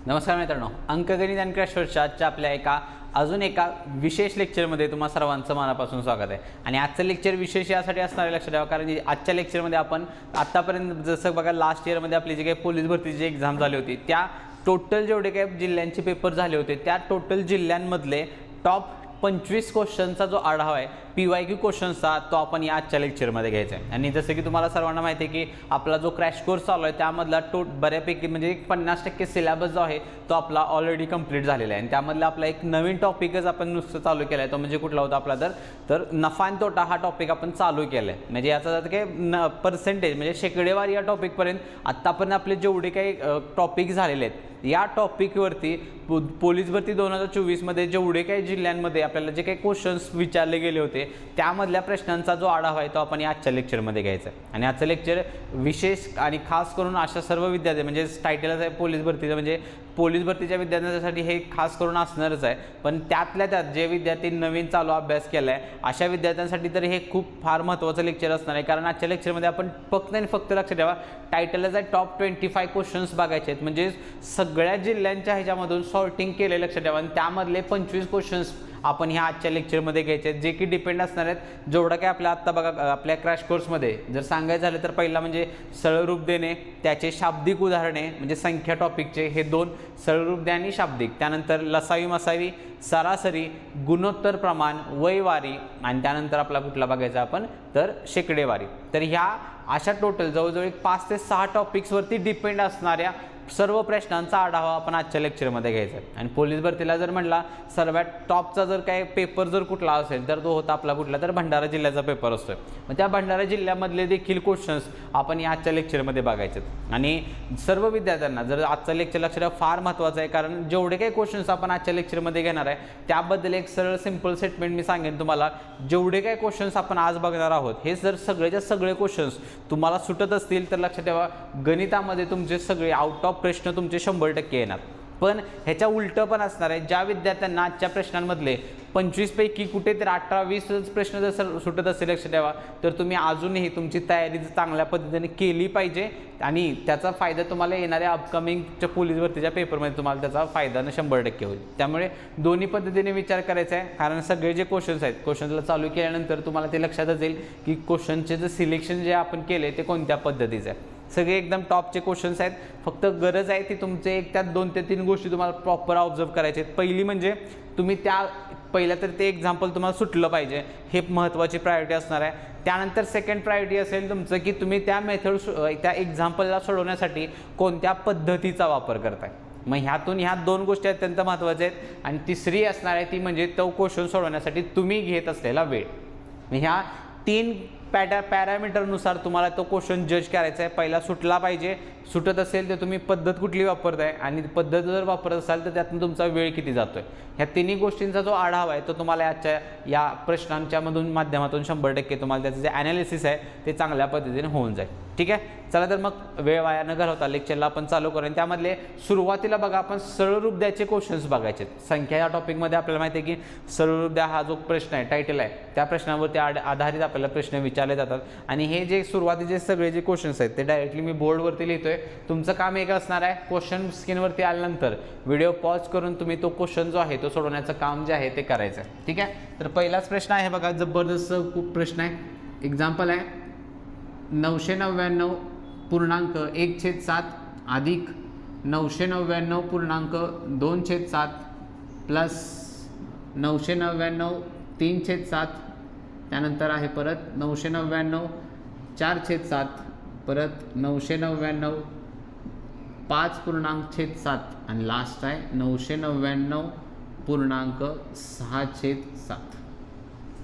नमस्कार मित्रांनो, अंकगणित आणि क्रॅशकोर्सच्या आजच्या आपल्या अजून एका विशेष लेक्चरमध्ये तुम्हा सर्वांचं मनापासून स्वागत आहे. आणि आजचं लेक्चर विशेष यासाठी असणार आहे, लक्षात ठेवा, कारण आजच्या लेक्चरमध्ये आपण आत्तापर्यंत जसं बघा लास्ट इयरमध्ये आपली जी काही पोलीस भरतीची एक्झाम झाली होती त्या टोटल जेवढे काही जिल्ह्यांचे पेपर झाले होते त्या टोटल जिल्ह्यांमधले टॉप 25 क्वेश्चनचा जो आढावा आहे PYQ क्वेश्चन्सचा तो आपण या आजच्या लेक्चरमध्ये घ्यायचा आहे. आणि जसं की तुम्हाला सर्वांना माहिती आहे की आपला जो क्रॅश कोर्स चालू आहे त्यामधला बऱ्यापैकी म्हणजे 50% सिलेबस जो आहे तो आपला ऑलरेडी कंप्लीट झालेला आहे. आणि त्यामधला आपला एक नवीन टॉपिकच आपण नुसतं चालू केला आहे, तो म्हणजे कुठला होता आपला तर नफा आणि तोटा हा टॉपिक आपण चालू केला आहे. म्हणजे याचा काय पर्सेंटेज म्हणजे शेकडेवार या टॉपिकपर्यंत आत्तापर्यंत आपले जेवढे काही टॉपिक झालेले आहेत या टॉपिकवरती पोलीस भरती 2024मध्ये जेवढे काही जिल्ह्यांमध्ये आपल्याला जे काही क्वेश्चन्स विचारले गेले होते त्यामधल्या प्रश्नांचा जो आढावा आहे तो आपण या आजच्या लेक्चरमध्ये घ्यायचा आहे. आणि आजचं लेक्चर विशेष आणि खास करून अशा सर्व विद्यार्थी म्हणजे टायटलच आहे पोलीस भरतीचं, म्हणजे पोलीस भरतीच्या विद्यार्थ्यांसाठी हे खास करून असणारच आहे. पण त्यातल्या त्यात जे विद्यार्थी नवीन चालू अभ्यास केला आहे अशा विद्यार्थ्यांसाठी तर हे खूप फार महत्त्वाचं लेक्चर असणार आहे. कारण आजच्या लेक्चरमध्ये आपण फक्त आणि फक्त लक्ष ठेवा टायटलच आहे टॉप 25 क्वेश्चन्स बघायचे आहेत, म्हणजे सगळ्या जिल्ह्यांच्या ह्याच्यामधून सॉर्टिंग केले, लक्षात ठेवा. आणि त्यामधले 25 क्वेश्चन्स आपण ह्या आजच्या लेक्चरमध्ये घ्यायचे आहेत, जे की डिपेंड असणार आहेत जेवढं काय आपल्या आत्ता बघा आपल्या क्रॅश कोर्समध्ये जर सांगायचं झालं तर पहिला म्हणजे सरळ रूप देणे, त्याचे शाब्दिक उदाहरणे म्हणजे संख्या टॉपिकचे हे 2 सरळ रूप दे आणि शाब्दिक, त्यानंतर लसावी मसावी, सरासरी, गुणोत्तर प्रमाण, वयवारी, आणि त्यानंतर आपला कुठला बघायचा आपण तर शेकडेवारी. तर ह्या अशा टोटल जवळजवळ 5 ते 6 टॉपिक्सवरती डिपेंड असणाऱ्या सर्व प्रश्नांचा आढावा आपण आजच्या लेक्चरमध्ये घ्यायचा आहे. आणि पोलीस भरतीला जर म्हटला सर्वात टॉपचा जर काय पेपर जर कुठला असेल तर तो होता आपला कुठला तर भंडारा जिल्ह्याचा पेपर असतोय. मग त्या भंडारा जिल्ह्यामधले देखील क्वेश्चन्स आपण या आजच्या लेक्चरमध्ये बघायचे आहेत. आणि सर्व विद्यार्थ्यांना जर आजचं लेक्चर लक्षात फार महत्त्वाचं आहे, कारण जेवढे काही क्वेश्चन्स आपण आजच्या लेक्चरमध्ये घेणार आहे त्याबद्दल एक सरळ सिंपल स्टेटमेंट मी सांगेन तुम्हाला. जेवढे काही क्वेश्चन्स आपण आज बघणार आहोत हे जर सगळेच्या सगळे क्वेश्चन्स तुम्हाला सुटत असतील तर लक्षात ठेवा गणितामध्ये तुमचे सगळे आउट ऑफ प्रश्न तुमचे 100% येणार. पण ह्याच्या उलटं पण असणार आहे. ज्या विद्यार्थ्यांना आजच्या प्रश्नांमधले 25 पैकी कुठेतरी 18-20 प्रश्न जर सुटत असेल लक्षात ठेवा तर तुम्ही अजूनही तुमची तयारी चांगल्या पद्धतीने केली पाहिजे आणि त्याचा फायदा तुम्हाला येणाऱ्या अपकमिंगच्या पोलीस भरतीच्या पेपरमध्ये तुम्हाला त्याचा फायदा 100% होईल. त्यामुळे दोन्ही पद्धतीने विचार करायचा आहे, कारण सगळे जे क्वेश्चन्स आहेत क्वेश्चनला चालू केल्यानंतर तुम्हाला ते लक्षातच येईल की क्वेश्चनचे जे सिलेक्शन जे आपण केले ते कोणत्या पद्धतीचं आहे. सगळे एकदम टॉपचे क्वेश्चन्स आहेत, फक्त गरज आहे ती तुमचे त्यात 2 ते 3 गोष्टी तुम्हाला प्रॉपर ऑब्झर्व करायचे आहेत. पहिली म्हणजे तुम्ही पहिल्या तर ते एक्झाम्पल तुम्हाला सुटलं पाहिजे, हे महत्त्वाची प्रायोरिटी असणार आहे. त्यानंतर सेकंड प्रायोरिटी असेल तुमचं की तुम्ही त्या त्या एक्झाम्पलला सोडवण्यासाठी कोणत्या पद्धतीचा वापर करताय. मग ह्या 2 गोष्टी अत्यंत महत्त्वाच्या आहेत. आणि तिसरी असणार आहे ती म्हणजे तो क्वेश्चन सोडवण्यासाठी तुम्ही घेत असलेला वेळ. ह्या 3 पॅरामीटरनुसार तुम्हाला तो क्वेश्चन जज करायचा आहे. पहिला सुटला पाहिजे, सुटत असेल तर तुम्ही पद्धत कुठली वापरताय आणि पद्धत जर वापरत असाल तर त्यातून तुमचा वेळ किती जातोय. ह्या तिन्ही गोष्टींचा जो आढावा आहे तो तुम्हाला आजच्या या प्रश्नांच्या माध्यमातून 100% तुम्हाला त्याचं जे ॲनालिसिस आहे ते चांगल्या पद्धतीने होऊन जाईल. ठीक आहे, चला तर मग वेळ वाया न घालवता लेक्चरला आपण चालू करूया. त्यामधले सुरुवातीला बघा आपण सरळ रूप द्याचे क्वेश्चन्स बघायचे. संख्या या टॉपिकमध्ये आपल्याला माहिती आहे की सरळ रूप द्या हा जो प्रश्न आहे टायटल आहे त्या प्रश्नावरती आधारित आपल्याला प्रश्न विचारले जातात. आणि हे जे सुरुवातीचे सगळे जे क्वेश्चन्स आहेत ते डायरेक्टली मी बोर्डवरती लिहितोय. तुमचं काम एक असणार आहे क्वेश्चन स्क्रीनवरती आल्यानंतर व्हिडिओ पॉज करून तुम्ही तो क्वेश्चन जो आहे तो सोडवण्याचं काम जे आहे ते करायचं आहे. ठीक आहे, तर पहिलाच प्रश्न आहे बघा, जबरदस्त खूप प्रश्न आहे. एक्झाम्पल आहे 999.1/7 अधिक 999.2/7 प्लस 999.3/7, त्यानंतर आहे परत 999.4/7, परत 999.5/7 आणि लास्ट आहे 999.6/7.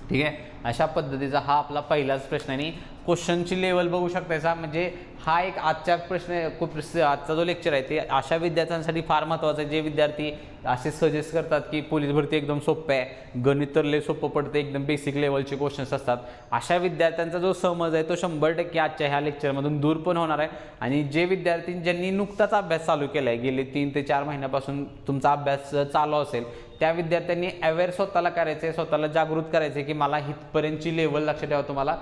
ठीक आहे, अशा पद्धतीचा हा आपला पहिलाच प्रश्न. आणि क्वेश्चनची लेवल बघू शकतायचा, म्हणजे हा एक आजचा आजचा जो लेक्चर आहे ते अशा विद्यार्थ्यांसाठी फार महत्त्वाचं आहे जे विद्यार्थी असे सजेस्ट करतात की पोलीस भरती एकदम सोपं आहे, गणित तर लय सोपं पडतं, एकदम बेसिक लेवलचे क्वेश्चन्स असतात. अशा विद्यार्थ्यांचा जो समज आहे तो 100% आजच्या ह्या लेक्चरमधून दूर पण होणार आहे. आणि जे विद्यार्थी ज्यांनी नुकताच अभ्यास चालू केला आहे, गेले 3 ते 4 महिन्यापासून तुमचा अभ्यास चालू असेल त्या विद्यार्थ्यांनी अवेअर स्वतःला करायचे, स्वतःला जागृत करायचे की मला हितपर्यंतची लेवल लक्षात ठेवा, तुम्हाला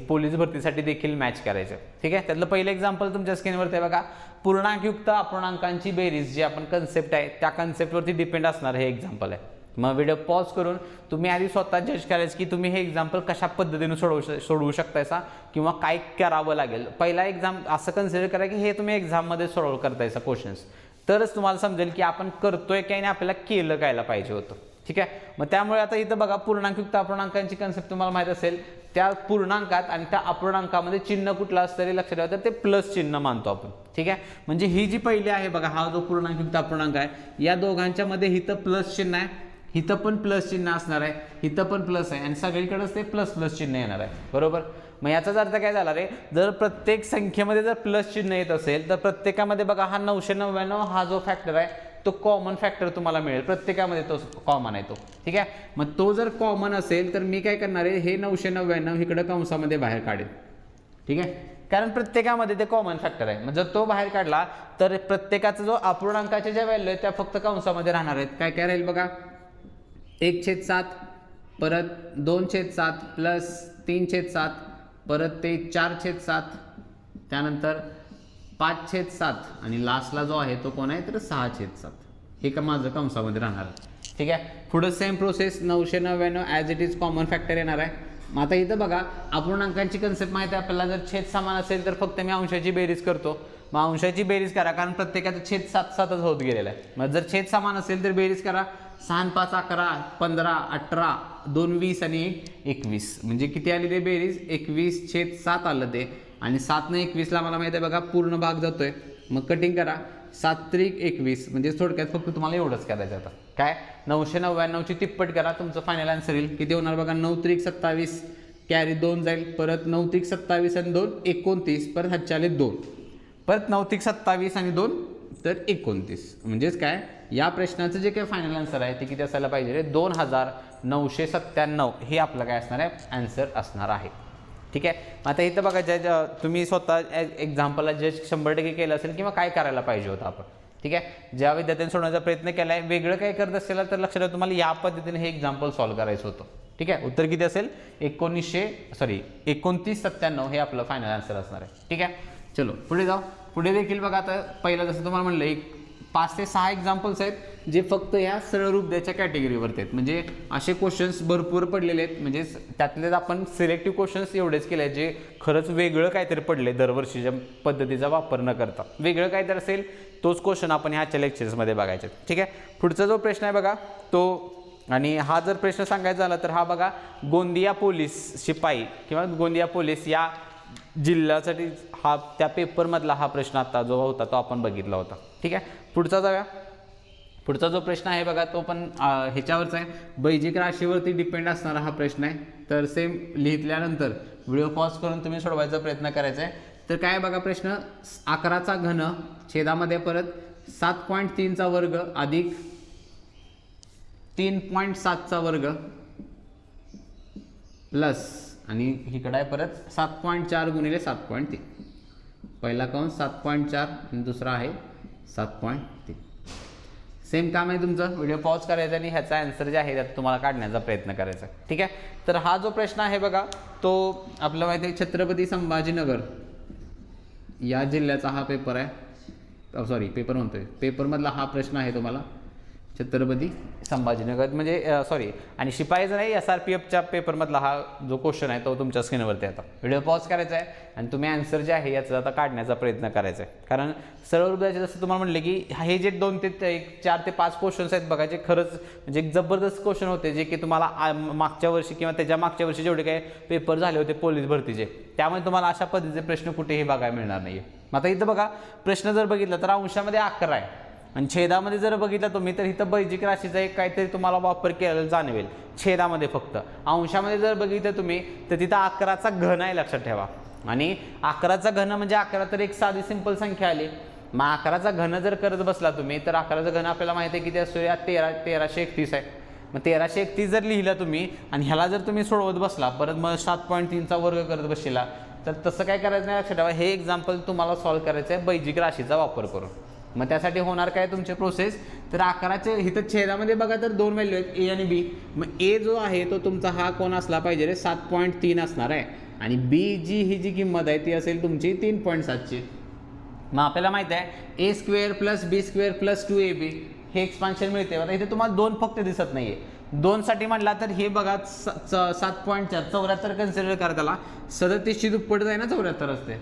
पोलीस भरतीसाठी देखील मॅच करायचं. ठीक आहे. त्यातलं पहिलं एक्झाम्पल तुमच्या स्क्रीनवरती आहे बघा. पूर्णांकयुक्त अपूर्णांकांची बेरीज जी आपण कन्सेप्ट आहे त्या कन्सेप्टवरती डिपेंड असणार हे एक्झाम्पल आहे. मग व्हिडिओ पॉज करून तुम्ही आधी स्वतः जज करायचं की तुम्ही हे एक्झाम्पल कशा पद्धतीने सोडवू शकतायसा किंवा काय करावं लागेल. पहिला एक्झाम असं कन्सिडर करा की हे तुम्ही एक्झाममध्ये सॉल्व्ह करतायसा क्वेश्चन्स, तरच तुम्हाला समजेल की आपण करतोय काय आणि आपल्याला केलं कायला पाहिजे होतं. ठीक आहे. मग त्यामुळे आता इथं बघा पूर्णांकयुक्त अपूर्णांकांची कन्सेप्ट तुम्हाला माहीत असेल. त्या पूर्णांकात आणि त्या अपूर्णांकामध्ये चिन्ह कुठलं असतं तरी लक्षात ठेवा, तर ते प्लस चिन्ह मानतो आपण. ठीक आहे. म्हणजे ही जी पहिली आहे बघा, हा जो पूर्णांकयुक्त अपूर्णांक आहे या दोघांच्या मध्ये हिथं प्लस चिन्ह आहे, हिथं पण प्लस चिन्ह असणार आहे, हिथं पण प्लस आहे आणि सगळीकडेच ते प्लस प्लस चिन्ह येणार आहे. बरोबर. मग याचाच अर्थ काय झाला रे, जर प्रत्येक संख्येमध्ये जर प्लस चिन्ह येत असेल तर प्रत्येकामध्ये बघा हा 999 हा जो फॅक्टर आहे तो कॉमन फॅक्टर तुम्हाला मिळेल, प्रत्येकामध्ये तो कॉमन आहे तो. ठीक आहे. मग तो जर कॉमन असेल तर मी काय करणार आहे, हे 999 इकडं कंसामध्ये बाहेर काढेल. ठीक आहे. कारण प्रत्येकामध्ये ते कॉमन फॅक्टर आहे. मग जर तो बाहेर काढला तर प्रत्येकाचा जो अपूर्णांकाच्या ज्या व्हॅल्यू आहेत त्या फक्त कंसामध्ये राहणार आहेत. काय काय राहील बघा, 1/7 परत 2/7 प्लस 3/7 परत ते 4/7 त्यानंतर 5/7 आणि लास्टला जो आहे तो कोण आहे तर 6/7. हे का माझं कंसामध्ये राहणार. ठीक आहे. पुढं same process 999 as it is common factor येणार आहे. मग आता इथं बघा अपूर्णांकांची कन्सेप्ट माहिती आहे आपल्याला, जर छेद समान असेल तर फक्त मी अंशाची बेरीज करतो. मग अंशाची बेरीज करा कारण प्रत्येकाचा छेद 7-7च होत गेलेला आहे. मग जर छेद समान असेल तर बेरीज करा. 6 5 11 15 18 2 20 आणि 21 म्हणजे किती आली ते बेरीज 21/7 आलं ते. आणि 7 ने 21ला मला माहिती आहे बघा पूर्ण भाग जातोय. मग कटिंग करा 7 त्रिक 21 म्हणजे थोडक्यात फक्त तुम्हाला एवढंच करायचं आता काय 999ची तिप्पट करा, तुमचं फायनल आन्सर येईल. किती होणार बघा 9 त्रिक 27 कॅरी 2 जाईल, परत 9 त्रिक 27 आणि 2 29 परत हातच्या आले 2 परत 9 त्रिक 27 आणि 2 तर 29 म्हणजेच काय या प्रश्नाचं जे काही फायनल आन्सर आहे ते किती असायला पाहिजे 2997 हे आपलं काय असणार आहे आन्सर असणार आहे. ठीक आहे. आता इथं बघा जज तुम्ही स्वतः एक्झाम्पलला जज 100% केलं असेल किंवा काय करायला पाहिजे होतं आपण. ठीक आहे. ज्या विद्यार्थ्यांनी सोडवण्याचा प्रयत्न केला आहे वेगळं काय करत असेल तर लक्षात ठेवा तुम्हाला या पद्धतीने हे एक्झाम्पल सॉल्व्ह करायचं होतं. ठीक आहे. उत्तर किती असेल 2997 हे आपलं फायनल आन्सर असणार आहे. ठीक आहे. चलो पुढे जाऊ. पुढे देखील बघा आता पहिलं जसं तुम्हाला म्हणलं 5 ते 6 एक्झाम्पल्स आहेत जे फक्त या सरळ रूपद्याच्या कॅटेगरीवरती आहेत. म्हणजे असे क्वेश्चन्स भरपूर पडलेले आहेत. म्हणजे त्यातलेच आपण सिलेक्टिव्ह क्वेश्चन्स एवढेच केले आहेत जे खरंच वेगळं काहीतरी पडले दरवर्षीच्या पद्धतीचा वापर न करता वेगळं काहीतरी असेल तोच क्वेश्चन आपण ह्याच्या लेक्चर्समध्ये बघायचे. ठीक आहे. पुढचा जो प्रश्न आहे बघा तो, आणि हा जर प्रश्न सांगायचा झाला तर हा बघा गोंदिया पोलीस शिपाई किंवा गोंदिया पोलीस या जिल्ह्यासाठी हा त्या पेपरमधला हा प्रश्न आता जो होता तो आपण बघितला होता. ठीक आहे. पुढचा जाऊया. पुढचा जो प्रश्न आहे बघा तो पण ह्याच्यावरचा आहे, बैजिक राशीवरती डिपेंड असणारा हा प्रश्न आहे. तर सेम लिहिल्यानंतर व्हिडिओ पॉज करून तुम्ही सोडवायचा प्रयत्न करायचा आहे. तर काय बघा प्रश्न 11चा घन छेदामध्ये परत 7.3चा वर्ग अधिक 3.7चा वर्ग प्लस आणि इकडं आहे परत 7.4 गुणिले 7.3. पहिला कंस 7.4 आणि दुसरा आहे 7.3. सेम काम आहे तुमचं. व्हिडिओ पॉज करायचा आणि ह्याचा आन्सर जे आहे त्यात तुम्हाला काढण्याचा प्रयत्न करायचा. ठीक आहे. तर हा जो प्रश्न आहे बघा तो आपलं माहिती आहे छत्रपती संभाजीनगर या जिल्ह्याचा हा पेपर आहे. सॉरी पेपर म्हणतोय पेपरमधला हा प्रश्न आहे तुम्हाला छत्रपती संभाजीनगर म्हणजे सॉरी आणि शिपाईचा नाही SRPFच्या पेपरमधला हा जो क्वेश्चन आहे तो तुमच्या स्क्रीनवरती आता. व्हिडिओ पॉज करायचा आहे आणि तुम्ही आन्सर जे आहे याचा आता काढण्याचा प्रयत्न करायचा आहे. कारण सरळ रूपाचे जसं तुम्हाला म्हटलं की हे जे 2 ते 4 ते 5 क्वेश्चन्स आहेत बघा जे खरंच म्हणजे एक जबरदस्त क्वेश्चन होते जे की तुम्हाला मागच्या वर्षी किंवा त्याच्या मागच्या वर्षी जेवढे काही पेपर झाले होते पोलीस भरतीचे त्यामुळे तुम्हाला अशा पद्धतीचे प्रश्न कुठेही बघायला मिळणार नाही. मग आता इथं बघा प्रश्न जर बघितला तर अंशामध्ये 11 आहे आणि छेदामध्ये जर बघितलं तुम्ही तर इथं बैजिक राशीचा एक काहीतरी तुम्हाला वापर केलेला जाणवेल छेदामध्ये. फक्त अंशामध्ये जर बघितलं तुम्ही तर तिथं 11चा घन आहे लक्षात ठेवा. आणि 11चा घन म्हणजे 11 तर एक साधी सिंपल संख्या आली. मग 11चा घन जर करत बसला तुम्ही तर 11चा घन आपल्याला माहिती आहे किती असतो 1331 आहे. मग 1331 जर लिहिलं तुम्ही आणि ह्याला जर तुम्ही सोडवत बसला परत मग 7.3चा वर्ग करत बसला तर तसं काय करायचं नाही लक्षात ठेवा. हे एक्झाम्पल तुम्हाला सॉल्व्ह करायचं आहे बैजिक राशीचा वापर करून. मग त्यासाठी होणार काय तुमचे प्रोसेस, तर 11चे इथं छेदामध्ये बघा तर 2 व्हॅल्यू आहेत ए आणि बी. मग ए जो आहे तो तुमचा हा कोण असला पाहिजे रे 7.3 असणार आहे आणि बी ही जी किंमत आहे ती असेल तुमची 3.7ची. मग आपल्याला माहिती आहे ए स्क्वेअर प्लस बी स्क्वेअर प्लस 2ab हे एक्सपान्शन मिळते. आता इथे तुम्हाला 2 फक्त दिसत नाही आहे. 2 साठी म्हटला तर हे बघा 7.4 74 कन्सिडर करा, त्याला 37ची दुप्पट आहे ना 74 असते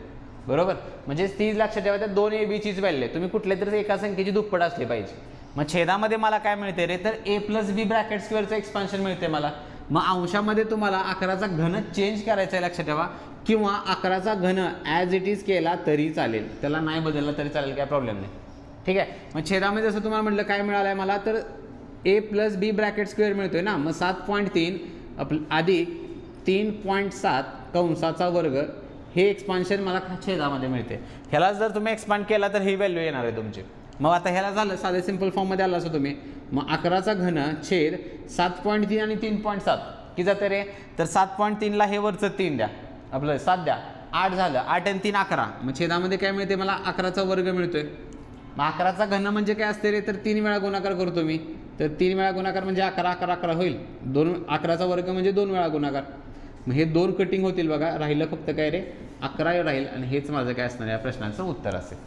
बरोबर. म्हणजे ती लक्षात ठेवा त्या 2 ab व्हॅल्यू आहे, तुम्ही कुठल्या तरी एका संख्येची दुप्पट असली पाहिजे. मग छेदामध्ये मला काय मिळते रे, तर ए प्लस बी ब्रॅकेट स्क्वेअरचं एक्सपान्शन मिळते मला. मग अंशामध्ये तुम्हाला 11चा घन चेंज करायचा आहे लक्षात ठेवा, किंवा 11चा घन ॲज इट इज केला तरी चालेल, त्याला नाही बदलला तरी चालेल, काय प्रॉब्लेम नाही. ठीक आहे. मग छेदामध्ये जसं तुम्हाला म्हटलं काय मिळालं आहे मला, तर ए प्लस बी ब्रॅकेट स्क्वेअर मिळतोय ना. मग 7.3 अधिक 3.7 कंसाचा वर्ग हे एक्सपान्शन मला छेदामध्ये मिळते. ह्याला जर तुम्ही एक्सपांड केला तर ही व्हॅल्यू येणार आहे तुमची. मग आता ह्याला झालं साधे सिंपल फॉर्ममध्ये आलं असं तुम्ही. मग 11चा घन छेद 7.3 आणि 3.7 की जाते रे, तर 7.3ला हे वरचं 3 द्या, आपलं 7 द्या, 8 झालं, 8 आणि 3 11. मग छेदामध्ये काय मिळते मला 11चा वर्ग मिळतोय. मग 11चा घन म्हणजे काय असते रे, तर 3 वेळा गुणाकार करतो मी, तर 3 वेळा गुणाकार म्हणजे 11 11 11 होईल. 11चा वर्ग म्हणजे 2 वेळा गुणाकार. मग हे 2 कटिंग होतील बघा, राहिलं फक्त काय रे 11 राहील आणि हेच माझं काय असणार या प्रश्नाचं उत्तर असेल.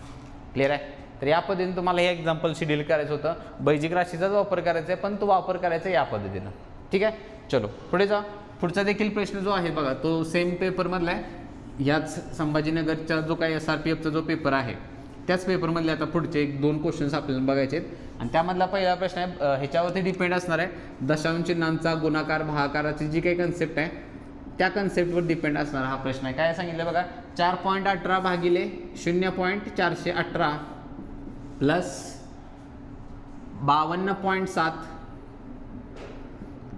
क्लिअर आहे. तर या पद्धतीने तुम्हाला हे एक्झाम्पलशी डील करायचं होतं. बैजिक राशीचाच वापर करायचा आहे, पण तो वापर करायचा या पद्धतीनं. ठीक आहे. चलो पुढे जा. पुढचा देखील प्रश्न जो आहे बघा तो सेम पेपरमधला आहे. याच संभाजीनगरचा जो काही SRPFचा जो पेपर आहे त्याच पेपरमधले आता पुढचे 1-2 क्वेश्चन्स आपल्याला बघायचे आहेत. आणि त्यामधला पहिला प्रश्न आहे ह्याच्यावरती डिपेंड असणार आहे दशांश चिन्हांचा गुणाकार भागाकाराची जी काही कन्सेप्ट आहे त्या कन्सेप्टवर डिपेंड असणारा हा प्रश्न आहे. काय सांगितलं बघा, 4.18 भागिले 0.418 प्लस 52.7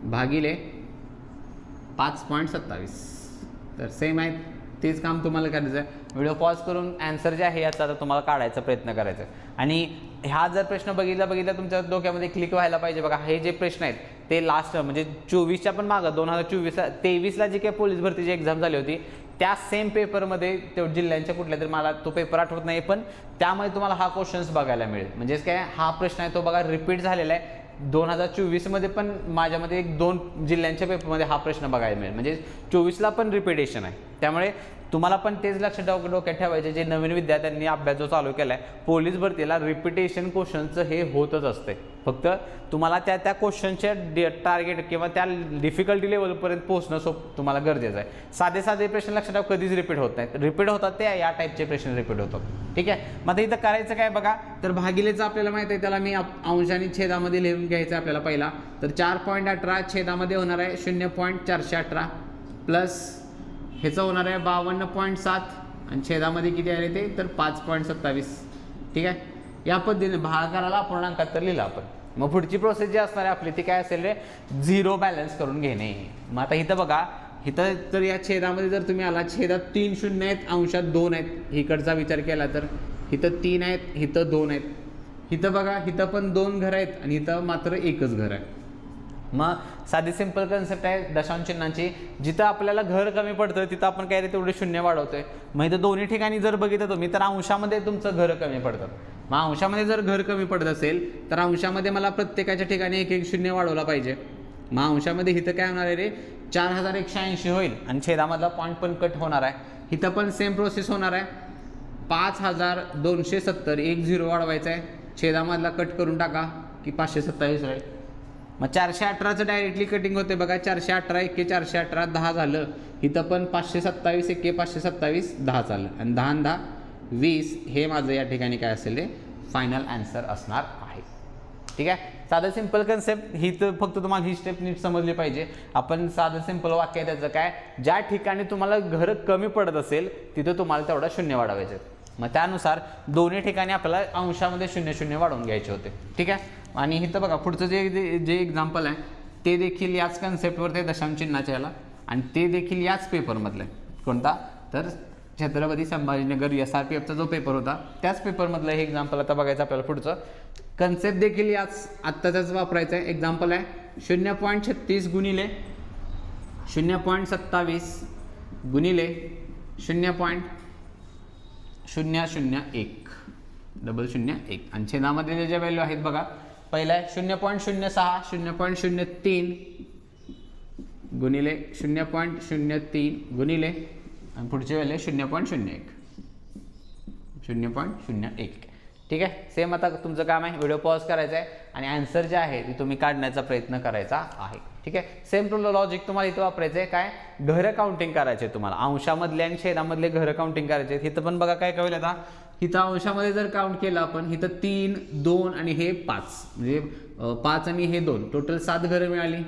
भागिले 5.27. तर सेम आहे, तेच काम तुम्हाला करायचं आहे. व्हिडिओ पॉज करून ॲन्सर जे आहे याचा आता तुम्हाला काढायचा प्रयत्न करायचा आहे. आणि हा जर प्रश्न बघितला तुमच्या डोक्यामध्ये क्लिक व्हायला पाहिजे बघा. हे जे प्रश्न आहेत ते लास्ट म्हणजे 24च्या पण मागं 2023ला जी काही पोलीस भरतीची एक्झाम झाली होती त्या सेम पेपरमध्ये जिल्ह्यांच्या कुठल्या तरी मला तो पेपर आठवत नाही, पण त्यामध्ये तुम्हाला हा क्वेश्चन्स बघायला मिळेल. म्हणजेच काय हा प्रश्न आहे तो बघा रिपीट झालेला आहे 2024मध्ये पण माझ्यामध्ये 1-2 जिल्ह्यांच्या पेपरमध्ये हा प्रश्न बघायला मिळेल. म्हणजे 24ला पण रिपिटेशन आहे. त्यामुळे तुम्हाला पण तेच लक्षात डोक्यात ठेवायचे, जे नवीन विद्यार्थ्यांनी अभ्यास जो चालू केला आहे पोलीस भरतीला रिपिटेशन क्वेश्चनचं हे होतच असते. फक्त तुम्हाला त्या क्वेश्चनच्या टार्गेट किंवा त्या डिफिकल्टी लेवलपर्यंत पोहोचणं तुम्हाला गरजेचं आहे. साधे प्रश्न लक्षात ठेवा कधीच रिपीट होत नाहीत. रिपीट होतात ते या टाईपचे प्रश्न रिपीट होतात. ठीक आहे. मग इथं करायचं काय बघा, तर भागिलेचं आपल्याला माहिती आहे त्याला मी अंश आणि छेदामध्ये लिहून घ्यायचं आपल्याला पहिला. तर 4.18 छेदामध्ये होणार आहे 0.418 प्लस ह्याचं होणार आहे 52.7 आणि छेदामध्ये किती आले ते तर 5.27. ठीक आहे. या पद्धतीने भागाकाराला अपूर्णांकात तर लिहिलं आपण. मग पुढची प्रोसेस जी असणार आहे आपली ती काय असेल रे, 0 बॅलन्स करून घेणे. मग आता इथं बघा, इथं तर या छेदामध्ये जर तुम्ही आला छेदात 3 शून्य आहेत, अंशात 2 आहेत. इकडचा विचार केला तर इथं 3 आहेत, इथं 2 आहेत. इथं बघा इथं पण 2 घर आहेत आणि इथं मात्र एकच घर आहे. मग साधी सिंपल कन्सेप्ट आहे दशांश चिन्हांची. जिथं आपल्याला घर कमी पडतं तिथं आपण काय रे तेवढे शून्य वाढवतोय. मग इथं दोन्ही ठिकाणी जर बघितलं तुम्ही तर अंशामध्ये तुमचं घर कमी पडतं. मग अंशामध्ये जर घर कमी पडत असेल तर अंशामध्ये मला प्रत्येकाच्या ठिकाणी 1-1 शून्य वाढवला पाहिजे. मग अंशामध्ये इथं काय होणार आहे रे 4180 होईल आणि छेदामधला पॉईंट पण कट होणार आहे. इथं पण सेम प्रोसेस होणार आहे. 5270 1 0 वाढवायचं आहे, छेदामधला कट करून टाका की 527 राहील. मग 418चं डायरेक्टली कटिंग होते बघा. 418 1 418 10 झालं. इथं पण 527 1 527 10 झालं आणि 10 आणि 10 20 हे माझं या ठिकाणी काय असेल रे फायनल आन्सर असणार आहे. ठीक आहे. साधं सिंपल कन्सेप्ट ही तर फक्त तुम्हाला ही स्टेप नीट समजली पाहिजे. आपण साधं सिंपल वाक्य आहे त्याचं काय, ज्या ठिकाणी तुम्हाला घर कमी पडत असेल तिथं तुम्हाला तेवढा शून्य वाढवायचे. मग त्यानुसार दोन्ही ठिकाणी आपल्याला अंशामध्ये 0-0 वाढवून घ्यायचे होते. ठीक आहे. आणि इथं बघा पुढचं जे एक्झाम्पल आहे ते देखील याच कन्सेप्टवरती दशांश चिन्हाच्या याला आणि ते देखील याच पेपरमधलं आहे. कोणता तर छत्रपती संभाजीनगर SRPFचा जो पेपर होता त्याच पेपरमधलं हे एक्झाम्पल आता बघायचं आपल्याला. पुढचं कन्सेप्ट देखील याच आत्ताचाच वापरायचं आहे. एक्झाम्पल आहे 0.36 गुणिले 0.27 गुणिले 0.001 0.01 आणि छेदामध्ये ज्या व्हॅल्यू आहेत बघा, पहिला आहे 0.06, 0.03 गुणिले 0.03 गुणिले आणि पुढची व्हॅल्यू 0.01, 0.01. ठीक आहे. सेम आता तुमचं काम आहे व्हिडिओ पॉज करायचा आहे आणि आन्सर जे आहे ते तुम्ही काढण्याचा प्रयत्न करायचा आहे. ठीक आहे. सेम लॉजिक तुम्हाला इथं वापरायचं आहे. काय घरं काउंटिंग करायचे तुम्हाला, अंशामधले आणि छेदामधले घरं काउंटिंग करायचे. इथं पण बघा काय होईल आता, इथं अंशामध्ये जर काउंट केलं आपण, इथं 3, 2 आणि हे 5, म्हणजे 5 आणि हे 2, टोटल 7 घरं मिळाली.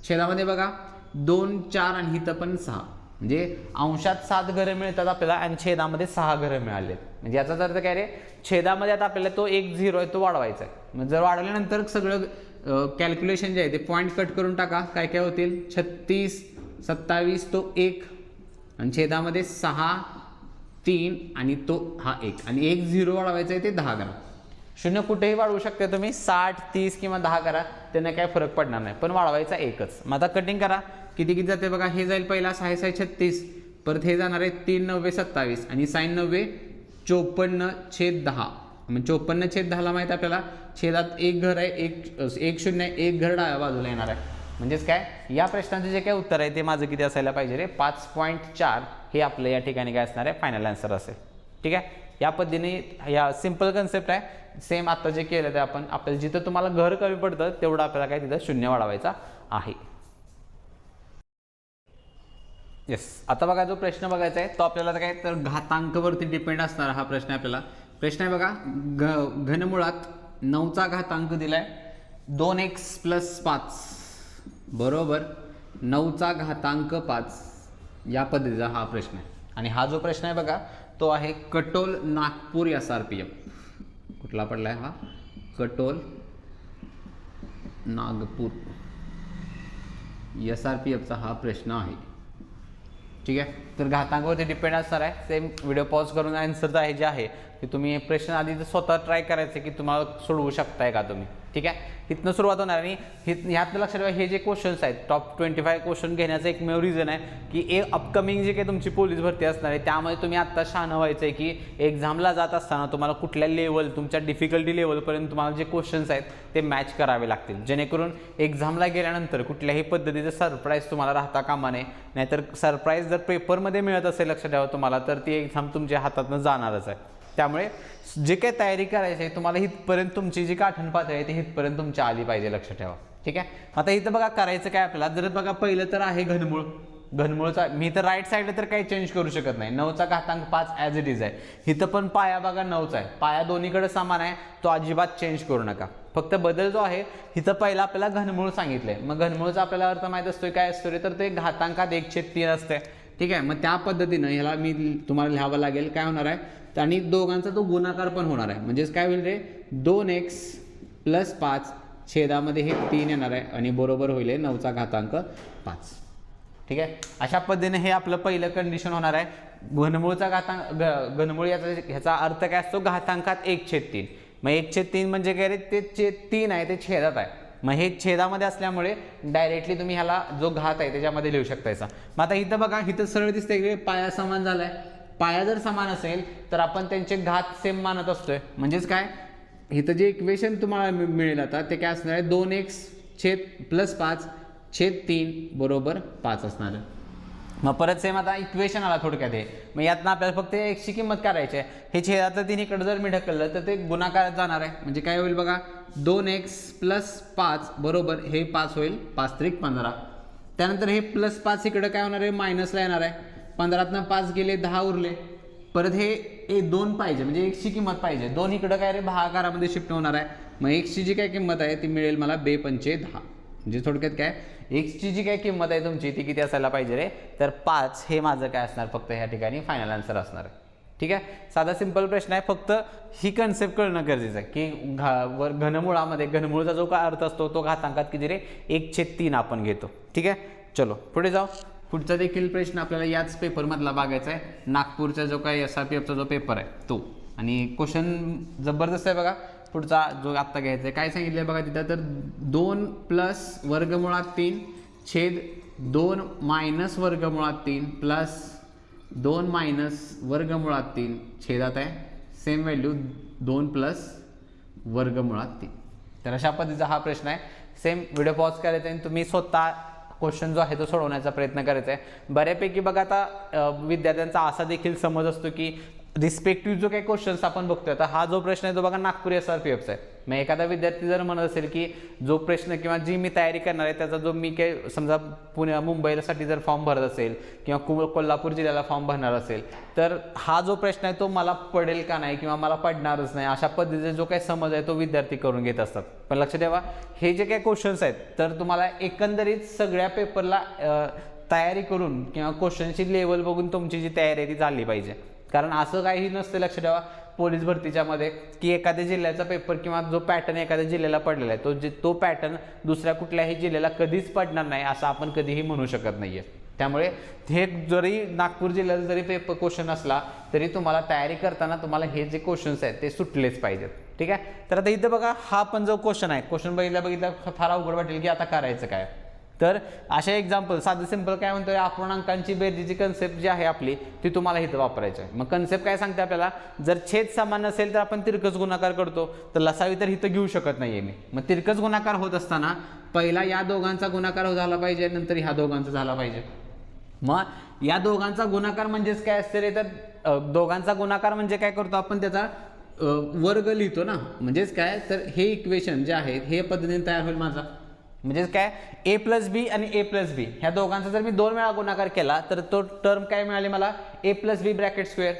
छेदामध्ये बघा 2, 4 आणि इथं पण 6, म्हणजे अंशात 7 घरं मिळतात आपल्याला आणि छेदामध्ये 6 घरं मिळाले. म्हणजे याचाच अर्थ काय रे, छेदामध्ये आता आपल्याला तो 1 0 आहे तो वाढवायचा आहे. मग जर वाढवल्यानंतर सगळं कॅल्क्युलेशन जे आहे ते पॉईंट कट करून टाका, काय काय होतील, 36, 27 तो 1 आणि छेदामध्ये 6, 3 आणि तो हा 1 आणि 1 0 वाढवायचं आहे ते 10 करा. 0 कुठेही वाढवू शकते तुम्ही, 60, 30 किंवा 10 करा, त्यांना काय फरक पडणार नाही, पण वाढवायचा एकच. मग आता कटिंग करा, किती किती जाते बघा, हे जाईल पहिला 6 6 36, परत हे जाणार आहे 3 9 27 आणि 6 9 54/10. मग 54/10 माहिती आपल्याला, छेदात एक घर आहे, एक 0 आहे, एक घर डाव्या बाजूला येणार आहे. म्हणजेच काय, या प्रश्नाचे जे काय उत्तर आहे ते माझं किती असायला पाहिजे रे, 5.4 हे आपलं या ठिकाणी काय असणार आहे, फायनल आन्सर असेल. ठीक आहे. या पद्धतीने या सिंपल कन्सेप्ट आहे. सेम आता जे केलं ते आपण, आपल्याला जिथं तुम्हाला घर कमी पडतं तेवढं आपल्याला काय तिथं 0 वाढवायचा आहे. येस. आता बघा जो प्रश्न बघायचा आहे तो आपल्याला काय तर घातांकवरती डिपेंड असणारा हा प्रश्न आहे. आपल्याला प्रश्न आहे बघा, घनमुळात 9चा घातांक दिलाय 2x + 5 बरोबर 9चा घातांक 5, या पद्धतीचा हा प्रश्न आहे. आणि हा जो प्रश्न आहे बघा तो आहे कटोल नागपूर SRPF. कुठला पडलाय हा, कटोल नागपूर SRPFचा हा प्रश्न आहे. ठीक आहे. तर घातांकावरती डिपेंड असणार आहे. सेम व्हिडिओ पॉज करून आन्सर आहे जे आहे ते तुम्ही प्रश्न आधी स्वतः ट्राय करायचे की तुम्हाला सोडवू शकताय का तुम्ही. ठीक आहे. इथनं सुरुवात होणार आणि ह्यातनं लक्षात ठेवा, हे जे क्वेश्चन्स आहेत टॉप 25 क्वेश्चन घेण्याचं एकमेव रिझन आहे की अपकमिंग जे काही तुमची पोलीस भरती असणार आहे त्यामध्ये तुम्ही आत्ता शहाणं व्हायचं आहे की एक्झामला जात असताना तुम्हाला कुठल्या लेवल, तुमच्या डिफिकल्टी लेवलपर्यंत तुम्हाला जे क्वेश्चन्स आहेत ते मॅच करावे लागतील, जेणेकरून एक्झामला गेल्यानंतर कुठल्याही पद्धतीचं सरप्राईज तुम्हाला राहता कामा नये. नाहीतर सरप्राईज जर पेपरमध्ये मिळत असेल लक्षात ठेवा तुम्हाला, तर ती एक्झाम तुमच्या हातातनं जाणारच आहे. त्यामुळे जे काही तयारी करायची आहे तुम्हाला हितपर्यंत तुमची जी काठण पातळी आहे ती हितपर्यंत तुमच्या आली पाहिजे, लक्षात ठेवा. ठीक आहे. आता इथं बघा करायचं काय आपल्याला, जर बघा पहिलं तर आहे घनमूळ. घनमूळचा मी तर राईट साईडला तर काही चेंज करू शकत नाही, 9चा घातांक 5 ॲज इट इज आहे. इथं पण पाया बघा 9चा आहे, पाया दोन्हीकडे समान आहे, तो अजिबात चेंज करू नका. फक्त बदल जो आहे इथं पहिला आपल्याला घनमूळ सांगितलंय. मग घनमूळचा आपल्याला अर्थ माहीत असतोय काय असतो रे, तर ते घातांकात 1/3 असते. ठीक आहे. मग त्या पद्धतीनं ह्याला मी तुम्हाला लिहावं लागेल, काय होणार आहे आणि दोघांचा तो गुणाकार पण होणार आहे. म्हणजेच काय होईल रे, 2x + 5 छेदामध्ये हे 3 येणार आहे आणि बरोबर होईल 9चा घातांक 5. ठीक आहे. अशा पद्धतीने हे आपलं पहिलं कंडिशन होणार आहे. घनमूळचा घातांक, घनमूळ ह्याचा अर्थ काय असतो, घातांकात 1/3. मग 1/3 म्हणजे काय रे, ते 3 आहे ते छेदात आहे. मग हे छेदामध्ये असल्यामुळे डायरेक्टली तुम्ही ह्याला जो घात आहे त्याच्यामध्ये लिहू शकतायचा. मग आता इथं बघा, इथं सरळ दिसतंय की पाया समान झालाय. पाया जर समान असेल तर आपण त्यांचे घात सेम मानत असतोय. म्हणजेच काय, इथं जे इक्वेशन तुम्हाला मिळेल आता ते काय असणार आहे, 2x + 5 छेद 3 बरोबर 5 असणार आहे. मग परत सेम आता इक्वेशन आला थोडक्यात हे. मग यातनं आपल्याला फक्त x ची किंमत काढायची आहे. हे छेदातलं 3 इकडे जर मी ढकललं तर ते गुणाकारात जाणार आहे. म्हणजे काय होईल बघा, 2x + 5 बरोबर हे 5 होईल, 5 त्रिक 15. त्यानंतर हे +5 इकडे काय होणार आहे, मायनसला येणार आहे. 15तनं 5 गेले, 10 उरले. परत हे 2 पाहिजे, म्हणजे x ची किंमत पाहिजे. 2 इकडं काय रे, भागाकारामध्ये शिफ्ट होणार आहे. मग x ची जी काय किंमत आहे ती मिळेल मला 2×5 = 10. म्हणजे थोडक्यात काय, x ची जी काय किंमत आहे तुमची ती किती असायला पाहिजे रे, तर 5 हे माझं काय असणार फक्त ह्या ठिकाणी फायनल आन्सर असणार आहे. ठीक आहे. साधा सिंपल प्रश्न आहे, फक्त ही कन्सेप्ट कळणं गरजेचं आहे की घनमुळामध्ये घनमुळचा जो काय अर्थ असतो तो घातांकात किती रे, 1/3 आपण घेतो. ठीक आहे. चलो पुढे जाऊ. पुढचा देखील प्रश्न आपल्याला याच पेपरमधला बघायचा आहे, नागपूरचा जो काही SRPFचा जो पेपर आहे तो. आणि क्वेश्चन जबरदस्त आहे बघा. पुढचा जो आत्ता घ्यायचा आहे, काय सांगितलं आहे बघा तिथं, तर 2 + √3 छेद 2 - √3 + 2 - √3 छेदात आहे. सेम व्हॅल्यू 2 प्लस वर्गमुळात 3. तर अशा पद्धतीचा हा प्रश्न आहे. सेम व्हिडिओ पॉज करायचा आणि तुम्ही स्वतः क्वेश्चन जो आहे तो सोडवण्याचा प्रयत्न करायचा आहे. बऱ्यापैकी बघा आता विद्यार्थ्यांचा असा देखील समज असतो की रिस्पेक्टिव्ह जो काही क्वेश्चन्स आपण बघतोय, आता हा जो प्रश्न आहे तो बघा नागपूर SRPFचा आहे. मग एखादा विद्यार्थी जर म्हणत असेल की जो प्रश्न किंवा जी मी तयारी करणार आहे त्याचा जो मी काही समजा मुंबईसाठी जर फॉर्म भरत असेल किंवा कोल्हापूर जिल्ह्याला फॉर्म भरणार असेल, तर हा जो प्रश्न आहे तो मला पडेल का नाही किंवा मला पडणारच नाही, अशा पद्धतीचा जो काही समज आहे तो विद्यार्थी करून घेत असतात. पण लक्ष ठेवा, हे जे काही क्वेश्चन्स आहेत तर तुम्हाला एकंदरीत सगळ्या पेपरला तयारी करून किंवा क्वेश्चनची लेवल बघून तुमची जी तयारी आहे ती झाली पाहिजे. कारण असं काही नसतं लक्ष ठेवा पोलीस भरतीच्या मध्ये की एखाद्या जिल्ह्याचा पेपर किंवा जो पॅटर्न एखाद्या जिल्ह्याला पडलेला आहे तो पॅटर्न दुसऱ्या कुठल्याही जिल्ह्याला कधीच पडणार नाही असं आपण कधीही म्हणू शकत नाहीये. त्यामुळे हे जरी नागपूर जिल्ह्याचा जरी पेपर क्वेश्चन असला तरी तुम्हाला तयारी करताना तुम्हाला हे जे क्वेश्चन्स आहेत ते सुटलेच पाहिजेत. ठीक आहे. तर आता इथं बघा हा पण जो क्वेश्चन आहे, क्वेश्चन बघितला फार अवघड वाटेल की आता करायचं काय. तर अशा एक्झाम्पल साधं सिंपल काय म्हणतोय, अपूर्णांकांची बेरजेची कन्सेप्ट जी आहे आपली ती तुम्हाला इथं वापरायची आहे. मग कन्सेप्ट काय सांगते आपल्याला, जर छेद समान नसेल तर आपण तिरकस गुणाकार करतो, तर लसावी तर इथं घेऊ शकत नाहीये मी. मग तिरकस गुणाकार होत असताना पहिला या दोघांचा गुणाकार झाला पाहिजे, नंतर ह्या दोघांचा झाला पाहिजे. मग या दोघांचा गुणाकार म्हणजेच काय असते रे, तर दोघांचा गुणाकार म्हणजे काय करतो आपण, त्याचा वर्ग लिहितो ना. म्हणजेच काय, तर हे इक्वेशन जे आहे हे पद्धतीने तयार होईल माझा. म्हणजेच काय, a+b आणि a+b ह्या दोघांचा जर मी 2 वेळा गुणाकार केला तर तो टर्म काय मिळाली मला, a+b ब्रॅकेट स्क्वेअर.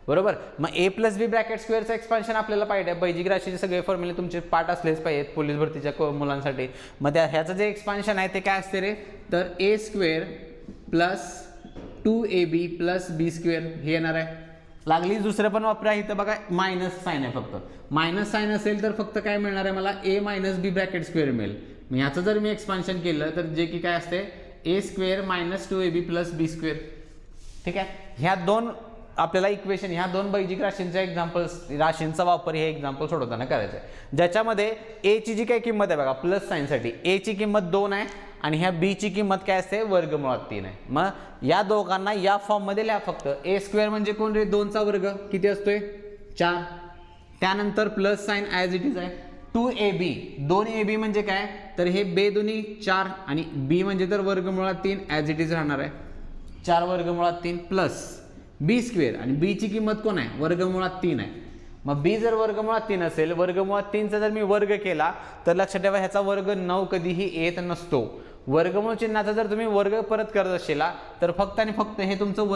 बरोबर. मग a+b ब्रॅकेट स्क्वेअरचं एक्सपान्शन आपल्याला पाहिजे. बैजिक राशीचे सगळे फॉर्म्युले तुमचे पाठ असलेच पाहिजेत पोलीस भरतीच्या मुलांसाठी. मग ह्याचं जे एक्सपान्शन आहे ते काय असते रे, तर a² + 2ab + b² हे येणार आहे. लागली दुसरं पण वापरा, इथं बघा मायनस साईन आहे, फक्त मायनस साईन असेल तर फक्त काय मिळणार आहे मला, a - b ब्रॅकेट स्क्वेअर मिळेल. मग ह्याचं जर मी एक्सपान्शन केलं तर जे की काय असते, a² - 2ab + b². ठीक आहे. ह्या दोन आपल्याला इक्वेशन, ह्या दोन बैजिक राशींच्या राशींचा वापर हे एक्झाम्पल सोडवताना करायचं आहे. ज्याच्यामध्ये a ची जी काही किंमत आहे बघा प्लस साईनसाठी a ची किंमत 2 आहे आणि ह्या b ची किंमत काय असते, वर्गमुळात 3 आहे. मग या दोघांना या फॉर्ममध्ये लिहा फक्त. a² म्हणजे कोण रे, 2चा वर्ग किती असतोय, 4. त्यानंतर plus sign as it is आहे. 2ab 2ab म्हणजे काय, तर हे बे 4 आणि b म्हणजे तर वर्गमुळात 3 ॲज इट इज राहणार आहे. 4 वर्गमुळात 3 प्लस b² आणि b ची किंमत कोण आहे, वर्गमुळात 3 आहे. मग b जर वर्गमुळात 3 असेल, वर्गमुळात 3चा जर मी वर्ग केला तर लक्षात ठेवा ह्याचा वर्ग 9 कधीही येत नसतो. वर्गमूळ चिन्हाचा जर तुम्ही वर्ग परत करत असेला तर फक्त आणि फक्त हे तुमचं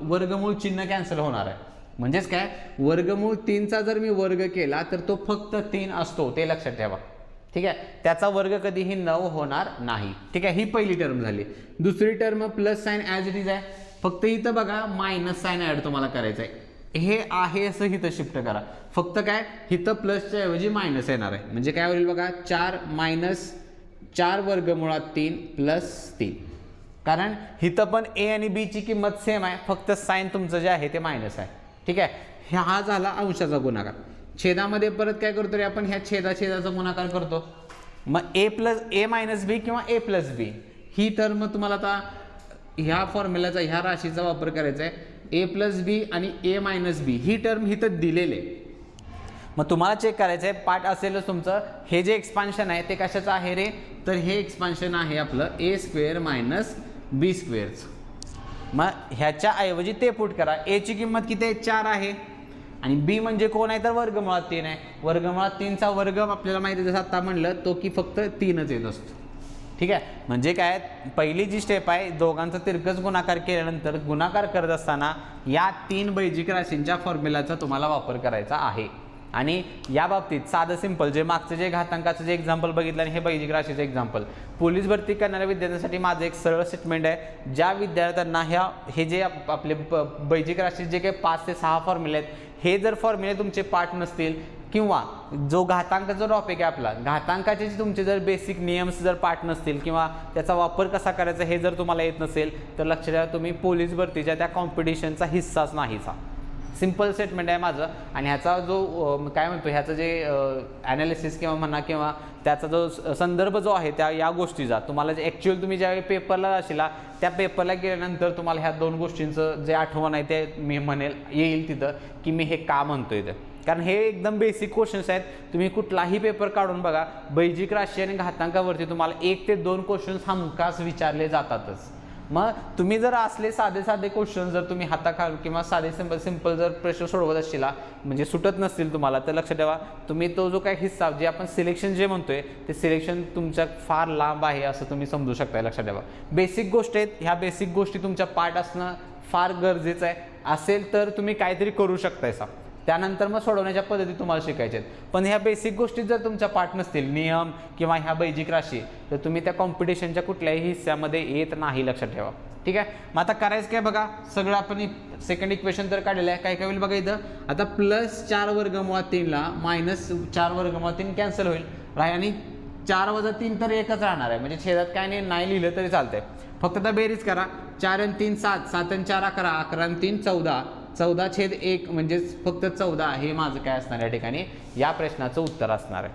वर्गमूळ चिन्ह कॅन्सल होणार आहे. म्हणजेच काय, वर्गमूळ 3चा जर मी वर्ग केला तर तो फक्त 3 असतो, ते लक्षात ठेवा. ठीक आहे. त्याचा वर्ग कधीही 9 होणार नाही. ठीक आहे. ही पहिली टर्म झाली. दुसरी term plus sign as it is आहे, फक्त इथं बघा मायनस साईन ॲड तुम्हाला करायचं आहे. हे आहे असं इथं शिफ्ट करा. फक्त काय, इथं प्लसच्या ऐवजी मायनस येणार आहे. म्हणजे काय होईल बघा, 4 - 4 वर्गमुळात 3 + 3. कारण इथं पण a आणि b ची किंमत सेम आहे, फक्त साईन तुमचं जे आहे ते मायनस आहे. ठीक आहे. हा झाला अंशाचा गुणाकार. छेदामध्ये परत काय करतो रे आपण, ह्या छेदाचा गुणाकार करतो. मग a - b किंवा a+b ही टर्म तुम्हाला आता ह्या फॉर्म्युलाचा, ह्या राशीचा वापर करायचा आहे. a+b आणि a - b ही टर्म इथं दिलेले. मग तुम्हाला चेक करायचं आहे, पाठ असेलच तुमचं, हे जे एक्सपान्शन आहे ते कशाचं आहे रे, तर हे एक्सपान्शन आहे आपलं a² - b². मग ह्याच्या ऐवजी ते पुट करा. a ची किंमत किती आहे, 4 आहे आणि b म्हणजे कोण आहे, तर वर्गमुळात 3 आहे. वर्गमुळात 3चा वर्ग आपल्याला माहिती आहे, जसं आता म्हणलं तो की फक्त 3च येत असतो. ठीक आहे. म्हणजे काय, पहिली जी स्टेप आहे, दोघांचा तिरकस गुणाकार केल्यानंतर गुणाकार करत असताना या 3 बैजिक राशींच्या फॉर्म्युलाचा तुम्हाला वापर करायचा आहे. आणि या बाबतीत साधं सिंपल जे मागचं जे घातांकाचं जे एक्झाम्पल बघितलं आणि हे बैजिक राशीचं एक्झाम्पल, पोलीस भरती करणाऱ्या विद्यार्थ्यांसाठी माझं एक सरळ स्टेटमेंट आहे. ज्या विद्यार्थ्यांना हे जे आपले बैजिक राशी जे काही 5 ते 6 फॉर्म्युले आहेत, हे जर फॉर्म्युले तुमचे पाठ नसतील किंवा जो घातांकाचा टॉपिक आहे आपला, घातांकाचे तुमचे जर बेसिक नियम्स जर पाठ नसतील किंवा त्याचा वापर कसा करायचा हे जर तुम्हाला येत नसेल तर लक्ष द्या, तुम्ही पोलीस भरतीच्या त्या कॉम्पिटिशनचा हिस्साच नाहीचा. सिंपल स्टेटमेंट आहे माझं. आणि ह्याचा जो काय म्हणतो, ह्याचं जे ॲनालिसिस किंवा म्हणा किंवा त्याचा जो संदर्भ जो आहे त्या या गोष्टीचा तुम्हाला जे ॲक्च्युअल तुम्ही ज्यावेळी पेपरला असेल त्या पेपरला गेल्यानंतर तुम्हाला ह्या 2 गोष्टींचं जे आठवण आहे ते मी म्हणेल येईल तिथं की मी हे का म्हणतोय ते. कारण हे एकदम बेसिक क्वेश्चन्स आहेत. तुम्ही कुठलाही पेपर काढून बघा, बेजिक राशी आणि घातांकावरती तुम्हाला 1 ते 2 क्वेश्चन्स हमखास विचारले जातातच. मग तुम्ही जर असले साधे साधे क्वेश्चन जर तुम्ही हाताखाल किंवा साधे सिंपल जर प्रश्न सोडवत असतील म्हणजे सुटत नसतील तुम्हाला, तर लक्षात ठेवा तुम्ही तो जो काही हिस्सा जे आपण सिलेक्शन जे म्हणतोय ते सिलेक्शन तुमच्या फार लांब आहे असं तुम्ही समजू शकता. लक्षात ठेवा बेसिक गोष्टी आहेत, ह्या बेसिक गोष्टी तुमच्या पाठ असणं फार गरजेचं आहे. असेल तर तुम्ही काहीतरी करू शकतायसा, त्यानंतर मग सोडवण्याच्या पद्धती तुम्हाला शिकायच्या आहेत. पण ह्या बेसिक गोष्टी जर तुमच्या पाठ नसतील, नियम किंवा ह्या बेजिक राशी, तर तुम्ही त्या कॉम्पिटिशनच्या कुठल्याही हिस्स्यामध्ये येत नाही. लक्षात ठेवा. ठीक आहे. मग आता करायचं काय बघा, सगळं आपण सेकंड इक्वेशन तर काढलेलं आहे. काय काय होईल बघा इथं, आता +4 वर्गमुळात 3ला -4 वर्गमुळात 3 कॅन्सल होईल आणि 4 - 3 तर एकच राहणार आहे. म्हणजे छेदात काय नाही लिहिलं तरी चालतंय. फक्त आता बेरीज करा. 4 आणि 3 7, 7 आणि 4 11, 11 आणि 3 14, 14/1 म्हणजेच फक्त 14 हे माझं काय असणार या ठिकाणी या प्रश्नाचं उत्तर असणार आहे.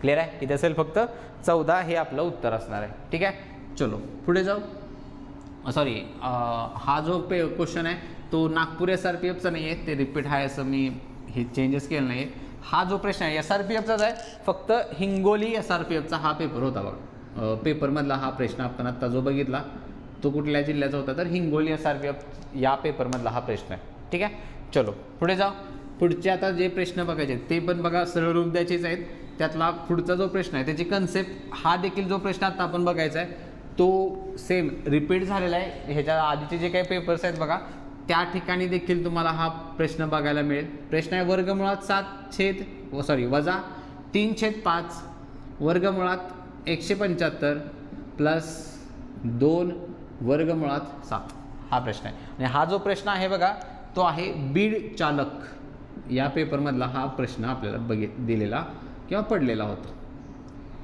क्लिअर आहे. इथे असेल फक्त 14 हे आपलं उत्तर असणार आहे. ठीक आहे. चलो पुढे जाऊ. सॉरी, हा जो क्वेश्चन आहे तो नागपूर SRPFचा नाही आहे, ते रिपीट आहे असं मी हे चेंजेस केलं नाही. हा जो प्रश्न आहे SRPFचाच आहे, फक्त हिंगोली SRPFचा हा पेपर होता बघा. पेपरमधला हा प्रश्न आपण आत्ता जो बघितला तो कुठल्या जिल्ह्याचा होता, तर हिंगोली SRPF या पेपरमधला हा प्रश्न आहे. ठीक आहे. चलो पुढे जाऊ. पुढचे आता जे प्रश्न बघायचे ते पण बघा सरळ रूप द्यायचेच आहेत. त्यातला पुढचा जो प्रश्न आहे त्याची कन्सेप्ट, हा देखील जो प्रश्न आता आपण बघायचा आहे तो सेम रिपीट झालेला आहे. ह्याच्या आधीचे जे काही पेपर्स आहेत बघा त्या ठिकाणी देखील तुम्हाला हा प्रश्न बघायला मिळेल. प्रश्न आहे वर्गमुळात 7 - 3/5 वर्गमुळात 175 + 2 वर्गमुळात 7 हा प्रश्न आहे. आणि हा जो प्रश्न आहे बघा तो आहे बीड चालक या पेपरमधला हा प्रश्न आपल्याला दिलेला किंवा पडलेला होता.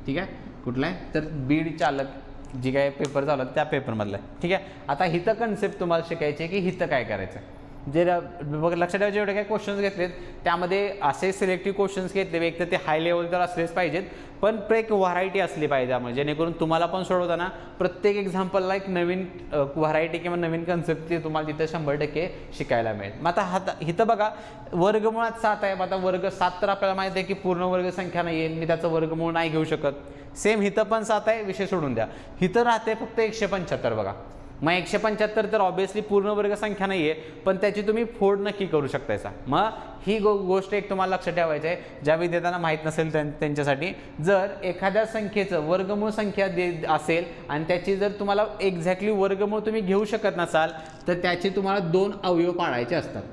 ठीक आहे. कुठला आहे तर बीड चालक जी काय पेपर झाला त्या पेपरमधला आहे. ठीक आहे. आता हिथं कन्सेप्ट तुम्हाला शिकायची आहे की हिथं काय करायचं आहे. जे लक्षात ठेवा जेवढे काही क्वेश्चन्स घेतलेत त्यामध्ये असे सिलेक्टिव्ह क्वेश्चन्स घेतले, एक तर ते हाय लेवल तर असलेच पाहिजेत, पण एक व्हरायटी असली पाहिजे त्यामुळे, जेणेकरून तुम्हाला पण सोडवताना प्रत्येक एक्झाम्पलला एक नवीन व्हरायटी किंवा नवीन कन्सेप्ट ते तुम्हाला तिथं 100% शिकायला मिळेल. मग आता इथं बघा वर्गमुळात 7 आहे. आता वर्ग 7 तर आपल्याला माहिती आहे की पूर्ण वर्ग संख्या नाही आहे, मी त्याचं वर्गमूळ नाही घेऊ शकत. सेम हिथं पण 7 आहे, विषय सोडून द्या. हिथं राहते फक्त 175 बघा. मग 175 तर ऑब्विसली पूर्ण वर्ग संख्या नाही आहे, पण त्याची तुम्ही फोड नक्की करू शकतायसा. मग ही गोष्ट एक तुम्हाला लक्षात ठेवायची आहे, ज्या विद्यार्थ्यांना माहीत नसेल त्यांच्यासाठी. जर एखाद्या संख्येचं वर्गमूळ संख्या असेल आणि त्याची जर तुम्हाला एक्झॅक्टली वर्गमूळ तुम्ही घेऊ शकत नसाल तर त्याचे तुम्हाला 2 अवयव पाडायचे असतात.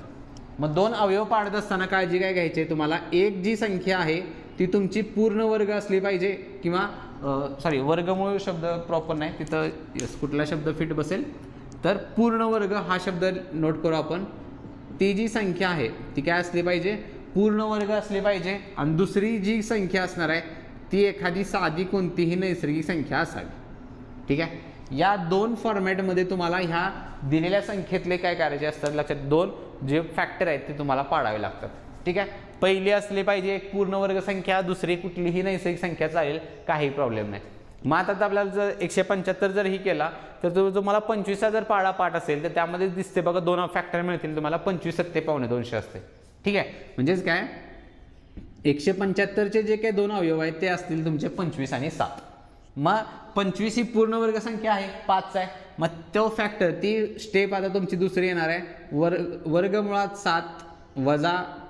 मग 2 अवयव पाडत असताना काळजी काय घ्यायची, तुम्हाला एक जी संख्या आहे ती तुमची पूर्ण वर्ग असली पाहिजे किंवा सॉरी वर्गमूळ शब्द प्रॉपर नाही तिथं, कुठला शब्द फिट बसेल तर पूर्ण वर्ग हा शब्द नोट करू आपण. ती जी संख्या आहे ती काय असली पाहिजे, पूर्ण वर्ग असली पाहिजे. आणि दुसरी जी संख्या असणार आहे ती एखादी साधी कोणतीही नैसर्गिक संख्या असावी. ठीक आहे. या 2 फॉर्मॅटमध्ये तुम्हाला ह्या दिलेल्या संख्येतले काय करायचे असतात, लक्षात 2 जे फॅक्टर आहेत ते तुम्हाला पाडावे लागतात. ठीक आहे. पहिली असली पाहिजे एक पूर्ण वर्ग संख्या, दुसरी कुठलीही नैसर्गिक संख्या चालेल, काही प्रॉब्लेम नाही. मग आता आपल्याला जर 175 जर ही केला तर जो मला 25चा जर पाठ असेल तर त्यामध्ये दिसते बघा 2 फॅक्टर मिळतील तुम्हाला, 25 + 2.5 असते. ठीक आहे. म्हणजेच काय 175चे जे काही 2 अवयव आहेत ते असतील तुमचे 25 आणि 7. मग 25 ही पूर्ण वर्ग संख्या आहे, 5 आहे. मग तो फॅक्टर ती स्टेप आता तुमची दुसरी येणार आहे. वर्गमुळात 7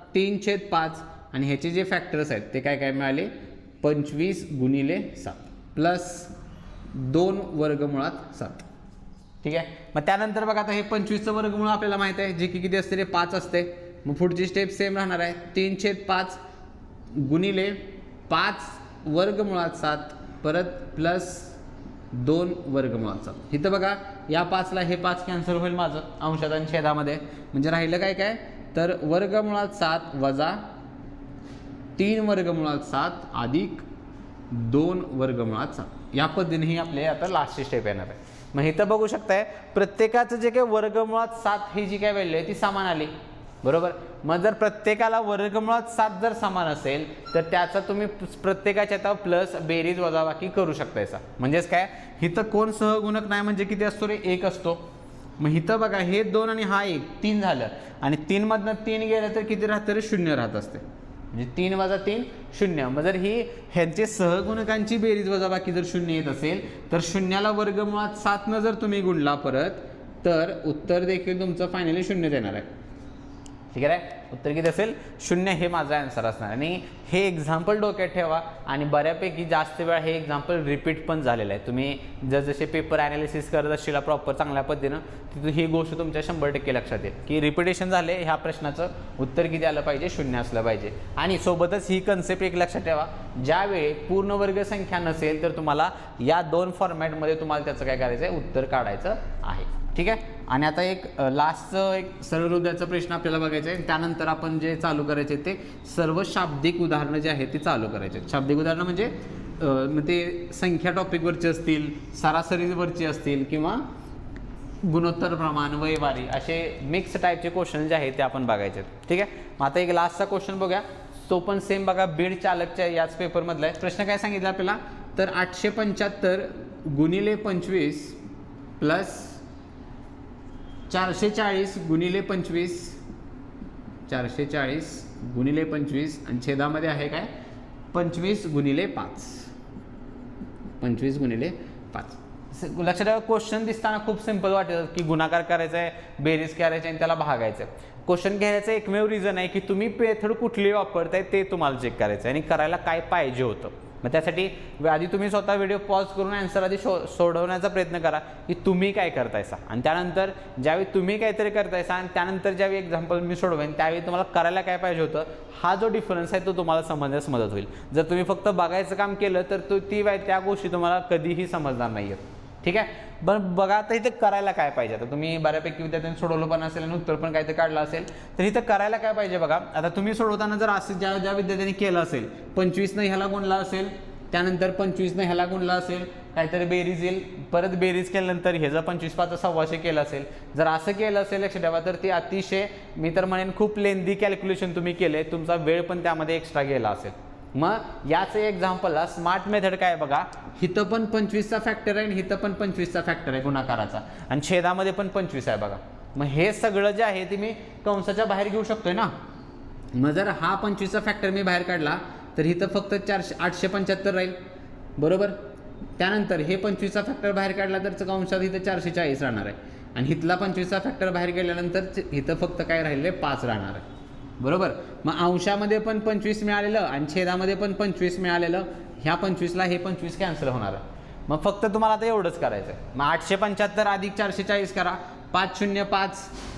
- 3/5 आणि ह्याचे जे फॅक्टर्स आहेत ते काय काय मिळाले, 25 × 7 + 2 वर्गमुळात 7. ठीक आहे. मग त्यानंतर बघा आता हे 25चं वर्गमूळ आपल्याला माहिती आहे जे की किती असते रे, 5 असते. मग पुढची स्टेप सेम राहणार आहे, 3/5 × 5 वर्गमुळात 7 परत +2 वर्गमुळात 7. इथं बघा या 5ला हे 5 कॅन्सल होईल माझं अंशात आणि छेदामध्ये, म्हणजे राहिलं काय काय तर वर्गमुळात 7 - 3 वर्गमुळात 7 अधिक 2 वर्गमुळात 7. या पद्धतीने ही आपले आता लास्टची स्टेप येणार आहे. मग इथं बघू शकताय प्रत्येकाचं जे काही वर्गमुळात 7 ही जी काय व्हॅल्यू आहे ती समान आली, बरोबर. मग जर प्रत्येकाला वर्गमुळात 7 जर समान असेल तर त्याचा तुम्ही प्रत्येकाच्या आता प्लस बेरीज वजाबाकी करू शकतायसा. म्हणजेच काय इथं कोण सहगुणक नाही म्हणजे किती असतो रे, 1 असतो. मग इथं बघा हे 2 आणि हा 1 3 झालं आणि 3 मधनं 3 गेलं तर किती राहतं रे 0 राहत असते म्हणजे 3 वजा 3 0. मग जर ही ह्यांचे सहगुणकांची बेरीज वजा बाकी जर 0 येत असेल तर 0ला वर्गमुळात 7 जर तुम्ही गुणला परत तर उत्तर देखील तुमचं फायनली 0 देणार आहे. ठीक आहे, उत्तर किती असेल 0. हे माझा आन्सर असणार आणि हे एक्झाम्पल डोक्यात ठेवा आणि बऱ्यापैकी जास्त वेळा हे एक्झाम्पल रिपीट पण झालेलं आहे. तुम्ही जसे पेपर ॲनालिसिस करत असशील प्रॉपर चांगल्या पद्धतीनं तिथं ही गोष्ट तुमच्या 100% लक्षात येईल की रिपिटेशन झाले ह्या प्रश्नाचं उत्तर किती आलं पाहिजे 0 असलं पाहिजे. आणि सोबतच ही कन्सेप्ट एक लक्षात ठेवा, ज्यावेळी पूर्ण वर्ग संख्या नसेल तर तुम्हाला या 2 फॉर्मॅटमध्ये तुम्हाला त्याचं काय करायचं आहे उत्तर काढायचं आहे. ठीक आहे, आणि आता एक लास्टचं एक सरळ उद्याचा प्रश्न आपल्याला बघायचा आहे. त्यानंतर आपण जे चालू करायचे ते सर्व शाब्दिक उदाहरणं जे आहेत ते चालू करायचे. शाब्दिक उदाहरणं म्हणजे मग ते संख्या टॉपिकवरची असतील, सरासरीवरची असतील किंवा गुणोत्तर प्रमाण, वयवारी असे मिक्स टाईपचे क्वेश्चन जे आहेत ते आपण बघायचे. ठीक आहे, मग आता एक लास्टचा क्वेश्चन बघूया. तो पण सेम बघा, बीड चालकच्या याच पेपरमधला आहे. प्रश्न काय सांगितला आपल्याला तर 875 गुणिले 25 प्लस 440 गुणिले 25 440 गुणिले 25 आणि छेदामध्ये आहे काय 25 गुणिले 5 25 गुणिले 5. लक्षात ठेवा, क्वेश्चन दिसताना खूप सिंपल वाटेल की गुणाकार करायचा आहे, बेरीज करायची आणि त्याला भागायचं आहे. क्वेश्चन घ्यायचं एकमेव रिझन आहे की तुम्ही मेथड कुठली वापरताय ते तुम्हाला चेक करायचं आहे आणि करायला काय पाहिजे होतं. मग त्यासाठी आधी तुम्ही स्वतः व्हिडिओ पॉज करून आन्सर आधी सोडवण्याचा प्रयत्न करा की तुम्ही काय करतायसा आणि त्यानंतर ज्यावेळी तुम्ही काहीतरी करतायसा आणि त्यानंतर ज्यावेळी एक्झाम्पल मी सोडवेन त्यावेळी तुम्हाला करायला काय पाहिजे होतं हा जो डिफरन्स आहे तो तुम्हाला समजण्यास मदत होईल. जर तुम्ही फक्त बघायचं काम केलं तर त्या गोष्टी तुम्हाला कधीही समजणार नाही आहेत. ठीक आहे, पण बघा आता इथं करायला काय पाहिजे. आता तुम्ही बऱ्यापैकी विद्यार्थ्यांनी सोडवलं पण असेल आणि उत्तर पण काहीतरी काढलं असेल तर इथं करायला काय पाहिजे बघा. आता तुम्ही सोडवताना जर असं ज्या विद्यार्थ्यांनी केलं असेल 25नं ह्याला गुणला असेल, त्यानंतर 25नं ह्याला गुणला असेल, काहीतरी बेरीज येईल, परत बेरीज केल्यानंतर ह्याचा 25 5 125 केलं असेल. जर असं केलं असेल लक्ष ठेवा तर ते अतिशय मी तर म्हणेन खूप लेंदी कॅल्क्युलेशन तुम्ही केले, तुमचा वेळ पण त्यामध्ये एक्स्ट्रा गेला असेल. मग याचं एक्झाम्पलला स्मार्ट मेथड काय बघा, हिथं पण 25चा फॅक्टर आहे आणि हिथं पण 25चा फॅक्टर आहे गुणाकाराचा आणि छेदामध्ये पण 25 आहे बघा. मग हे सगळं जे आहे ते मी कंसाच्या बाहेर घेऊ शकतोय ना. मग जर हा 25चा फॅक्टर मी बाहेर काढला तर इथं फक्त 875 राहील बरोबर. त्यानंतर हे 25चा फॅक्टर बाहेर काढला तर कंसात इथं 440 राहणार आहे आणि इथला 25चा फॅक्टर बाहेर गेल्यानंतर इथं फक्त काय राहिले 5 राहणार आहे बरोबर. मग अंशामध्ये पण 25 मिळालेलं आणि छेदामध्ये पण 25 मिळालेलं. ह्या 25ला हे 25 कॅन्सल होणार आहे. मग फक्त तुम्हाला आता एवढंच करायचं आहे. मग 875 अधिक 440 करा, 5 0 5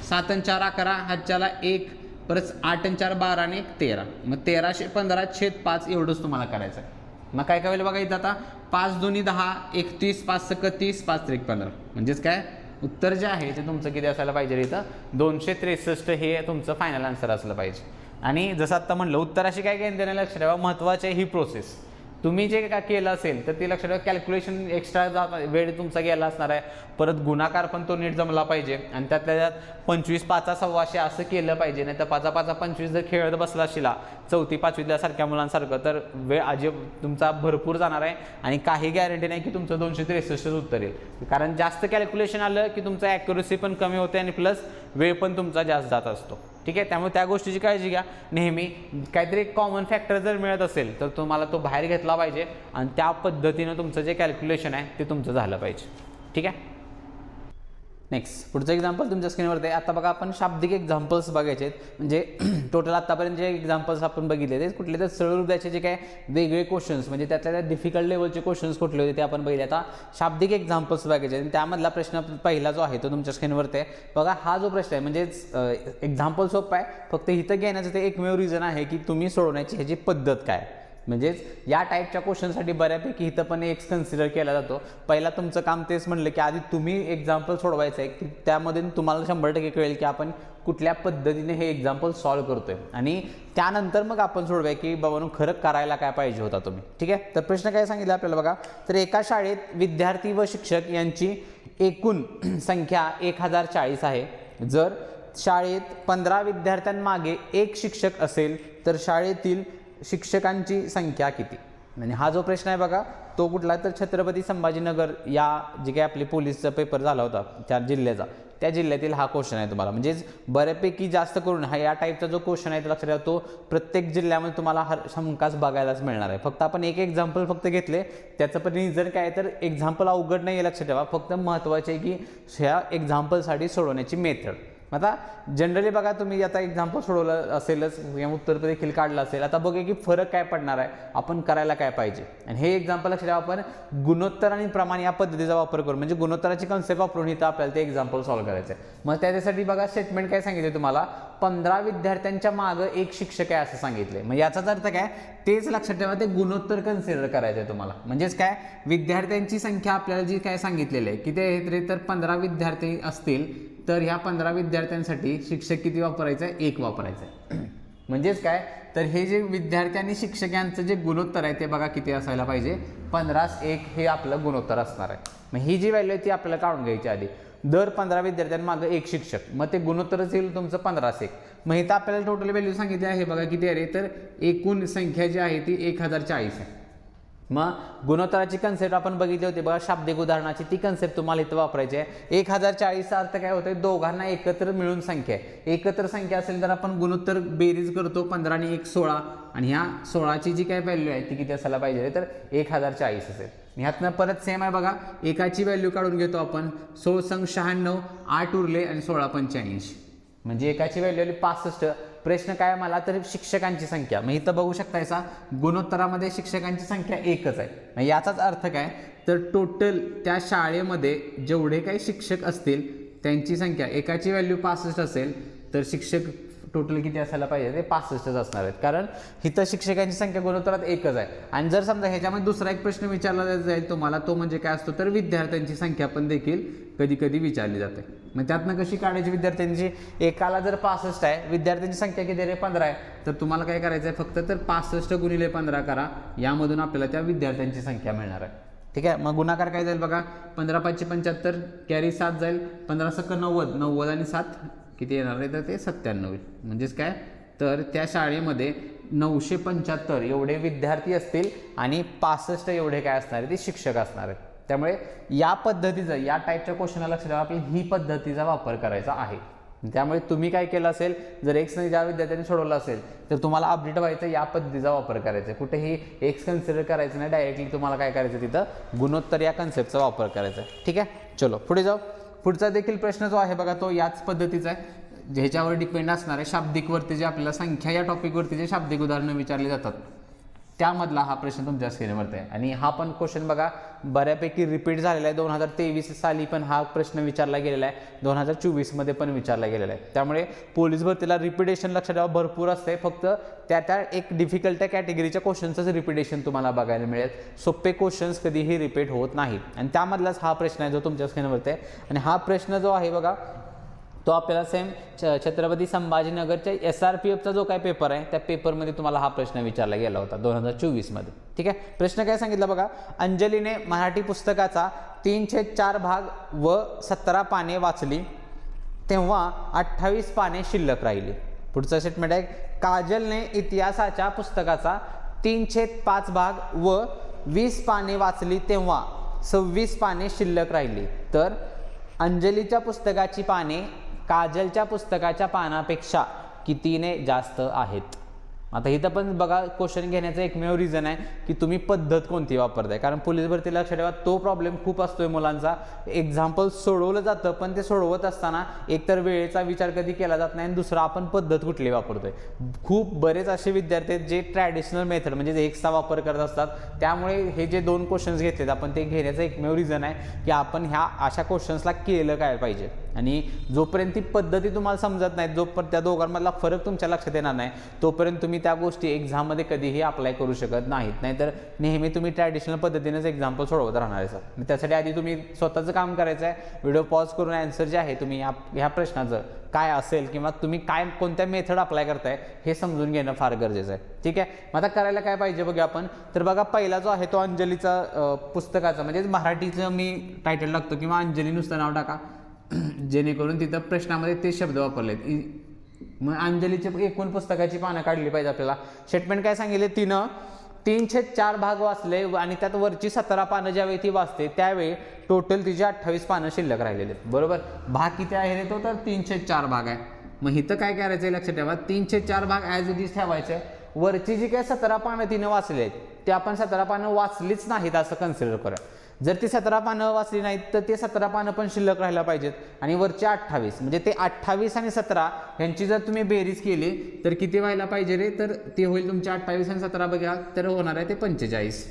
7 आणि 4 11 हातच्याला 1 परत 8 आणि 4 12 आणि 1 13. मग 1315 छेद 5 एवढंच तुम्हाला करायचं आहे. मग काय काय बघा इथं आता 5 2 10 31 5 30 5 3 15 म्हणजेच काय उत्तर जे आहे ते तुमचं किती असायला पाहिजे इथं 263 हे तुमचं फायनल आन्सर असलं पाहिजे. आणि जसं आत्ता म्हणलं उत्तराशी काय काय देण्याला लक्ष ठेवा, महत्त्वाची आहे ही प्रोसेस. तुम्ही जे काय केलं असेल तर ते लक्षात ठेवा, कॅल्क्युलेशन एक्स्ट्रा वेळ तुमचा गेला असणार आहे. परत गुणाकार पण तो नीट जमला पाहिजे आणि त्यातल्या त्यात 25 5 125 असं केलं पाहिजे. नाही तर 5 5 25 जर खेळत बसला असेल 4थी 5वीतल्या सारख्या मुलांसारखं तर वेळ अजब तुमचा भरपूर जाणार आहे आणि काही गॅरंटी नाही की तुमचं 263 उत्तर येईल. कारण जास्त कॅल्क्युलेशन आलं की तुमचं ॲक्युरेसी पण कमी होते आणि प्लस वेळ पण तुमचा जास्त जात असतो. ठीक आहे, त्यामुळे त्या गोष्टीची काळजी घ्या. नेहमी काहीतरी एक कॉमन फॅक्टर जर मिळत असेल तर तुम्हाला तो बाहेर घेतला पाहिजे आणि त्या पद्धतीनं तुमचं जे कॅल्क्युलेशन आहे ते तुमचं झालं पाहिजे. ठीक आहे, नेक्स्ट पुढचं एक्झाम्पल तुमच्या स्क्रीनवरती आहे. आता बघा आपण शाब्दिक एक्झाम्पल्स बघायचे आहेत. म्हणजे टोटल आतापर्यंत जे एक्झाम्पल्स आपण बघितले ते कुठले तर सरळ उद्याचे जे काय वेगळे क्वेश्चन्स म्हणजे त्यातल्या त्या डिफिकल्ट लेवलचे क्वेश्चन्स कुठले होते ते आपण बघितले. आता शाब्दिक एक्झाम्पल्स बघायचे आणि त्यामधला प्रश्न पहिला जो आहे तो तुमच्या स्क्रीनवरती आहे बघा. हा जो प्रश्न आहे म्हणजे एक्झाम्पल सोपं आहे, फक्त इथं घेण्याचं ते एकमेव रिझन आहे की तुम्ही सोडवण्याची ह्याची पद्धत काय. म्हणजेच या टाईपच्या क्वेश्चनसाठी बऱ्यापैकी इथं पण एक्स कन्सिडर केला जातो. पहिला तुमचं काम तेच म्हणलं की आधी तुम्ही एक्झाम्पल सोडवायचं आहे की त्यामध्ये तुम्हाला 100% कळेल की आपण कुठल्या पद्धतीने हे एक्झाम्पल सॉल्व्ह करतोय आणि त्यानंतर मग आपण सोडवूया की बाबांनो खरं करायला काय पाहिजे होता तुम्ही. ठीक आहे, तर प्रश्न काय सांगितलं आपल्याला बघा. तर एका शाळेत विद्यार्थी व शिक्षक यांची एकूण संख्या 1040 आहे. जर शाळेत 15 विद्यार्थ्यांमागे एक शिक्षक असेल तर शाळेतील शिक्षकांची संख्या किती. आणि हा जो प्रश्न आहे बघा तो कुठला तर छत्रपती संभाजीनगर या जे काही आपली पोलीसचा पेपर झाला होता त्या जिल्ह्याचा त्या जिल्ह्यातील हा क्वेश्चन आहे तुम्हाला. म्हणजेच बऱ्यापैकी जास्त करून हा या टाईपचा जो क्वेश्चन आहे तो लक्षात ठेवा, तो प्रत्येक जिल्ह्यामध्ये तुम्हाला हमखास बघायलाच मिळणार आहे. फक्त आपण एक एक्झाम्पल फक्त घेतले, त्याचं पण रिझन काय तर एक्झाम्पल अवघड नाही आहे लक्षात ठेवा, फक्त महत्त्वाचे आहे की ह्या एक्झाम्पलसाठी सोडवण्याची मेथड. आता जनरली बघा तुम्ही आता एक्झाम्पल सोडवलं असेलच किंवा उत्तर देखील काढलं असेल. आता बघूया की फरक काय पडणार आहे, आपण करायला काय पाहिजे. आणि हे एक्झाम्पल लक्षात ठेवा, आपण गुणोत्तर आणि प्रमाण या पद्धतीचा वापर करू, म्हणजे गुणोत्तराची कन्सेप्ट वापरून इथं आपल्याला ते एक्झाम्पल सॉल्व्ह करायचं आहे. मग त्याच्यासाठी बघा स्टेटमेंट काय सांगितले तुम्हाला, 15 विद्यार्थ्यांच्या मागं एक शिक्षक आहे असं सांगितलंय. मग याचाच अर्थ काय, तेच लक्षात ठेवा, ते गुणोत्तर कन्सिडर करायचं आहे तुम्हाला. म्हणजेच काय, विद्यार्थ्यांची संख्या आपल्याला जी काय सांगितलेली आहे किती आहे तरी, तर 15 विद्यार्थी असतील तर ह्या 15 विद्यार्थ्यांसाठी शिक्षक किती वापरायचं आहे, 1 वापरायचं आहे. म्हणजेच काय, तर हे जे विद्यार्थी आणि शिक्षक यांचं जे गुणोत्तर आहे ते बघा किती असायला पाहिजे, 15:1 हे आपलं गुणोत्तर असणार आहे. मग ही जी व्हॅल्यू आहे ती आपल्याला काढून घ्यायची आधी. दर 15 विद्यार्थ्यांमागं 1 शिक्षक, मग ते गुणोत्तरच येईल तुमचं 15:1. मग इथं आपल्याला टोटल व्हॅल्यू सांगितली आहे बघा किती आहे, तर एकूण संख्या जी आहे ती 1040 आहे. मग गुणोत्तराची कन्सेप्ट आपण बघितली होती बघा, शाब्दिक उदाहरणाची, ती कन्सेप्ट तुम्हाला इथं वापरायची आहे. 1040चा अर्थ काय होतोय, दोघांना एकत्र मिळून संख्या आहे. एकत्र संख्या असेल तर आपण गुणोत्तर बेरीज करतो, 15 आणि 1 16, आणि ह्या 16ची जी काय व्हॅल्यू आहे ती किती असायला पाहिजे, तर 1040 असेल. ह्यातनं परत सेम आहे बघा, एकाची व्हॅल्यू काढून घेतो आपण, 16 संग 96, 8 उरले आणि 16 85, म्हणजे एकाची व्हॅल्यू आली 65. प्रश्न काय मला, तर शिक्षकांची संख्या. मग इथं बघू शकतायसा गुणोत्तरामध्ये शिक्षकांची संख्या 1च आहे. मग याचाच अर्थ काय, तर टोटल त्या शाळेमध्ये जेवढे काही शिक्षक असतील त्यांची संख्या, एकाची व्हॅल्यू 65 असेल तर शिक्षक टोटल किती असायला पाहिजे, ते 65च असणार आहेत, कारण इथं शिक्षकांची संख्या गुणोत्तरात 1च आहे. आणि जर समजा ह्याच्यामध्ये दुसरा एक प्रश्न विचारला जाईल तुम्हाला, तो म्हणजे काय असतो, तर विद्यार्थ्यांची संख्या पण देखील कधी कधी विचारली जाते. मग त्यातनं कशी काढायची विद्यार्थ्यांची, एकाला जर 65 आहे, विद्यार्थ्यांची संख्या किती रे 15 आहे, तर तुम्हाला काय करायचं आहे, फक्त तर 65 गुणिले 15 करा, यामधून आपल्याला त्या विद्यार्थ्यांची संख्या मिळणार आहे. ठीक आहे. मग गुणाकार काय जाईल बघा, 15 5 75, कॅरी 7 जाईल, 15 सक 90, 90 आणि 7 किती येणार आहे, तर ते 97 होईल. म्हणजेच काय, तर त्या शाळेमध्ये 975 एवढे विद्यार्थी असतील आणि 65 एवढे काय असणार आहे, ते शिक्षक असणार आहेत. त्यामुळे या पद्धतीचं, या टाईपच्या क्वेश्चनला लक्ष द्यावं, आपल्याला ही पद्धतीचा वापर करायचा आहे. त्यामुळे तुम्ही काय केलं असेल, जर एक्स ज्या विद्यार्थ्यांनी सोडवलं असेल तर तुम्हाला अपडेट व्हायचं, या पद्धतीचा वापर करायचा आहे. कुठेही एक्स कन्सिडर करायचं नाही, डायरेक्टली तुम्हाला काय करायचं, तिथं गुणोत्तर या कन्सेप्टचा वापर करायचा आहे. ठीक आहे, चलो पुढे जाऊ. पुढचा देखील प्रश्न जो आहे बघा, तो याच पद्धतीचा आहे, ह्याच्यावर डिपेंड असणार आहे. शाब्दिकवरती जे आपल्याला संख्या या टॉपिकवरती जे शाब्दिक उदाहरणं विचारली जातात त्यामधला हा प्रश्न तुमच्या स्क्रीनवरती आहे. आणि हा पण क्वेश्चन बघा बऱ्यापैकी रिपीट झालेला आहे. 2023 साली पण हा प्रश्न विचारला गेलेला आहे, 2024 पण विचारला गेलेला आहे. त्यामुळे पोलीस भरतीला रिपिटेशन लक्षात ठेवा भरपूर असते, फक्त त्या एक डिफिकल्ट कॅटेगरीच्या क्वेश्चनचंच रिपिटेशन तुम्हाला बघायला मिळेल. सोपे क्वेश्चन्स कधीही रिपीट होत नाहीत, आणि त्यामधलाच हा प्रश्न आहे जो तुमच्या स्क्रीनवरती आहे. आणि हा प्रश्न जो आहे बघा, तो आपल्याला सेम छत्रपती संभाजीनगरच्या SRPFचा जो काय पेपर आहे त्या पेपरमध्ये तुम्हाला हा प्रश्न विचारला गेला होता 2024 ठीक आहे. प्रश्न काय सांगितलं बघा, अंजलीने मराठी पुस्तकाचा 3/4 भाग व 17 पाने वाचली तेव्हा 28 पाने शिल्लक राहिली. पुढचा स्टेटमेंट आहे, काजलने इतिहासाच्या पुस्तकाचा 3/5 भाग व 20 पाने वाचली तेव्हा 26 पाने शिल्लक राहिली. तर अंजलीच्या पुस्तकाची पाने काजलच्या पुस्तकाच्या पानापेक्षा कितीने जास्त आहेत. आता इथं पण बघा क्वेश्चन घेण्याचं एकमेव रिझन आहे की तुम्ही पद्धत कोणती वापरताय, कारण पोलीस भरतीला लक्षात ठेवा तो प्रॉब्लेम खूप असतोय मुलांचा. एक्झाम्पल सोडवलं जातं पण ते सोडवत असताना एकतर वेळेचा विचार कधी केला जात नाही आणि दुसरा आपण पद्धत कुठली वापरतोय. खूप बरेच असे विद्यार्थी आहेत जे ट्रॅडिशनल मेथड म्हणजे एक्सचा वापर करत असतात. त्यामुळे हे जे 2 क्वेश्चन्स घेतलेत आपण ते घेण्याचं एकमेव रिझन आहे की आपण ह्या अशा क्वेश्चन्सला केलं काय पाहिजे. आणि जोपर्यंत ती पद्धती तुम्हाला समजत नाहीत, जोपर्यंत त्या दोघांमधला फरक तुमच्या लक्षात येणार नाही, तोपर्यंत तुम्ही त्या गोष्टी एक्झाममध्ये कधीही अप्लाय करू शकत नाहीत. नाहीतर नेहमी तुम्ही ट्रॅडिशनल पद्धतीनेच एक्झाम्पल सोडवत राहणार आहे. सर त्यासाठी आधी तुम्ही स्वतःचं काम करायचं आहे. व्हिडिओ पॉज करून आन्सर जे आहे तुम्ही ह्या प्रश्नाचं काय असेल किंवा तुम्ही काय कोणत्या मेथड अप्लाय करताय हे समजून घेणं फार गरजेचं आहे. ठीक आहे. मग आता करायला काय पाहिजे बघा आपण. तर बघा पहिला जो आहे तो अंजलीचा पुस्तकाचा म्हणजे मराठीचं मी टायटल लागतो किंवा अंजली नुसतं नाव टाका जेणेकरून तिथं प्रश्नामध्ये ते शब्द वापरलेत. मग अंजलीचे एकूण पुस्तकाची पानं काढली पाहिजे आपल्याला. स्टेटमेंट काय सांगितले, तिनं 3/4 भाग वाचले आणि त्यात वरची 17 पानं ज्यावेळी ती वाचते त्यावेळी टोटल तिची 28 पानं शिल्लक राहिलेले आहेत, बरोबर. भाग किती आहे रे तो, तर 3/4 भाग आहे. मग इथं काय करायचं लक्षात ठेवा, 3/4 भाग ॲज इट इज ठेवायचं. वरची जी काय 17 पानं तिनं वाचली आहेत ते आपण 17 पानं वाचलीच नाहीत असं कन्सिडर करूया. जर ती 17 पानं वाचली नाहीत तर ते 17 पानं पण शिल्लक राहायला पाहिजेत आणि वरचे 28, म्हणजे ते 28 आणि 17 यांची जर तुम्ही बेरीज केली तर किती व्हायला पाहिजे रे, तर ते होईल तुमचे 28 आणि 17 बघा तर होणार आहे ते 45.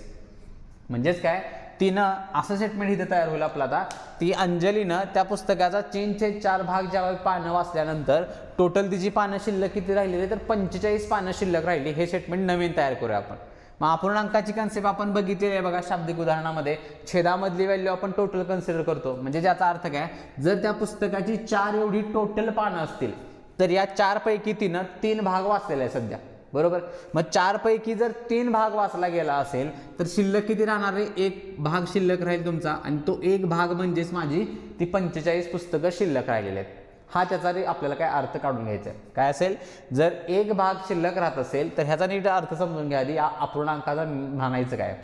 म्हणजेच काय, तिनं असं स्टेटमेंट इथं तयार होईल आपला. आता ती अंजलीनं त्या पुस्तकाचा 3/4 भाग ज्यावेळी पानं वाचल्यानंतर टोटल तिची पानं शिल्लक किती राहिलेली, तर 45 पानं शिल्लक राहिली. हे स्टेटमेंट नवीन तयार करूया आपण. मग अपूर्णांकाची कन्सेप्ट आपण बघितलेली आहे बघा शाब्दिक उदाहरणामध्ये. छेदामधली व्हॅल्यू आपण टोटल कन्सिडर करतो, म्हणजे ज्याचा अर्थ काय, जर त्या पुस्तकाची 4 एवढी टोटल पानं असतील तर या 4 पैकी तिनं 3 भाग वाचलेला आहे सध्या, बरोबर. मग 4 पैकी जर 3 भाग वाचला गेला असेल तर शिल्लक किती राहणार आहे, 1 भाग शिल्लक राहील तुमचा आणि तो 1 भाग म्हणजेच माझी ती 45 पुस्तकं शिल्लक राहिलेली आहेत. हा त्याचा आपल्याला काय अर्थ काढून घ्यायचा आहे. काय असेल, जर 1 भाग शिल्लक राहत असेल तर ह्याचा नीट अर्थ समजून घ्या आधी. अपूर्णांकाचा म्हणायचं काय,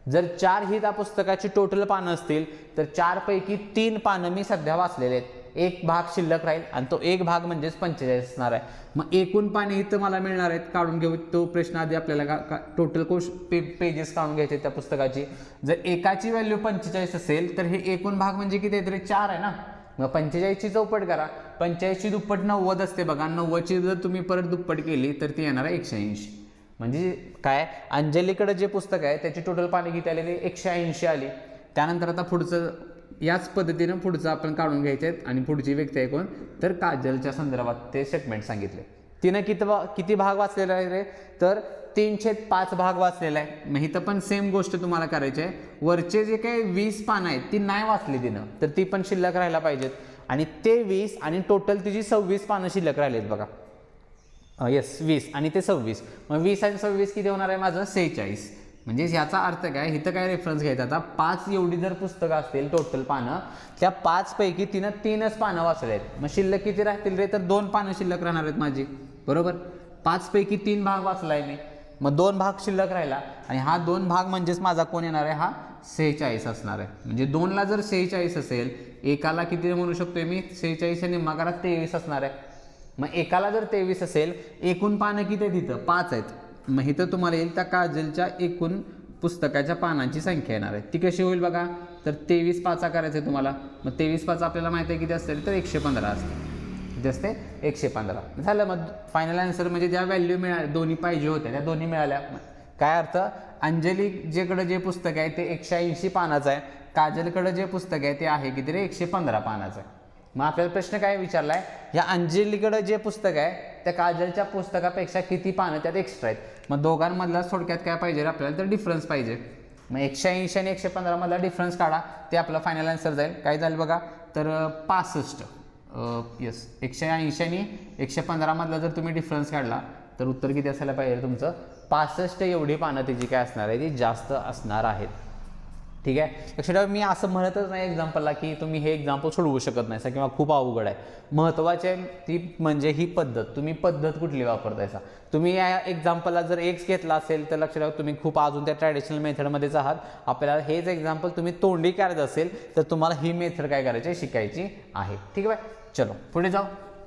जर 4 ही त्या पुस्तकाची टोटल पानं असतील तर 4 पैकी 3 पानं मी सध्या वाचलेले आहेत, 1 भाग शिल्लक राहील आणि तो 1 भाग म्हणजेच 45 असणार आहे. मग एकूण पाने इथं मला मिळणार आहेत, काढून घेऊ तो प्रश्न आधी आपल्याला टोटल पेजेस काढून घ्यायचे त्या पुस्तकाची. जर एकाची व्हॅल्यू 45 असेल तर हे एकूण भाग म्हणजे किती आहे, तरी 4 आहे ना. मग 45ची चौपट करा, 45ची दुप्पट 90 असते बघा. 90ची जर तुम्ही परत दुप्पट केली तर ती येणार आहे 180. म्हणजे काय, अंजलीकडे जे पुस्तक आहे त्याची टोटल पाने किती आलेली, 180 आली. त्यानंतर आता पुढचं याच पद्धतीनं पुढचं आपण काढून घ्यायचे आहेत आणि पुढची व्यक्ती आहे कोण, तर काजलच्या संदर्भात ते स्टेटमेंट सांगितले. तिनं किती भाग वाचलेला आहे रे, तर 3/5 भाग वाचलेला आहे. मग इथं पण सेम गोष्ट तुम्हाला करायची आहे. वरचे जे काही 20 पानं आहेत ती नाही वाचली तिनं तर ती पण शिल्लक राहायला पाहिजेत आणि ते 20 आणि टोटल तिची 26 पानं शिल्लक राहिलेत बघा. येस 20 आणि ते 26. मग 20 आणि 26 किती होणार आहे माझं, 46. म्हणजे ह्याचा अर्थ काय, इथं काय रेफरन्स घ्यायचा, आता 5 एवढी जर पुस्तकं असतील टोटल पानं, त्या 5 पैकी तिनं 3च पानं वाचले आहेत. मग शिल्लक किती राहतील रे, तर 2 पानं शिल्लक राहणार आहेत माझी, बरोबर. 5 पैकी 3 भाग वाचलाय मी, मग 2 भाग शिल्लक राहिला आणि हा 2 भाग म्हणजेच माझा कोण येणार आहे, हा 46 असणार आहे. म्हणजे 2ला जर 46 असेल, एकाला किती म्हणू शकतोय मी, 46 आणि निम्मा करा 23 असणार आहे. मग एकाला जर 23 असेल, एकूण पानं किती आहेत तिथं, 5 आहेत. मग इथं तुम्हाला येईल त्या काजलच्या एकूण पुस्तकाच्या पानांची संख्या येणार आहे. ती कशी होईल बघा, तर 23 पाचा करायचं आहे तुम्हाला. मग 23 पाचा आपल्याला माहिती आहे किती असेल, तर 115 असते. किती असते, 115 झालं. मग फायनल आन्सर म्हणजे ज्या व्हॅल्यू मिळाल्या, दोन्ही पाहिजे होत्या त्या दोन्ही मिळाल्या. काय अर्थ, अंजली जेकडे जे पुस्तक आहे ते 180 पानाचं आहे, काजलकडे जे पुस्तक आहे ते आहे किती रे, 115 पानाचं आहे. मग आपल्याला प्रश्न काय विचारलाय, या अंजलीकडे जे पुस्तक आहे त्या काजलच्या पुस्तकापेक्षा किती पानं त्यात एक्स्ट्रा आहेत. मग दोघांमधला थोडक्यात काय पाहिजे आपल्याला, तर डिफरन्स पाहिजे. मग 180 आणि 115 मधला डिफरन्स काढा, ते आपलं फायनल आन्सर जाईल. काय झालं बघा, तर 65. येस 180 आणि 115 मधला जर तुम्ही डिफरन्स काढला तर उत्तर किती असायला पाहिजे तुमचं, 65 एवढी पानं त्याची काय असणार आहे, ती जास्त असणार आहेत. ठीक आहे, लक्षात ठेवा, मी असं म्हणतच नाही एक्झाम्पलला की तुम्ही हे एक्झाम्पल सोडवू शकत नाही किंवा खूप अवघड आहे. महत्त्वाचे ती म्हणजे ही पद्धत, तुम्ही पद्धत कुठली वापरतायसा. तुम्ही या एक्झाम्पलला जर एक्स घेतला असेल तर लक्षात ठेवा तुम्ही खूप अजून त्या ट्रॅडिशनल मेथडमध्येच आहात. आपल्याला हेच एक्झाम्पल तुम्ही तोंडी करायचं असेल तर तुम्हाला ही मेथड काय करायची, शिकायची आहे. ठीक आहे, चलो पुढे जाऊ.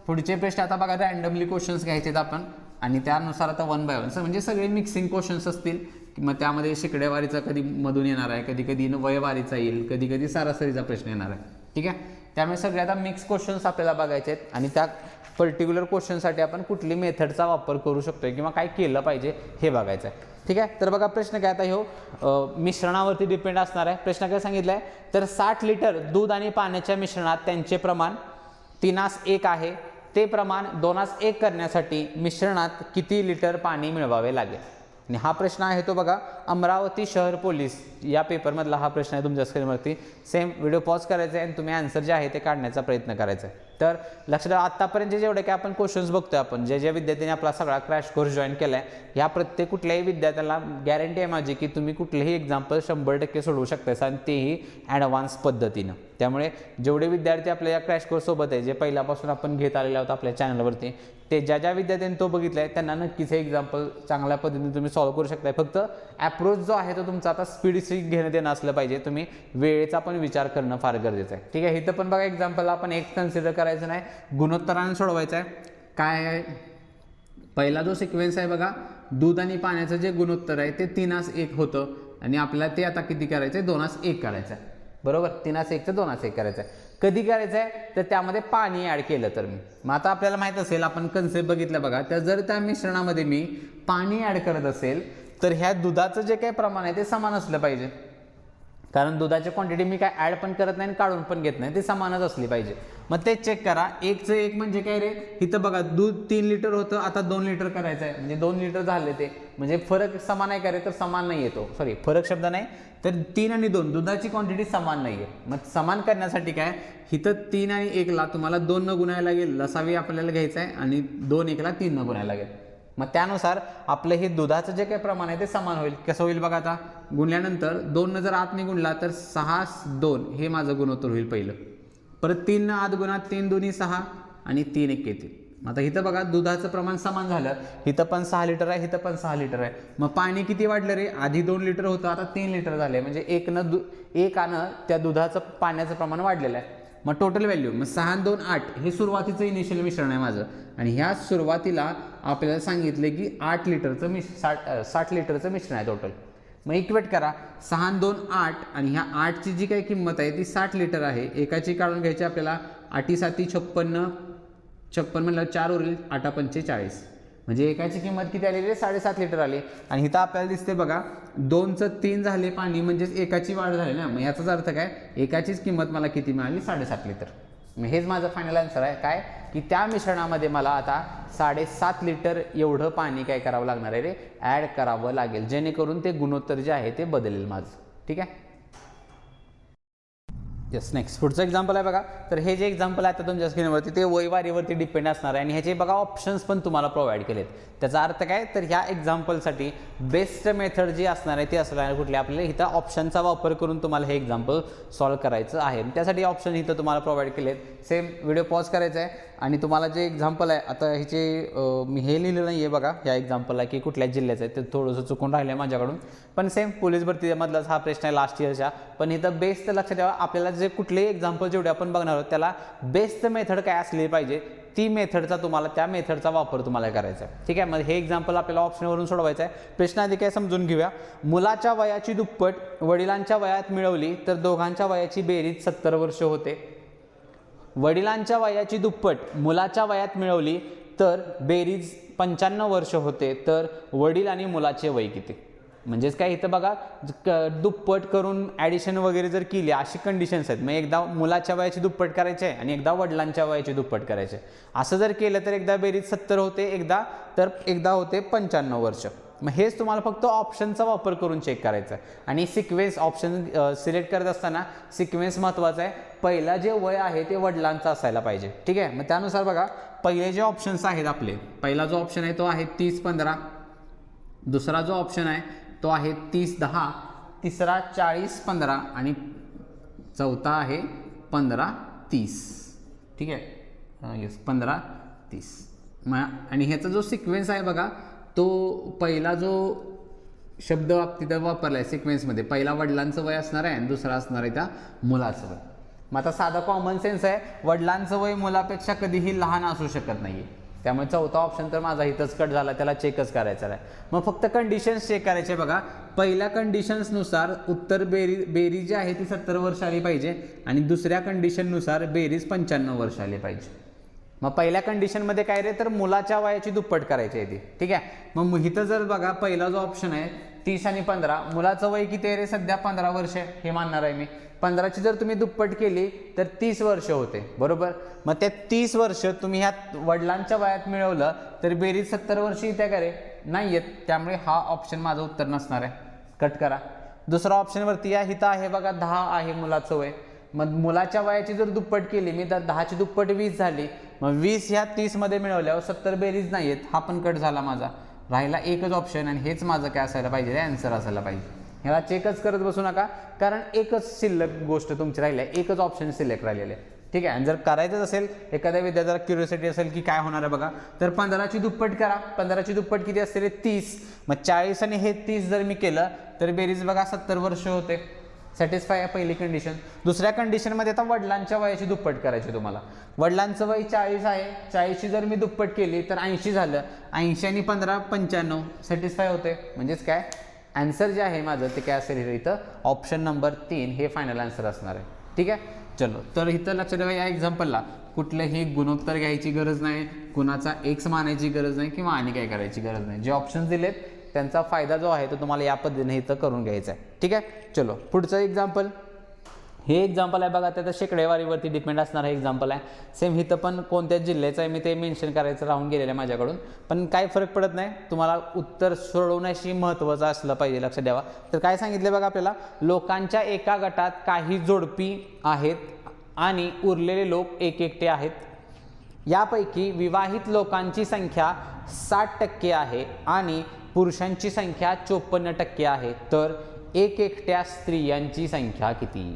पुढचे प्रश्न आता बघा, रँडमली क्वेश्चन्स घ्यायचे आहेत आपण आणि त्यानुसार आता 1 बाय 1 म्हणजे सगळे मिक्सिंग क्वेश्चन्स असतील. मग त्यामध्ये शिकडेवारीचा कधी मधून येणार आहे, कधी कधी वयवारीचा येईल, कधी कधी सरासरीचा प्रश्न येणार आहे. ठीक आहे, त्यामुळे सगळे आता मिक्स क्वेश्चन्स आपल्याला बघायचे आहेत आणि त्या पर्टिक्युलर क्वेश्चनसाठी आपण कुठली मेथडचा वापर करू शकतोय किंवा काय केलं पाहिजे हे बघायचं आहे. ठीक आहे, तर बघा प्रश्न काय आता ह्यो मिश्रणावरती डिपेंड असणार आहे. प्रश्न काय सांगितलं आहे, तर 60 लिटर दूध आणि पाण्याच्या मिश्रणात त्यांचे प्रमाण 3:1 आहे. ते प्रमाण 2:1 करण्यासाठी मिश्रणात किती लिटर पाणी मिळवावे लागेल. आणि हा प्रश्न आहे तो बघा, अमरावती शहर पोलीस या पेपरमधला हा प्रश्न आहे तुमच्या स्क्रीनवरती. सेम व्हिडिओ पॉज करायचा आहे आणि तुम्ही आन्सर जे आहे ते काढण्याचा प्रयत्न करायचा आहे. तर लक्षात आत्तापर्यंत जेवढे काय आपण क्वेश्चन्स बघतोय आपण ज्या विद्यार्थ्यांनी आपला सगळा क्रॅश कोर्स जॉईन केला आहे, ह्या प्रत्येक कुठल्याही विद्यार्थ्याला गॅरंटी आहे माझी की तुम्ही कुठलेही एक्झाम्पल 100% सोडवू शकता आणि तेही ॲडव्हान्स पद्धतीनं. त्यामुळे जेवढे विद्यार्थी आपल्या या क्रॅश कोर्स सोबत आहे, जे पहिल्यापासून आपण घेत आलेले आहोत आपल्या चॅनलवरती, ते ज्या विद्यार्थ्यांनी तो बघितला आहे त्यांना नक्कीच हे एक्झाम्पल चांगल्या पद्धतीने तुम्ही सॉल्व्ह करू शकता. फक्त ॲप्रोच जो आहे तो तुमचा आता स्पीडशी घेणं देणं असलं पाहिजे. तुम्ही वेळेचा पण विचार करणं फार गरजेचं आहे. ठीक आहे, इथं पण बघा एक्झाम्पल आपण एक कन्सिडर करायचं नाही, गुणोत्तराने सोडवायचं आहे. काय आहे पहिला जो सिक्वेन्स आहे बघा, दूध आणि पाण्याचं जे गुणोत्तर आहे ते 3:1 होतं आणि आपल्याला ते आता किती करायचं आहे, 2:1 करायचं आहे. बरोबर, 3:1चं 2:1 करायचं आहे. कधी करायचं आहे तर त्यामध्ये पाणी ॲड केलं तर मी मग आता आपल्याला माहीत असेल, आपण कन्सेप्ट बघितलं बघा, तर जर त्या मिश्रणामध्ये मी पाणी ॲड करत असेल तर ह्या दुधाचं जे काही प्रमाण आहे ते समान असलं पाहिजे. कारण दुधाची क्वांटिटी मी काय ॲड पण करत नाही आणि काढून पण घेत नाही, ते समानच असली पाहिजे. मग ते चेक करा. 1चं 1 म्हणजे काय रे, इथं बघा दूध 3 लिटर होतं, आता 2 लिटर करायचं आहे, म्हणजे 2 लिटर झाले ते, म्हणजे फरक समान आहे का रे, तर समान नाही येतो. सॉरी, फरक शब्द नाही, तर 3 आणि 2 दुधाची क्वांटिटी समान नाही आहे. मग समान करण्यासाठी काय, इथं 3 आणि 1ला तुम्हाला 2 न गुणायला लागेल, लसावी आपल्याला घ्यायचं आहे, आणि 2 1ला 3 न गुणायला लागेल. मग त्यानुसार आपलं हे दुधाचं जे काही प्रमाण आहे ते समान होईल. कसं होईल बघा, आता गुणल्यानंतर 2 जर आतने गुणला तर 6 2 हे माझं गुणोत्तर होईल पहिलं. परत 3 आत गुणा, 3 2 6 आणि 3 1 येतील. आता इथं बघा दुधाचं प्रमाण समान झालं, इथं पण 6 लिटर आहे, इथं पण 6 लिटर आहे. मग पाणी किती वाढलं रे, आधी 2 लिटर होतं, आता 3 लिटर झाले, म्हणजे एकानं त्या दुधाचं पाण्याचं प्रमाण वाढलेलं आहे. मग टोटल व्हॅल्यू मग 6 2 8 हे सुरुवातीचं इनिशियल मिश्रण आहे माझं, आणि ह्या सुरुवातीला आपल्याला सांगितले की 8 लिटरचं 60 लिटरचं मिश्रण आहे टोटल. मग इक्वेट करा, 6 2 8 आणि ह्या 8ची जी काही किंमत आहे ती 60 लिटर आहे. एकाची काढून घ्यायची आपल्याला, 8 7 56 म्हणलं 4 उरले, 8 5 40, म्हणजे एकाची किंमत किती आली रे, 7.5 लिटर आली. आणि इथं आपल्याला दिसते बघा 2चं 3 झाले पाणी, म्हणजेच एकाची वाढ झाली ना. मग याचाच अर्थ काय, एकाचीच किंमत मला किती मिळाली, 7.5 लिटर. मग हेच माझं फायनल आन्सर आहे, काय की त्या मिश्रणामध्ये मला आता 7.5 लिटर एवढं पाणी काय करावं लागणार आहे रे, ॲड करावं लागेल, जेणेकरून ते गुणोत्तर जे आहे ते बदलेल माझं. ठीक आहे, येस. नेक्स्ट पुढचं एक्झाम्पल आहे बघा. तर हे जे एक्झाम्पल आहे आता तुमच्या स्क्रीनवरती ते वयवारीवरती डिपेंड असणार आहे, आणि ह्याचे बघा ऑप्शन्स पण तुम्हाला प्रोव्हाइड केलेत. त्याचा अर्थ काय, तर ह्या एक्झाम्पलसाठी बेस्ट मेथड जी असणार आहे ती असणार आहे कुठली, आपल्याला इथं ऑप्शनचा वापर करून तुम्हाला हे एक्झाम्पल सॉल्व्ह करायचं आहे. त्यासाठी ऑप्शन इथं तुम्हाला प्रोव्हाइड केलेत. सेम व्हिडिओ पॉज करायचा आहे आणि तुम्हाला जे एक्झाम्पल आहे, आता ह्याचे मी हे लिहिलं नाही आहे बघा या एक्झाम्पलला की कुठल्या जिल्ह्याचं आहे, ते थोडंसं चुकून राहिलं आहे माझ्याकडून, पण सेम पोलीस भरतीमधलाच हा प्रश्न आहे लास्ट इयरच्या. पण इथं बेस्ट लक्षात ठेवा, आपल्याला जे कुठलेही एक्झाम्पल जेवढे आपण बघणार आहोत त्याला बेस्ट मेथड काय असली पाहिजे, ती मेथडचा तुम्हाला त्या मेथडचा वापर तुम्हाला करायचा आहे. ठीक आहे, मग हे एक्झाम्पल आपल्याला ऑप्शनवरून सोडवायचं आहे. प्रश्न आधी काय समजून घेऊया. मुलाच्या वयाची दुप्पट वडिलांच्या वयात मिळवली तर दोघांच्या वयाची बेरीज 70 वर्ष होते. वडिलांच्या वयाची दुप्पट मुलाच्या वयात मिळवली तर बेरीज 95 वर्ष होते. तर वडील आणि मुलाचे वय किती, म्हणजेच काय इथं बघा दुप्पट करून ॲडिशन वगैरे जर केली अशी कंडिशन्स आहेत. मग एकदा मुलाच्या वयाची दुप्पट करायची आहे आणि एकदा वडिलांच्या वयाची दुप्पट करायची आहे. असं जर केलं तर एकदा बेरीज 70 होते, एकदा होते 95 वर्ष. मग हेच तुम्हाला फक्त ऑप्शनचा वापर करून चेक करायचं आहे. आणि सिक्वेन्स ऑप्शन सिलेक्ट करत असताना सिक्वेन्स महत्त्वाचा आहे. पहिला जे वय आहे ते वडिलांचं असायला पाहिजे. ठीक आहे, मग त्यानुसार बघा पहिले जे ऑप्शन्स आहेत आपले, पहिला जो ऑप्शन आहे तो आहे 30-15, दुसरा जो ऑप्शन आहे तो आहे 30-10, तिसरा 40-15 आणि चौथा आहे 15-30. ठीक आहे, येस 15-30. आणि ह्याचा जो सिक्वेन्स आहे बघा, तो पहिला जो शब्द तिथं वापरला आहे सिक्वेन्समध्ये, पहिला वडिलांचं वय असणार आहे आणि दुसरा असणार आहे त्या मुलाचं वय. मग आता साधा कॉमन सेन्स आहे, वडिलांचं वय मुलापेक्षा कधीही लहान असू शकत नाही आहे. त्यामुळे चौथा ऑप्शन तर माझा इथंच कट झाला, त्याला चेकच करायचा आहे. मग फक्त कंडिशन्स चेक करायचे बघा. पहिल्या कंडिशन्सनुसार उत्तर बेरीज जी आहे ती 70 वर्ष आली पाहिजे आणि दुसऱ्या कंडिशननुसार बेरीज 95 वर्ष आली पाहिजे. मग पहिल्या कंडिशनमध्ये काय रे, तर मुलाच्या वयाची दुप्पट करायची आहे ती. ठीक आहे, मग इथं जर बघा पहिला जो ऑप्शन आहे 30 आणि 15, मुलाचं वय किती आहे रे, सध्या 15 वर्ष हे मानणार आहे मी. 15ची जर तुम्ही दुप्पट केली तर 30 वर्ष होते, बरोबर. मग ते 30 वर्ष तुम्ही ह्या वडिलांच्या वयात मिळवलं तर बेरीज 70 वर्ष येते का रे, नाही येत. त्यामुळे हा ऑप्शन माझं उत्तर नसणार आहे, कट करा. दुसरा ऑप्शनवरती या, इथं आहे बघा 10 आहे मुलाचं वय. मग मुलाच्या वयाची जर दुप्पट केली मी तर 10ची दुप्पट 20 झाली, मग 20 ह्या 30 मध्ये मिळवल्यावर 70 बेरीज नाही आहेत, हा पण कट झाला माझा, राहिला एकच ऑप्शन आणि हेच माझं काय असायला पाहिजे, आन्सर असायला पाहिजे. ह्याला चेकच करत बसू नका, कारण एकच शिल्लक गोष्ट तुमची राहिली आहे, एकच ऑप्शन सिलेक्ट राहिलेले आहे. ठीक आहे. आणि जर करायचंच असेल, एखाद्या विद्यार्थ्याला क्युरिओसिटी असेल की काय होणार आहे बघा, तर 15ची दुप्पट करा. 15ची दुप्पट किती असते रे, 30. मग 40 आणि हे 30 जर मी केलं तर बेरीज बघा 70 वर्ष होते. सॅटिस्फाय आहे पहिली कंडिशन. दुसऱ्या कंडिशनमध्ये आता वडिलांच्या वयाची दुप्पट करायची तुम्हाला. वडिलांचं वय 40 आहे, 40ची जर मी दुप्पट केली तर 80 झालं. 80 आणि 15 95 सॅटिस्फाय होते. म्हणजेच काय आन्सर जे आहे माझं ते काय असेल इथं ऑप्शन नंबर 3 हे फायनल आन्सर असणार आहे. ठीक आहे. चलो, तर इथं लक्षात ठेवा, या एक्झाम्पलला कुठलंही गुणोत्तर घ्यायची गरज नाही, कुणाचा एक्स मानायची गरज नाही किंवा आणि काय करायची गरज नाही. जे ऑप्शन दिलेत त्यांचा फायदा जो आहे तो तुम्हाला या पद्धतीने इथं करून घ्यायचा आहे. ठीक आहे. चलो, पुढचं एक्झाम्पल. हे एक्झाम्पल आहे बघा, त्याचं शेकडेवारीवरती डिपेंड असणारं हे एक्झाम्पल आहे. सेम इथं पण कोणत्या जिल्ह्याचं आहे मी ते मेन्शन करायचं राहून गेलेलं आहे माझ्याकडून, पण काय फरक पडत नाही. तुम्हाला उत्तर सोडवण्याशी महत्त्वाचं असलं पाहिजे, लक्षात द्यावा. तर काय सांगितले बघा आपल्याला, लोकांच्या एका गटात काही जोडपी आहेत आणि उरलेले लोक एकटे आहेत. यापैकी विवाहित लोकांची संख्या 60% आहे आणि पुरुषांची संख्या 54% आहे. तर एकट्या स्त्रियांची संख्या किती?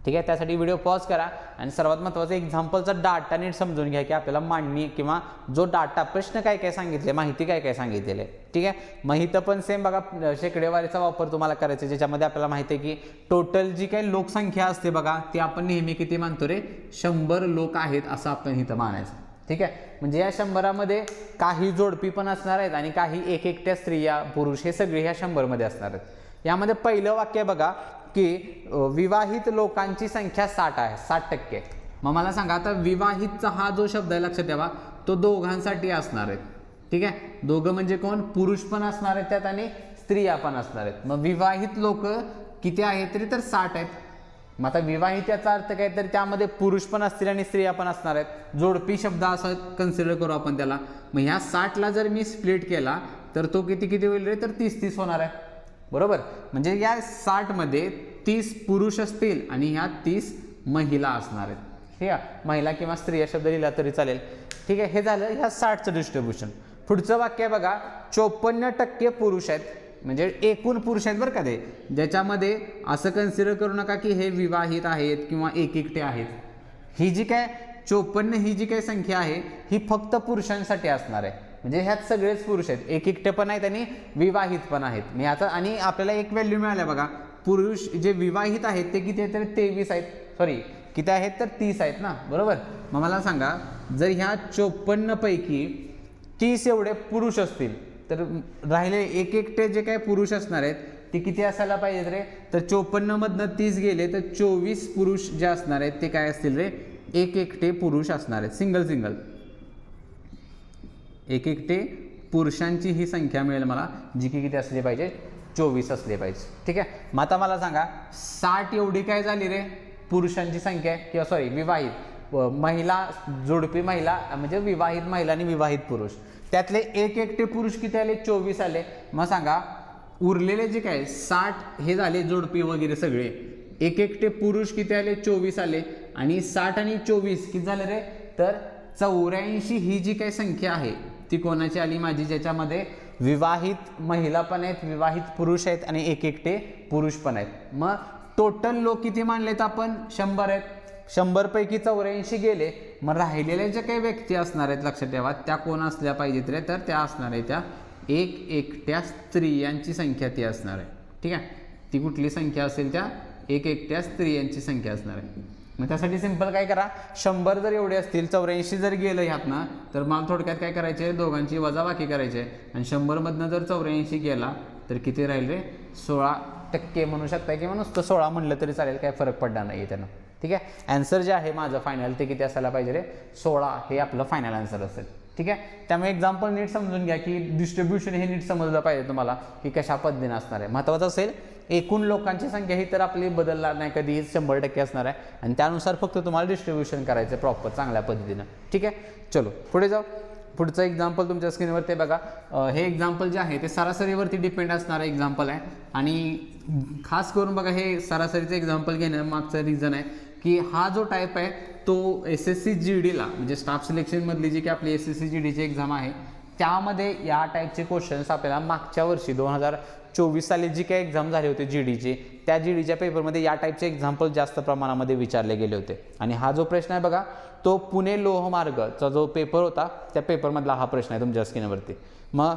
ठीक आहे. त्यासाठी व्हिडिओ पॉज करा आणि सर्वात महत्त्वाचं एक्झाम्पलचा डाटा नीट समजून घ्या की आपल्याला मांडणी किंवा जो डाटा प्रश्न काय काय सांगितले, माहिती काय काय सांगितलेलं आहे. ठीक आहे. माहिती पण सेम बघा, शेकडेवारीचा वापर तुम्हाला करायचा, ज्याच्यामध्ये आपल्याला माहिती आहे की टोटल जी काही लोकसंख्या असते बघा, ती आपण नेहमी किती मानतो रे, 100 लोक आहेत असं आपण इथं मानायचं. ठीक आहे. म्हणजे या 100मध्ये काही जोडपी पण असणार आहेत आणि काही एकट्या स्त्रिया पुरुष हे सगळे ह्या 100मध्ये असणार आहेत. यामध्ये पहिलं वाक्य बघा की विवाहित लोकांची संख्या 60 आहे, 60%. मग मला सांगा आता विवाहितचा हा जो शब्द आहे लक्षात ठेवा, तो दोघांसाठी असणार आहे. ठीक आहे. दोघं म्हणजे कोण, पुरुष पण असणार आहेत त्यात आणि स्त्रिया पण असणार आहेत. मग विवाहित लोक किती आहेत तरी तर 60 आहेत. मग आता विवाहित याचा अर्थ काय, तर त्यामध्ये पुरुष पण असतील आणि स्त्रिया पण असणार आहेत. जोडपी शब्द असं कन्सिडर करू आपण त्याला. मग ह्या 60ला जर मी स्प्लिट केला तर तो किती होईल रे, तर 30 होणार आहे. बरोबर. म्हणजे या 60मध्ये 30 पुरुष असतील आणि ह्या 30 महिला असणार आहेत. ठीक आहे. महिला किंवा स्त्रिया शब्द लिहिला तरी चालेल. ठीक आहे. हे झालं ह्या 60चं डिस्ट्रीब्युशन. पुढचं वाक्य आहे बघा, 54% पुरुष आहेत, म्हणजे एकूण पुरुष आहेत बरं का ते, ज्याच्यामध्ये असं कन्सिडर करू नका की हे विवाहित आहेत किंवा एकटे आहेत. ही जी काय 54 ही जी काही संख्या आहे ही फक्त पुरुषांसाठी असणार आहे. म्हणजे ह्यात सगळेच पुरुष आहेत, एकटे पण आहेत आणि विवाहित पण आहेत. मी आता आणि आपल्याला एक व्हॅल्यू मिळाल्या बघा, पुरुष जे विवाहित आहेत ते किती आहेत तर 23 आहेत, सॉरी किती आहेत तर 30 आहेत ना. बरोबर. मग मला सांगा, जर ह्या 54 पैकी 30 एवढे पुरुष असतील तर राहिले एकटे जे काही पुरुष असणार आहेत ते किती असायला पाहिजेत रे, तर 54 मधनं 30 गेले तर 24 पुरुष जे असणार आहेत ते काय असतील रे, एकटे पुरुष असणार आहेत. सिंगल एकटे पुरुषांची ही संख्या मिळेल मला, जी की किती असली पाहिजे, 24 असले पाहिजे. ठीक आहे. मग आता मला सांगा 60 एवढी काय झाली रे पुरुषांची संख्या आहे, किंवा सॉरी विवाहित महिला, जोडपी महिला म्हणजे विवाहित महिला आणि विवाहित पुरुष, त्यातले एकटे पुरुष किती आले, 24 आले. मग सांगा उरलेले जे काय 60 हे झाले जोडपी वगैरे सगळे, एकटे पुरुष किती आले, 24 आले. आणि 60 आणि 24 किती झाले रे, तर 84 ही जी काही संख्या आहे ती कोणाची आली माझी, ज्याच्यामध्ये विवाहित महिला पण आहेत, विवाहित पुरुष आहेत आणि एकटे पुरुष पण आहेत. मग टोटल लोक किती मानलेत आपण, 100 आहेत. 100 पैकी 84 गेले. मग राहिलेल्या ज्या काही व्यक्ती असणार आहेत लक्षात ठेवा, त्या कोण असल्या पाहिजेत रे, तर त्या असणार आहे त्या एकट्या स्त्रियांची संख्या ती असणार आहे. ठीक आहे. ती कुठली संख्या असेल, त्या एकट्या स्त्रियांची संख्या असणार आहे. मग त्यासाठी सिंपल काय करा, 100 जर एवढे असतील, 84 जर गेलं ह्यात ना, तर मला थोडक्यात काय करायचे, दोघांची वजाबाकी करायची. आणि 100 मधनं जर 84 गेला तर किती राहील रे, 16% म्हणू शकता किंवा नुसतं 16 म्हणलं तरी चालेल, काय फरक पडणार नाही त्यांना. ठीक आहे. आन्सर जे आहे माझं फायनल ते किती असायला पाहिजे रे, 16 हे आपलं फायनल आन्सर असेल. ठीक आहे. त्यामुळे एक्झाम्पल नीट समजून घ्या की डिस्ट्रीब्युशन हे नीट समजलं पाहिजे तुम्हाला की कशा पद्धतीने असणार आहे. महत्त्वाचं असेल एकूण लोकांची संख्या ही तर आपली बदलणार नाही, कधी 100% असणार आहे आणि त्यानुसार फक्त तुम्हाला डिस्ट्रीब्युशन करायचं प्रॉपर चांगल्या पद्धतीनं. ठीक आहे. चलो पुढे जाऊ. पुढचं एक्झाम्पल तुमच्या स्क्रीनवरती बघा. हे एक्झाम्पल जे आहे ते सरासरीवरती डिपेंड असणारं एक्झाम्पल आहे आणि खास करून बघा हे सरासरीचं एक्झाम्पल घेणं मागचं रिझन आहे की हा जो टाईप आहे तो SSC GDला म्हणजे स्टाफ सिलेक्शनमधली जी की आपली SSC GDची एक्झाम आहे त्यामध्ये या टाईपचे क्वेश्चन्स आपल्याला मागच्या वर्षी 2024 साली जी काही एक्झाम झाली होती GDची त्या GDच्या पेपरमध्ये या टाईपचे एक्झाम्पल जास्त प्रमाणामध्ये विचारले गेले होते. आणि हा जो प्रश्न आहे बघा तो पुणे लोहमार्गचा जो पेपर होता त्या पेपरमधला हा प्रश्न आहे तुमच्या स्क्रीनवरती. मग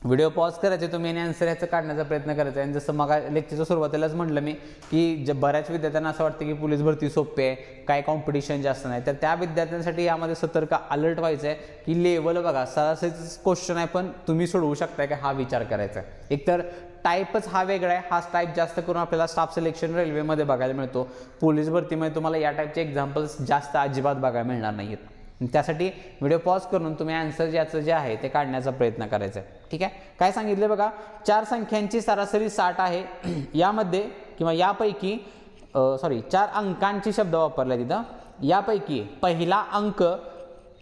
व्हिडिओ पॉज करायचे तुम्ही आणि आन्सर ह्याचा काढण्याचा प्रयत्न करायचा आहे. जसं मग लेक्चरच्या सुरुवातीलाच म्हटलं मी की बऱ्याच विद्यार्थ्यांना असं वाटतं की पोलीस भरती सोपी आहे, काय कॉम्पिटिशन जास्त नाही, तर त्या विद्यार्थ्यांसाठी यामध्ये सतर्क अलर्ट व्हायचं आहे की लेवल बघा सरासरीच क्वेश्चन आहे पण तुम्ही सोडवू शकताय का हा विचार करायचा आहे. एकतर टाईपच हा वेगळा आहे, हा टाईप जास्त करून आपल्याला स्टाफ सिलेक्शन रेल्वेमध्ये बघायला मिळतो. पोलीस भरतीमध्ये तुम्हाला या टाईपचे एक्झाम्पल्स जास्त अजिबात बघायला मिळणार नाहीत. त्यासाठी व्हिडिओ पॉज करून तुम्ही आन्सर ज्याचं जे आहे ते काढण्याचा प्रयत्न करायचा आहे. ठीक आहे, काय सांगितले बघा 4 संख्यांची सरासरी 60 आहे. यामध्ये किंवा यापैकी 4 अंकांची शब्द वापरला तिथं. यापैकी पहिला अंक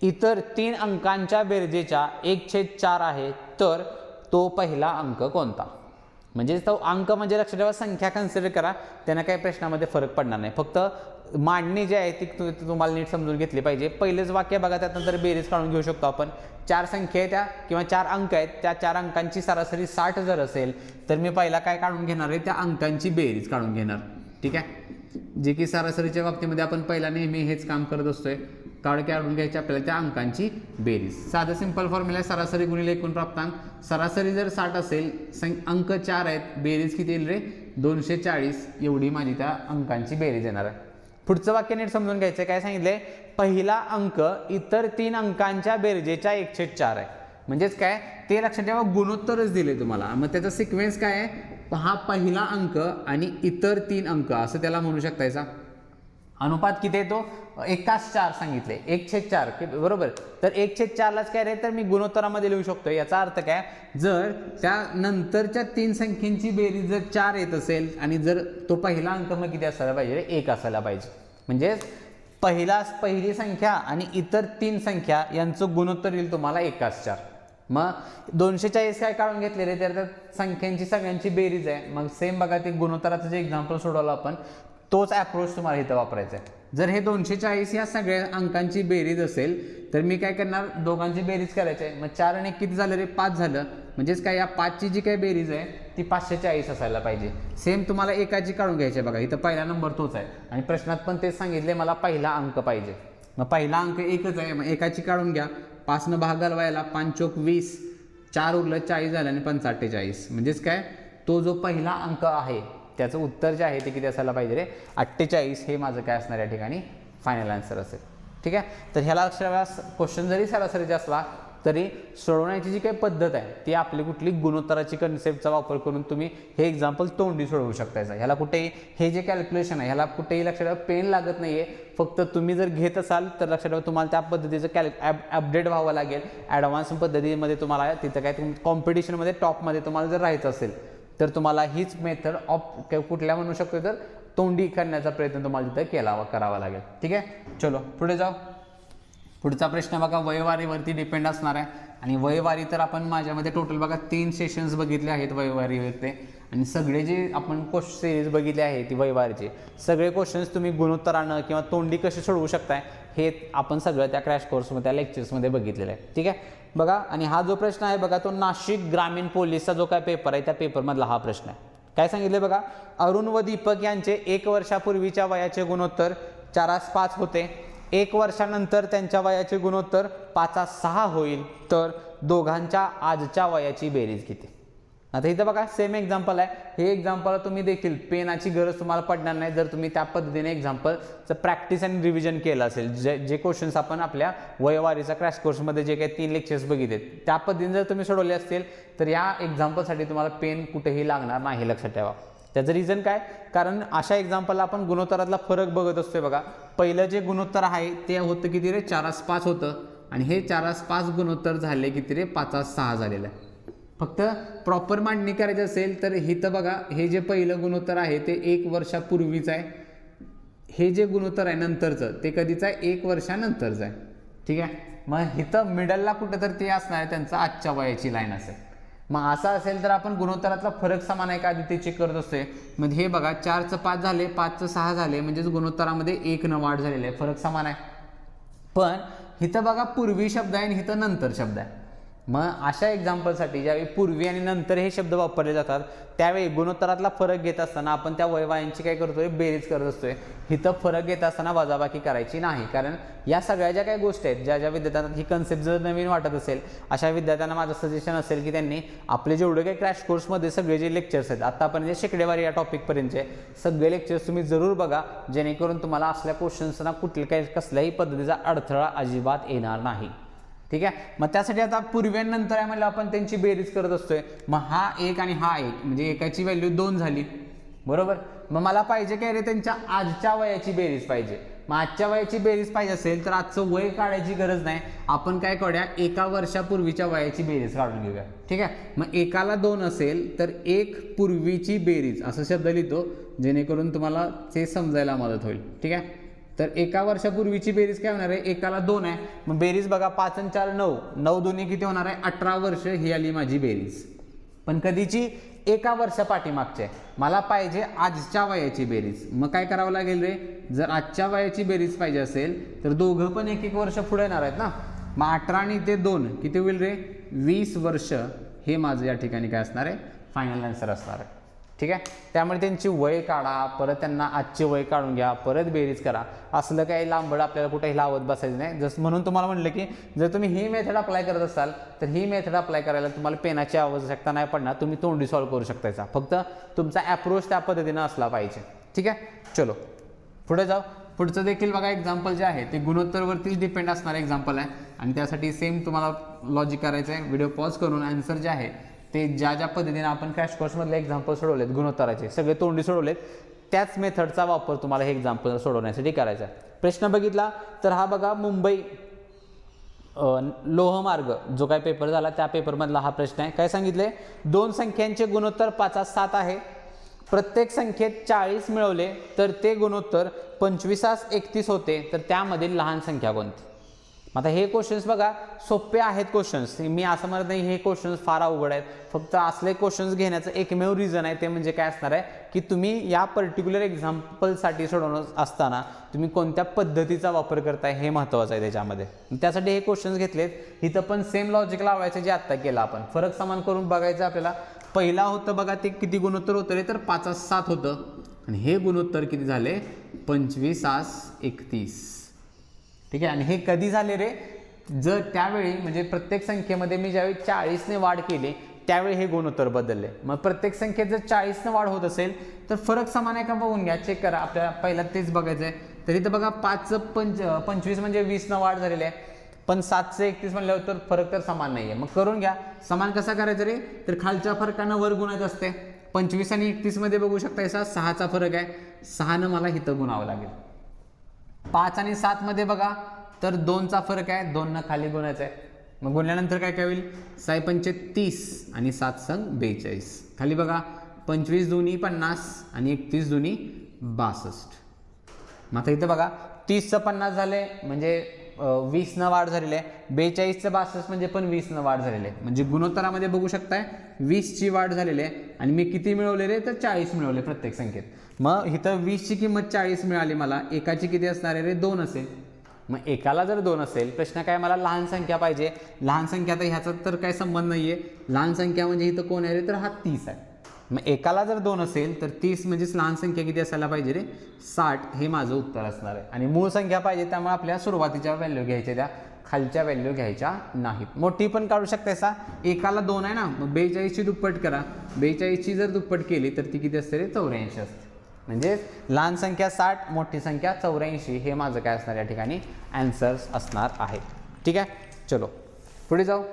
इतर 3 अंकांच्या बेरजेच्या 1/4 आहे तर तो पहिला अंक कोणता. म्हणजे तो अंक म्हणजे लक्षात ठेवा संख्या कन्सिडर करा, त्यांना काही प्रश्नामध्ये फरक पडणार नाही. फक्त मांडणी जी आहे ती तुम्हाला नीट समजून घेतली पाहिजे. पहिलेच वाक्य बघा त्यानंतर बेरीज काढून घेऊ शकतो आपण. 4 संख्या आहे त्या किंवा 4 अंक आहेत त्या 4 अंकांची सरासरी 60 जर असेल तर मी पहिला काय काढून घेणार आहे त्या अंकांची बेरीज काढून घेणार. ठीक आहे, जे की सरासरीच्या बाबतीमध्ये आपण पहिला नेहमी हेच काम करत असतोय. काढून घ्यायची आपल्याला त्या अंकांची बेरीज. साधं सिंपल फॉर्म्युला आहे सरासरी गुणिले एकूण प्राप्तांक. सरासरी जर 60 असेल अंक 4 आहेत बेरीज किती येईल रे 240 एवढी माझी त्या अंकांची बेरीज येणार आहे. पुढचं वाक्य नीट समजून घ्यायचं. काय सांगितलंय पहिला अंक इतर 3 अंकांच्या बेरजेच्या 1/4 आहे. म्हणजेच काय ते लक्षात ठेवा गुणोत्तरच दिले तुम्हाला. मग त्याचा सिक्वेन्स काय आहे हा पहिला अंक आणि इतर 3 अंक असं त्याला म्हणू शकतायचा. अनुपात किती आहे तो 1/4 सांगितले 1/4 बरोबर. तर 1/4लाच काय रे तर मी गुणोत्तरामध्ये लिहू शकतो. याचा अर्थ काय जर त्या नंतरच्या 3 संख्यांची बेरीज जर 4 येत असेल आणि जर तो पहिला अंक मग किती असायला पाहिजे 1 असायला पाहिजे. म्हणजेच पहिली संख्या आणि इतर 3 संख्या यांचं गुणोत्तर येईल तुम्हाला 1/4. मग 240 काय काढून घेतले रे तर संख्यांची सगळ्यांची बेरीज आहे. मग सेम बघा ते गुणोत्तराचं जे एक्झाम्पल सोडवलं आपण तोच अप्रोच तुम्हाला इथं वापरायचा आहे. जर हे 240 या सगळ्या अंकांची बेरीज असेल तर मी काय करणार दोघांची बेरीज करायची आहे. मग 4 आणि 1 किती झालं रे 5 झालं. म्हणजेच काय या 5ची जी काही बेरीज आहे ती 540 असायला पाहिजे. सेम तुम्हाला एकाची काढून घ्यायची बघा इथं पहिला नंबर तोच आहे आणि प्रश्नात पण तेच सांगितले मला पहिला अंक पाहिजे. मग पहिला अंक 1च आहे. मग एकाची काढून घ्या 5 न भाग घालवायला 5 चोक 20 4 उरलं 40 झालं आणि 5 48. म्हणजेच काय तो जो पहिला अंक आहे त्याचं उत्तर जे आहे ते किती असायला पाहिजे रे 48. हे माझं काय असणार या ठिकाणी फायनल आन्सर असेल. ठीक आहे, तर ह्याला लक्षात क्वेश्चन जरी सरासरीचा असला तरी सोडवण्याची जी काही पद्धत आहे ती आपली कुठली गुणोत्तराची कन्सेप्टचा वापर करून तुम्ही हे एक्झाम्पल तोंडी सोडवू शकतायचा. ह्याला कुठेही हे जे कॅल्क्युलेशन आहे ह्याला कुठेही लक्षात ठेवा पेन लागत नाही आहे. फक्त तुम्ही जर घेत असाल तर लक्षात ठेवा तुम्हाला त्या पद्धतीचं अपडेट व्हावं लागेल. ॲडव्हान्स पद्धतीमध्ये तुम्हाला तिथं काय कॉम्पिटिशनमध्ये टॉपमध्ये तुम्हाला जर राहायचं असेल तर तुम्हाला हीच मेथड कुठल्या म्हणू शकतो तर तोंडी करण्याचा प्रयत्न तुम्हाला तिथं करावा लागेल. ठीक आहे, चलो पुढे जाऊ. पुढचा प्रश्न बघा वयवारीवरती डिपेंड असणार आहे आणि वयवारी तर आपण माझ्यामध्ये टोटल बघा 3 सेशन्स बघितले आहेत वयवारीवरती आणि सगळे जे आपण क्वेश्चन सिरीज बघितले आहे ती वयवारीचे सगळे क्वेश्चन्स तुम्ही गुणोत्तरानं किंवा तोंडी कसे सोडवू शकताय हे आपण सगळं त्या क्रॅश कोर्समध्ये त्या लेक्चर्समध्ये बघितलेलं आहे. ठीक आहे बघा, आणि हा जो प्रश्न आहे बघा तो नाशिक ग्रामीण पोलीसचा जो काय पेपर आहे त्या पेपरमधला हा प्रश्न आहे. काय सांगितले बघा अरुण व दीपक यांचे 1 वर्षापूर्वीच्या वयाचे गुणोत्तर 4:5 होते. 1 वर्षानंतर त्यांच्या वयाचे गुणोत्तर 5:6 होईल तर दोघांच्या आजच्या वयाची बेरीज किती. आता इथं बघा सेम एक्झाम्पल आहे. हे एक्झाम्पल तुम्ही देखील पेनाची गरज तुम्हाला पडणार नाही जर तुम्ही त्या पद्धतीने एक्झाम्पलचं प्रॅक्टिस आणि रिव्हिजन केलं असेल. जे क्वेश्चन्स आपण आपल्या वयवारीचा क्रॅश कोर्समध्ये जे काही 3 लेक्चर्स बघितले त्या पद्धतीने जर तुम्ही सोडवले असतील तर या एक्झाम्पलसाठी तुम्हाला पेन कुठेही लागणार नाही. लक्षात ठेवा. त्याचं रिझन काय कारण अशा एक्झाम्पलला आपण गुणोत्तरातला फरक बघत असतोय बघा. पहिलं जे गुणोत्तर आहे ते होतं किती रे 4:5 होतं आणि हे 4:5 गुणोत्तर झाले किती रे 5:6 झालेलं आहे. फक्त प्रॉपर मांडणी करायची असेल तर इथं बघा हे जे पहिलं गुणोत्तर आहे ते 1 वर्षापूर्वीचं आहे. हे जे गुणोत्तर आहे नंतरचं ते कधीचं आहे 1 वर्षानंतरचं आहे. ठीक आहे. मग इथं मिडलला कुठं तर ते असणार आहे त्यांचं आजच्या वयाची लाईन असेल. मग असं असेल तर आपण गुणोत्तरातला फरक समान आहे का आधी ते चेक करत असतोय. मग हे बघा 4चं 5 झाले, 5चं 6 झाले, म्हणजेच गुणोत्तरामध्ये 1 न वाढ झालेली आहे, फरक समान आहे. पण इथं बघा पूर्वी शब्द आहे आणि इथं नंतर शब्द आहे. मग अशा एक्झाम्पलसाठी ज्यावेळी पूर्वी आणि नंतर हे शब्द वापरले जातात त्यावेळी गुणोत्तरातला फरक घेत असताना आपण त्या वयवायांची काय करतोय, बेरीज करत असतोय. इथं फरक घेत असताना वजाबाकी करायची नाही, कारण या सगळ्या ज्या काही गोष्टी आहेत ज्या विद्यार्थ्यांना ही कन्सेप्ट जर नवीन वाटत असेल अशा विद्यार्थ्यांना माझं सजेशन असेल की त्यांनी आपले जेवढे काही क्रॅश कोर्समध्ये सगळे जे लेक्चर्स आहेत आतापर्यंत शेकडेवारी या टॉपिकपर्यंतचे सगळे लेक्चर्स तुम्ही जरूर बघा, जेणेकरून तुम्हाला असल्या क्वेश्चन्सना कसल्याही पद्धतीचा अडथळा अजिबात येणार नाही. ठीक आहे. मग त्यासाठी आता पूर्वी आणि नंतर आहे म्हणलं आपण त्यांची बेरीज करत असतोय. मग हा 1 आणि हा 1 म्हणजे एकाची व्हॅल्यू 2 झाली, बरोबर. मग मला पाहिजे काय रे, त्यांच्या आजच्या वयाची बेरीज पाहिजे. मग आजच्या वयाची बेरीज पाहिजे असेल तर आजचं वय काढायची गरज नाही, आपण काय करूया, 1 वर्षापूर्वीच्या वयाची बेरीज काढून घेऊया. ठीक आहे. मग 1ला 2 असेल तर 1 पूर्वीची बेरीज असं शब्द लिहितो, जेणेकरून तुम्हाला ते समजायला मदत होईल. ठीक आहे. तर 1 वर्षापूर्वीची बेरीज काय होणार आहे, 1ला 2 आहे. मग बेरीज बघा 5 आणि 4 9, 9 दोन्ही किती होणार आहे, 18 वर्ष ही आली माझी बेरीज. पण कधीची, 1 वर्षा पाठीमागची आहे. मला पाहिजे आजच्या वयाची बेरीज. मग काय करावं लागेल रे, जर आजच्या वयाची बेरीज पाहिजे असेल तर दोघं पण 1 वर्ष पुढे येणार आहेत ना. मग 18 आणि ते 2 किती होईल रे, 20 वर्ष हे माझं या ठिकाणी काय असणार आहे, फायनल आन्सर असणार आहे. ठीक आहे. त्यामुळे त्यांची वय काढा, परत त्यांना आजची वय काढून घ्या, परत बेरीज करा, असलं काही लांबड आपल्याला कुठेही लावत बसायचं नाही. जसं म्हणून तुम्हाला म्हटलं की जर तुम्ही ही मेथड अप्लाय करत असाल तर ही मेथड अप्लाय करायला तुम्हाला पेनाची आवश्यकता नाही पडणार, तुम्ही तोंडी सॉल्व्ह करू शकतायचा, फक्त तुमचा ॲप्रोच त्या पद्धतीनं असला पाहिजे. ठीक आहे. चलो पुढे जाऊ. पुढचं देखील बघा एक्झाम्पल जे आहे ते गुणोत्तरवरतीच डिपेंड असणारं एक्झाम्पल आहे आणि त्यासाठी सेम तुम्हाला लॉजिक करायचं आहे. व्हिडिओ पॉज करून आन्सर जे आहे ते ज्या पद्धतीने आपण क्रॅश कोर्समधले एक्झाम्पल सोडवलेत गुणोत्तराचे सगळे तोंडी सोडवलेत त्याच मेथडचा वापर तुम्हाला हे एक्झाम्पल सोडवण्यासाठी करायचा आहे. प्रश्न बघितला तर हा बघा मुंबई लोहमार्ग जो काय पेपर झाला त्या पेपरमधला हा प्रश्न आहे. काय सांगितले, 2 संख्यांचे गुणोत्तर 5:7 आहे. प्रत्येक संख्येत 40 मिळवले तर ते गुणोत्तर 25:31 होते, तर त्यामधील लहान संख्या कोणती. आता हे क्वेश्चन्स बघा सोपे आहेत क्वेश्चन्स, मी असं म्हणत नाही हे क्वेश्चन्स फार अवघड आहेत. फक्त असले क्वेश्चन्स घेण्याचं एकमेव रिझन आहे ते म्हणजे काय असणार आहे की तुम्ही या पर्टिक्युलर एक्झाम्पलसाठी सोडवणं असताना तुम्ही कोणत्या पद्धतीचा वापर करताय हे महत्त्वाचं आहे त्याच्यामध्ये. त्यासाठी हे क्वेश्चन्स घेतलेत. इथं पण सेम लॉजिक लावायचं जे आत्ता केलं आपण, फरक समान करून बघायचं आपल्याला. पहिला होतं बघा ते किती गुणोत्तर होतं रे, तर 5:7 होतं आणि हे गुणोत्तर किती झाले, 25:31. ठीक आहे. आणि हे कधी झाले रे, जर त्यावेळी म्हणजे प्रत्येक संख्येमध्ये मी ज्यावेळी 40ने वाढ केली त्यावेळी हे गुणोत्तर बदलले. मग प्रत्येक संख्येत जर 40ने वाढ होत असेल तर फरक समान आहे का बघून घ्या, चेक करा. आपल्याला पहिला तेच बघायचं आहे. तर इथं बघा 5:25 म्हणजे 20 वाढ झालेली आहे, पण 7:31 म्हणल्यावर तर फरक तर समान नाही आहे. मग करून घ्या. समान कसा करायचं रे, तर खालच्या फरकानं वर गुणायचं असते. 25 आणि 31 मध्ये बघू शकता असा 6चा फरक आहे, 6नं मला इथं गुणावं लागेल. 5 आणि 7 मध्ये बघा तर 2चा फरक आहे, 2नं खाली गुणायचं आहे. मग गुणल्यानंतर काय होईल, 6×5 30 आणि 7 संग 42. खाली बघा 25 दुनी 50 आणि 31 दुनी 62. मग आता इथं बघा 30चं 50 झाले म्हणजे 20 वाढ झालेली आहे, 42चं 62 म्हणजे पण 20 वाढ झालेली आहे. म्हणजे गुणोत्तरामध्ये बघू शकताय 20ची वाढ झालेली आहे आणि मी किती मिळवले रे, तर 40 मिळवले प्रत्येक संख्येत. मग इथं 20ची किंमत 40 मिळाली मला, एकाची किती असणार आहे रे, 2 असेल. मग एकाला जर 2 असेल, प्रश्न काय, मला लहान संख्या पाहिजे. लहान संख्या तर ह्याचा तर काही संबंध नाही आहे. लहान संख्या म्हणजे इथं कोण आहे रे, तर हा 30 आहे. मग एकाला जर 2 असेल तर 30 म्हणजेच लहान संख्या किती असायला पाहिजे रे, 60 हे माझं उत्तर असणार आहे. आणि मूळ संख्या पाहिजे त्यामुळे आपल्या सुरुवातीच्या व्हॅल्यू घ्यायच्या, त्या खालच्या व्हॅल्यू घ्यायच्या नाहीत. मोठी पण काढू शकता असा, एकाला 2 आहे ना, मग 42ची दुप्पट करा. 42ची जर दुप्पट केली तर ती किती असते रे, 84 असते. म्हणजे लहान संख्या 60, मोठी संख्या 84 हे माझं काय असणार या ठिकाणी आन्सर्स असणार आहे. ठीक आहे. चलो पुढे जाऊ.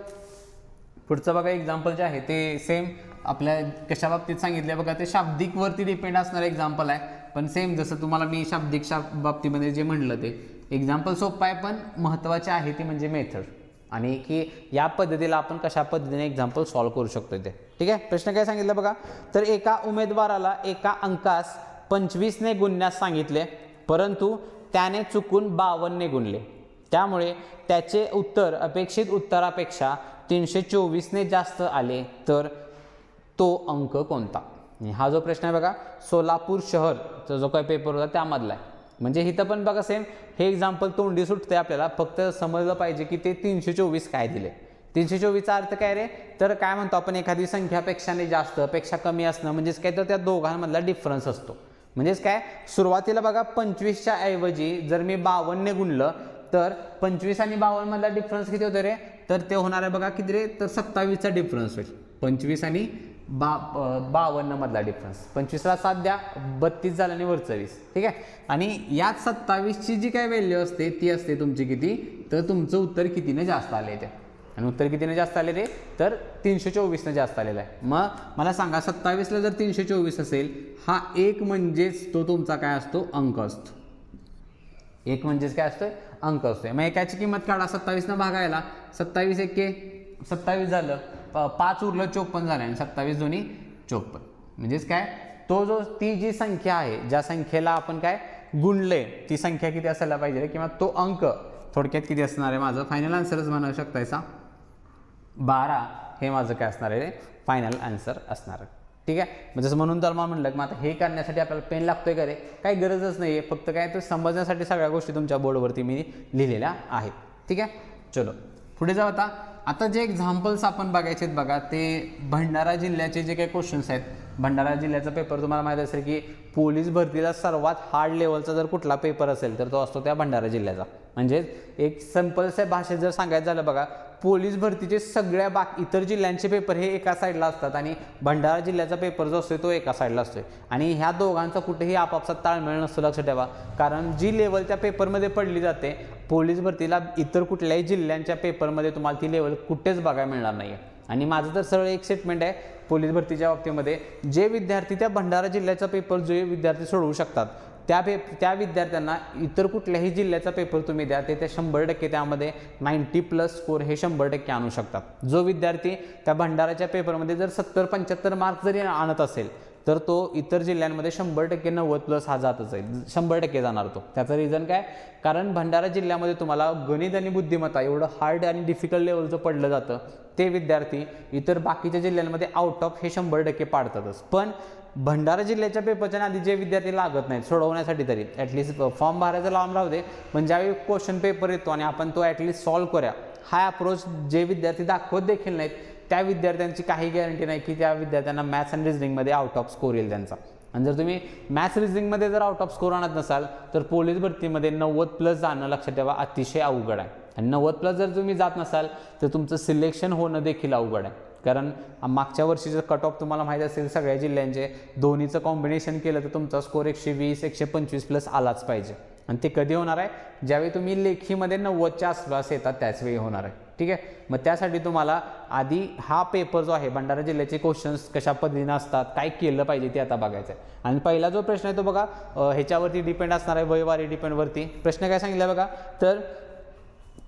पुढचं बघा एक्झाम्पल जे आहे ते सेम आपल्या कशा बाबतीत सांगितलं बघा, ते शाब्दिकवरती डिपेंड असणारं एक्झाम्पल आहे. पण सेम जसं तुम्हाला मी शाब्दिक बाबतीमध्ये जे म्हणलं ते एक्झाम्पल सोपं आहे, पण महत्त्वाचे आहे ते म्हणजे मेथड आणि की या पद्धतीला आपण कशा पद्धतीने एक्झाम्पल सॉल्व्ह करू शकतो ते. ठीक आहे. प्रश्न काय सांगितलं बघा, तर एका उमेदवाराला एका अंकास 25ने गुणण्यास सांगितले, परंतु त्याने चुकून 52ने गुणले. त्यामुळे त्याचे उत्तर अपेक्षित उत्तरापेक्षा 324ने जास्त आले तर तो अंक कोणता? हा जो प्रश्न आहे बघा सोलापूर शहरचा जो काही पेपर होता त्यामधला आहे. म्हणजे इथं पण बघा सेम हे एक्झाम्पल तोंडी सुटते आपल्याला, फक्त समजलं पाहिजे की ते 324 काय दिले. 324चा अर्थ काय रे, तर काय म्हणतो आपण एखादी संख्यापेक्षा जास्त पेक्षा कमी असणं म्हणजेच काय, तर त्या दोघांमधला डिफरन्स असतो. म्हणजेच काय, सुरुवातीला बघा 25च्या ऐवजी जर मी 52ने गुणलं तर 25 आणि 52 मधला डिफरन्स किती होतो रे, तर ते होणार आहे बघा किती रे, तर 27चा डिफरन्स होईल. 25 आणि 52 मधला डिफरन्स, 25ला 7 द्या 32 झालं आणि वरचं 20. ठीक आहे. आणि यात 27ची जी काय व्हॅल्यू असते ती असते तुमची किती, तर तुमचं उत्तर कितीने जास्त आले ते. आणि उत्तर कितीने जास्त आले रे, तर 324ने जास्त आलेला आहे. मग मला सांगा 27ला जर 324 असेल, हा एक म्हणजेच तो तुमचा काय असतो, अंक असतो. एक म्हणजेच काय असतो, अंक असतोय. मग एकाची किंमत काढा, 27 भागायला 27 एके 27 झालं, 5 उरलं 54 झालं आणि 27 दोन्ही 54. म्हणजेच काय, तो जो ती जी संख्या आहे ज्या संख्येला आपण काय गुणले ती संख्या किती असायला पाहिजे किंवा तो अंक थोडक्यात किती असणार आहे, माझं फायनल आन्सरच म्हणू शकतायसा 12 हे माझं काय असणार आहे, फायनल आन्सर असणार आहे. ठीक आहे. म्हणजे म्हणून तर मला म्हणलं की आता हे करण्यासाठी आपल्याला पेन लागतोय का रे, काही गरजच नाही आहे, फक्त काय तर समजण्यासाठी सगळ्या गोष्टी तुमच्या बोर्डवरती मी लिहिलेल्या आहेत. ठीक आहे. चलो पुढे जाऊ. आता जे एक्झाम्पल्स आपण बघायचे आहेत बघा, ते भंडारा जिल्ह्याचे जे काही क्वेश्चन्स आहेत. भंडारा जिल्ह्याचा पेपर तुम्हाला माहीत असेल की पोलीस भरतीला सर्वात हार्ड लेवलचा जर कुठला पेपर असेल तर तो असतो त्या भंडारा जिल्ह्याचा. म्हणजे एक सिंपलच्या भाषेत जर सांगायचं झालं बघा, पोलीस भरतीचे सगळ्या इतर जिल्ह्यांचे पेपर हे एका साईडला असतात आणि भंडारा जिल्ह्याचा पेपर जो असतो तो एका साईडला असतो. आणि ह्या दोघांचा कुठेही आपापसात ताळमेळ नसतो, लक्षात ठेवा. कारण जी लेवल त्या पेपरमध्ये पडली जाते पोलीस भरतीला इतर कुठल्याही जिल्ह्यांच्या पेपरमध्ये तुम्हाला ती लेवल कुठेच बघायला मिळणार नाही. आणि माझं तर सरळ एक स्टेटमेंट आहे पोलीस भरतीच्या बाबतीमध्ये, जे विद्यार्थी त्या भंडारा जिल्ह्याचा पेपर जे विद्यार्थी सोडवू शकतात त्या विद्यार्थ्यांना इतर कुठल्याही जिल्ह्याचा पेपर तुम्ही द्या, ते 100% त्यामध्ये 90+ स्कोर हे 100% आणू शकतात. जो विद्यार्थी त्या भंडाराच्या पेपरमध्ये जर 70-75 मार्क्स जरी आणत असेल तर तो इतर जिल्ह्यांमध्ये 100% 90+ हा जातच आहे, 100% जाणार तो. त्याचं रिझन काय, कारण भंडारा जिल्ह्यामध्ये तुम्हाला गणित आणि बुद्धिमत्ता एवढं हार्ड आणि डिफिकल्ट लेवलचं पडलं जातं, ते विद्यार्थी इतर बाकीच्या जिल्ह्यांमध्ये आउट ऑफ हे 100% पाडतातच. पण भंडारा जिल्ह्याच्या पेपरच्या आधी जे विद्यार्थी लागत नाहीत सोडवण्यासाठी, तरी ॲटलिस्ट फॉर्म भरायचं लावून राहू दे, पण ज्यावेळी क्वेश्चन पेपर येतो आणि आपण तो ॲटलिस्ट सॉल्व्ह करूया, हा अप्रोच जे विद्यार्थी दाखवत देखील नाहीत त्या विद्यार्थ्यांची काही गॅरंटी नाही की त्या विद्यार्थ्यांना मॅथ्स आणि रिझनिंगमध्ये आउट ऑफ स्कोर येईल त्यांचा. आणि जर तुम्ही मॅथ्स रिझनिंगमध्ये जर आउट ऑफ स्कोर आणत नसाल तर पोलीस भरतीमध्ये 90+ जाणं लक्षात ठेवा अतिशय अवघड आहे. आणि 90+ जर तुम्ही जात नसाल तर तुमचं सिलेक्शन होणं देखील अवघड आहे. कारण मागच्या वर्षीचं कट ऑफ तुम्हाला माहीत असेल सगळ्या जिल्ह्यांचे, दोन्हीचं कॉम्बिनेशन केलं तर तुमचा स्कोर 120-125+ आलाच पाहिजे. आणि ते कधी होणार आहे, ज्यावेळी तुम्ही लेखीमध्ये 90च्या आसपास येतात त्याचवेळी होणार आहे. ठीक आहे. मग त्यासाठी तुम्हाला आधी हा पेपर जो आहे भंडारा जिल्ह्याचे क्वेश्चन्स कशा पद्धतीने असतात, काय केलं पाहिजे ते आता बघायचं आहे. आणि पहिला जो प्रश्न आहे तो बघा ह्याच्यावरती डिपेंड असणार आहे, वयवारी डिपेंडवरती. प्रश्न काय सांगितलं बघा, तर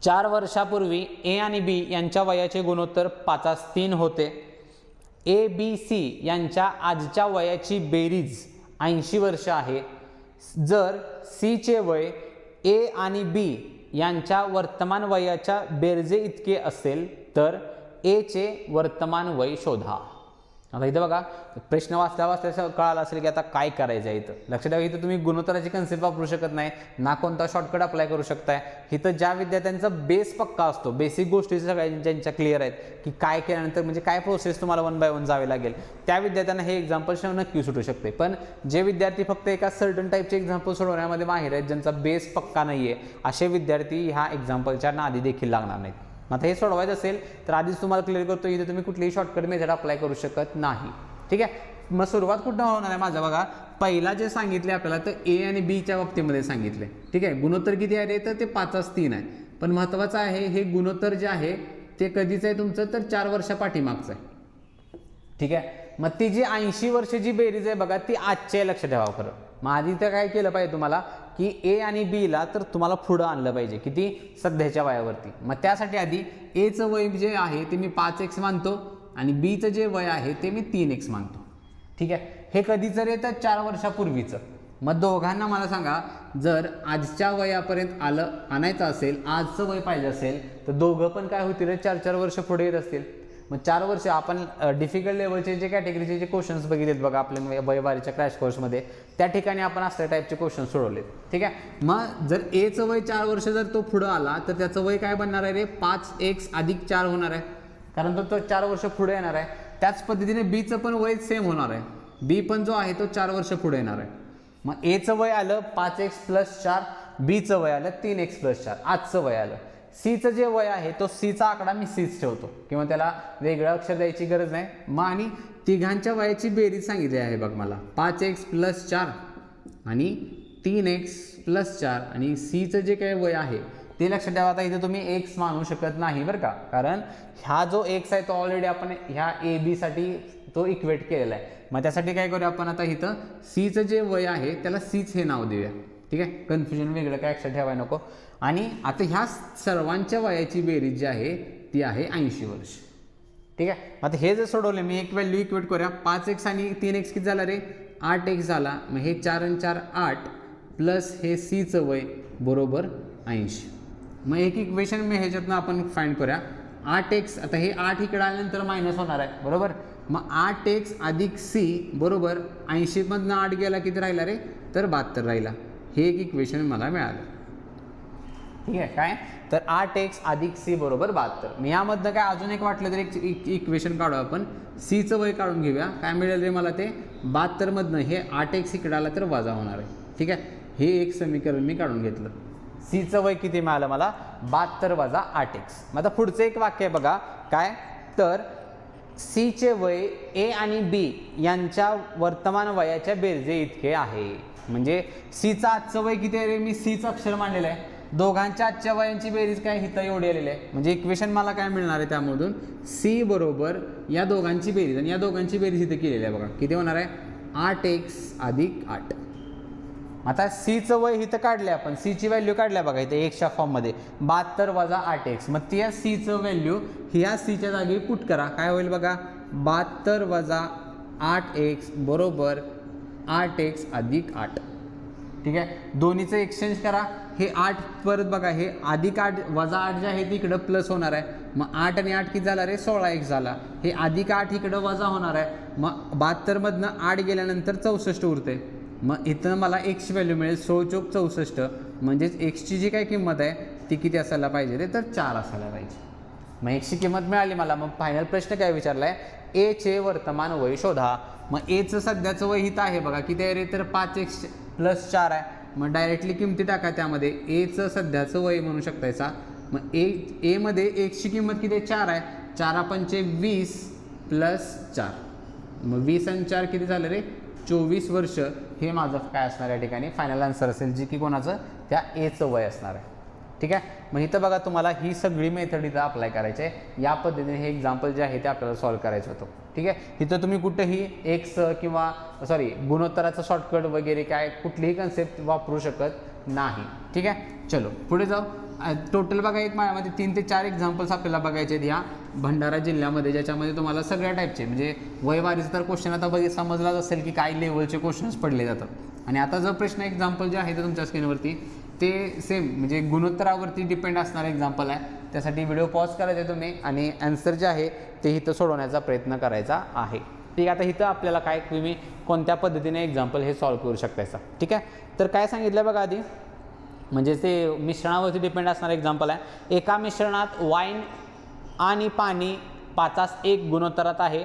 4 वर्षापूर्वी ए आणि बी यांच्या वयाचे गुणोत्तर 5:3 होते. ए बी सी यांच्या आजच्या वयाची बेरीज 80 वर्ष आहे. जर सीचे वय ए आणि बी यांच्या वर्तमान वयाच्या बेरजे इतके असेल तर एचे वर्तमान वय शोधा. आता इथं बघा प्रश्न वाचल्या कळाला असेल की आता काय करायचं आहे. इथं लक्षात ठेवा, इथं तुम्ही गुणोत्तराची कन्सेप्ट वापरू शकत नाही ना, कोणता शॉर्टकट अप्लाय करू शकताय. इथं ज्या विद्यार्थ्यांचा बेस पक्का असतो, बेसिक गोष्टी सगळ्या ज्यांच्या क्लिअर आहेत की काय केल्यानंतर म्हणजे काय प्रोसेस तुम्हाला 1 बाय 1 जावे लागेल, त्या विद्यार्थ्यांना हे एक्झाम्पल नक्की सुटू शकते. पण जे विद्यार्थी फक्त एका सर्टन टाईपचे एक्झाम्पल सोडवण्यामध्ये माहिर आहेत, ज्यांचा बेस पक्का नाही आहे, असे विद्यार्थी ह्या एक्झाम्पलच्या नादी देखील लागणार नाहीत. आता हे सोडवायचं असेल तर आधीच तुम्हाला क्लिअर करतो, इथे तुम्ही कुठलीही शॉर्टकट मेथड अप्लाय करू शकत नाही. ठीक आहे. मग सुरुवात कुठं होणार आहे माझं बघा, पहिला जे सांगितले आपल्याला तर ए आणि बीच्या बाबतीमध्ये सांगितले. ठीक आहे. गुणोत्तर किती आहे तर ते 5:3 आहे. पण महत्त्वाचं आहे हे गुणोत्तर जे आहे ते कधीचं आहे तुमचं, तर 4 वर्षापाठीमागचं आहे. ठीक आहे. मग ती जी 80 वर्षाची बेरीज आहे बघा ती आजच्या लक्ष ठेवा खरं. मग आधी तर काय केलं पाहिजे तुम्हाला की ए आणि बीला तर तुम्हाला पुढं आणलं पाहिजे किती, सध्याच्या वयावरती. मग त्यासाठी आधी एचं वय जे आहे ते मी 5x मानतो आणि बीचं जे वय आहे ते मी 3x मानतो. ठीक आहे. हे कधीचं रे तर 4 वर्षापूर्वीचं. मग दोघांना मला सांगा जर आजच्या वयापर्यंत आणायचं असेल, आजचं वय पाहिजे असेल, तर दोघं पण काय होतील, 4-4 वर्ष पुढे येत असतील. मग 4 वर्ष आपण डिफिकल्ट लेवलचे जे कॅटेगरीचे जे क्वेश्चन्स बघितलेत बघा आपल्या वयवारीच्या क्रॅश कोर्समध्ये, त्या ठिकाणी आपण असल्या टाईपचे क्वेश्चन सोडवलेत. ठीक आहे. मग जर एचं वय 4 वर्ष जर तो पुढं आला तर त्याचं वय काय बनणार आहे रे, 5x + 4 होणार आहे, कारण तो 4 वर्ष पुढे येणार आहे. त्याच पद्धतीने बीचं पण वय सेम होणार आहे. बी पण जो आहे तो 4 वर्ष पुढे येणार आहे. मग एचं वय आलं 5x + 4, बीचं वय आलं 3x + 4, आजचं वय आलं. सीचं जे वय आहे तो सीचा आकडा मी सीच ठेवतो किंवा त्याला वेगळं अक्षर द्यायची गरज नाही. मग आणि तिघांच्या वयाची बेरीज सांगितली आहे बघ मला, 5x + 4 आणि 3x + 4 आणि सीचं जे काही वय आहे ते लक्षात ठेवा. आता इथे तुम्ही x मानू शकत नाही बरं का, कारण हा जो x आहे तो ऑलरेडी आपण ह्या ए बी साठी तो इक्वेट केलेला आहे. मग त्यासाठी काय करूया आपण, आता इथं सीचं जे वय आहे त्याला सीच हे नाव देऊया. ठीक आहे, कन्फ्युजन वेगळं काय लक्षात ठेवायला नको. आणि आता ह्या सर्वांच्या वयाची बेरीज जी आहे ती आहे 80 वर्ष. ठीक आहे. आता हे जर सोडवले मी एक व्हॅल्यू इक्वेट करूया, 5x आणि 3x किती झाला रे, 8x झाला. मग हे 4 आणि 4 8 प्लस हे सीचं वय बरोबर 80. मग एक इक्वेशन मी ह्याच्यातनं आपण फाइंड करूया, 8x, आता हे 8 इकडे आल्यानंतर मायनस होणार आहे बरोबर. मग 8x + c बरोबर 80 मधनं 8 गेला किती राहिला रे, तर 72 राहिला. हे एक इक्वेशन मला मिळालं. ठीक आहे. काय तर 8x + c बरोबर 72. मी यामधनं काय अजून एक वाटलं तर एक इक्वेशन काढू आपण, सीचं वय काढून घेऊया. काय मिळेल रे मला ते, 72 मधनं हे 8x इकडे आला तर वजा होणार आहे. ठीक आहे, हे एक समीकरण मी काढून घेतलं. सीचं वय किती मिळालं मला, 72 + 8x. मग आता पुढचं एक वाक्य आहे बघा, काय तर सीचे वय ए आणि बी यांच्या वर्तमान वयाच्या बेरजे इतके आहे. म्हणजे सीचं आजचं वय किती आहे रे, मी सीचं अक्षर मांडलेलं आहे. दोघांच्या आजच्या वयांची बेरीज काय हिथं एवढी आलेली आहे. म्हणजे इक्वेशन मला काय मिळणार आहे त्यामधून, सी बरोबर या दोघांची बेरीज, आणि या दोघांची बेरीज इथं केलेली आहे बघा, किती होणार आहे, 8x + 8. आता सीचं वय इथं काढले आपण, सीची व्हॅल्यू काढल्या बघा इथे एक्सच्या फॉर्ममध्ये, 72 + 8x. मग त्या सीचं व्हॅल्यू ह्या सीच्या जागी पुट करा, काय होईल बघा, 72 + 8x बरोबर 8x + 8. ठीक आहे, दोन्हीचं एक्सचेंज करा. हे 8 परत बघा, हे +8 -8 जे आहे ते इकडं प्लस होणार आहे. मग 8 आणि 8 किती झाला रे, 16x झाला. हे +8 इकडं वजा होणार आहे. मग 72 मधनं 8 गेल्यानंतर 64 उरते. मग इथं मला एक्सची व्हॅल्यू मिळेल 16 × 64. म्हणजेच एक्सची जी काय किंमत आहे ती किती असायला पाहिजे रे, तर 4 असायला पाहिजे. मग एक्सची किंमत मिळाली मला. मग फायनल प्रश्न काय विचारला आहे, एचे वर्तमान वय शोधा. मग एचं सध्याचं वय इथं आहे बघा, किती आहे रे, तर 5x + 4 आहे. मग डायरेक्टली किमती टाका त्यामध्ये, एचं सध्याचं वय म्हणू शकतायचा. मग ए मध्ये एक्सची किंमत किती आहे, 4 आहे. 4 × 5 = 20 + 4. मग 20 आणि 4 किती झालं रे, 24 वर्ष. हे माझं काय असणार या ठिकाणी फायनल आन्सर असेल, जे की कोणाचं, त्या एचं वय असणार आहे. ठीक आहे. मग इथं बघा तुम्हाला ही सगळी मेथड इथं अप्लाय करायची आहे. या पद्धतीने हे एक्झाम्पल जे आहे ते आपल्याला सॉल्व्ह करायचं होतं. ठीक आहे. इथं तुम्ही कुठेही एक्स किंवा गुणोत्तराचं शॉर्टकट वगैरे काय कुठलीही कन्सेप्ट वापरू शकत नाही. ठीक आहे. चलो पुढे जाऊ. टोटल बघा एक माझ्यामध्ये 3 ते 4 एक्झाम्पल्स आपल्याला बघायचे आहेत या भंडारा जिल्ह्यामध्ये, ज्याच्यामध्ये तुम्हाला सगळ्या टाईपचे म्हणजे वयवारीचं तर क्वेश्चन आता समजलाच असेल की काय लेवलचे क्वेश्चन्स पडले जातात. आणि आता जो प्रश्न एक्झाम्पल जे आहे ते तुमच्या स्क्रीनवरती ते सेम म्हणजे गुणोत्तरावरती डिपेंड असणारा एक्झाम्पल आहे. त्यासाठी व्हिडिओ पॉज करायचा आहे तुम्ही आणि आन्सर जे आहे ते इथं सोडवण्याचा प्रयत्न करायचा आहे. ठीक आहे. आता इथं आपल्याला काय तुम्ही कोणत्या पद्धतीने एक्झाम्पल हे सॉल्व्ह करू शकतायचा. ठीक आहे. तर काय सांगितलं बघा आधी, म्हणजे ते मिश्रणावरती डिपेंड असणारं एक्झाम्पल आहे. एका मिश्रणात वाईन आणि पाणी 5:1 गुणोत्तरात आहे.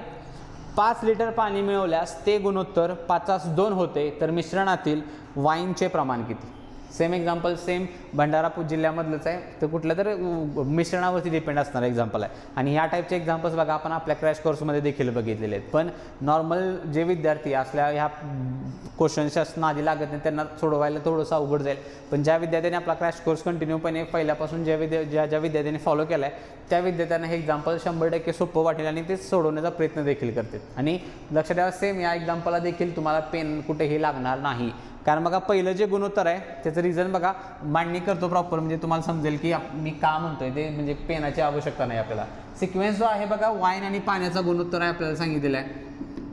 5 लिटर पाणी मिळवल्यास ते गुणोत्तर 5:2 होते, तर मिश्रणातील वाईनचे प्रमाण किती. सेम एक्झाम्पल, सेम भंडारा जिल्ह्यामधलंच आहे, तर कुठल्या तर मिश्रणावरती डिपेंड असणारं एक्झाम्पल आहे. आणि ह्या टाईपचे एक्झाम्पल्स बघा आपण आपल्या क्रॅश कोर्समध्ये देखील बघितलेले आहेत. पण नॉर्मल जे विद्यार्थी असल्या ह्या क्वेश्चन्सच्या नादी लागत नाही त्यांना सोडवायला थोडंसं अवघड जाईल. पण ज्या विद्यार्थ्यांनी आपला क्रॅश कोर्स कंटिन्यूपणे पहिल्यापासून ज्या विद्यार्थ्यांनी फॉलो केला आहे त्या विद्यार्थ्यांना हे एक्झाम्पल 100% सोपं वाटेल आणि ते सोडवण्याचा प्रयत्न देखील करतील. आणि लक्षात ठेवा, सेम या एक्झाम्पलला देखील तुम्हाला पेन कुठेही लागणार नाही. कारण बघा पहिलं जे गुणोत्तर आहे त्याचं रिझन बघा मांडणी करतो प्रॉपर, म्हणजे तुम्हाला समजेल की मी का म्हणतोय ते, म्हणजे पेनाची आवश्यकता नाही आपल्याला. सिक्वेन्स जो आहे बघा, वाईन आणि पाण्याचा गुणोत्तर आहे आपल्याला सांगितलेला आहे,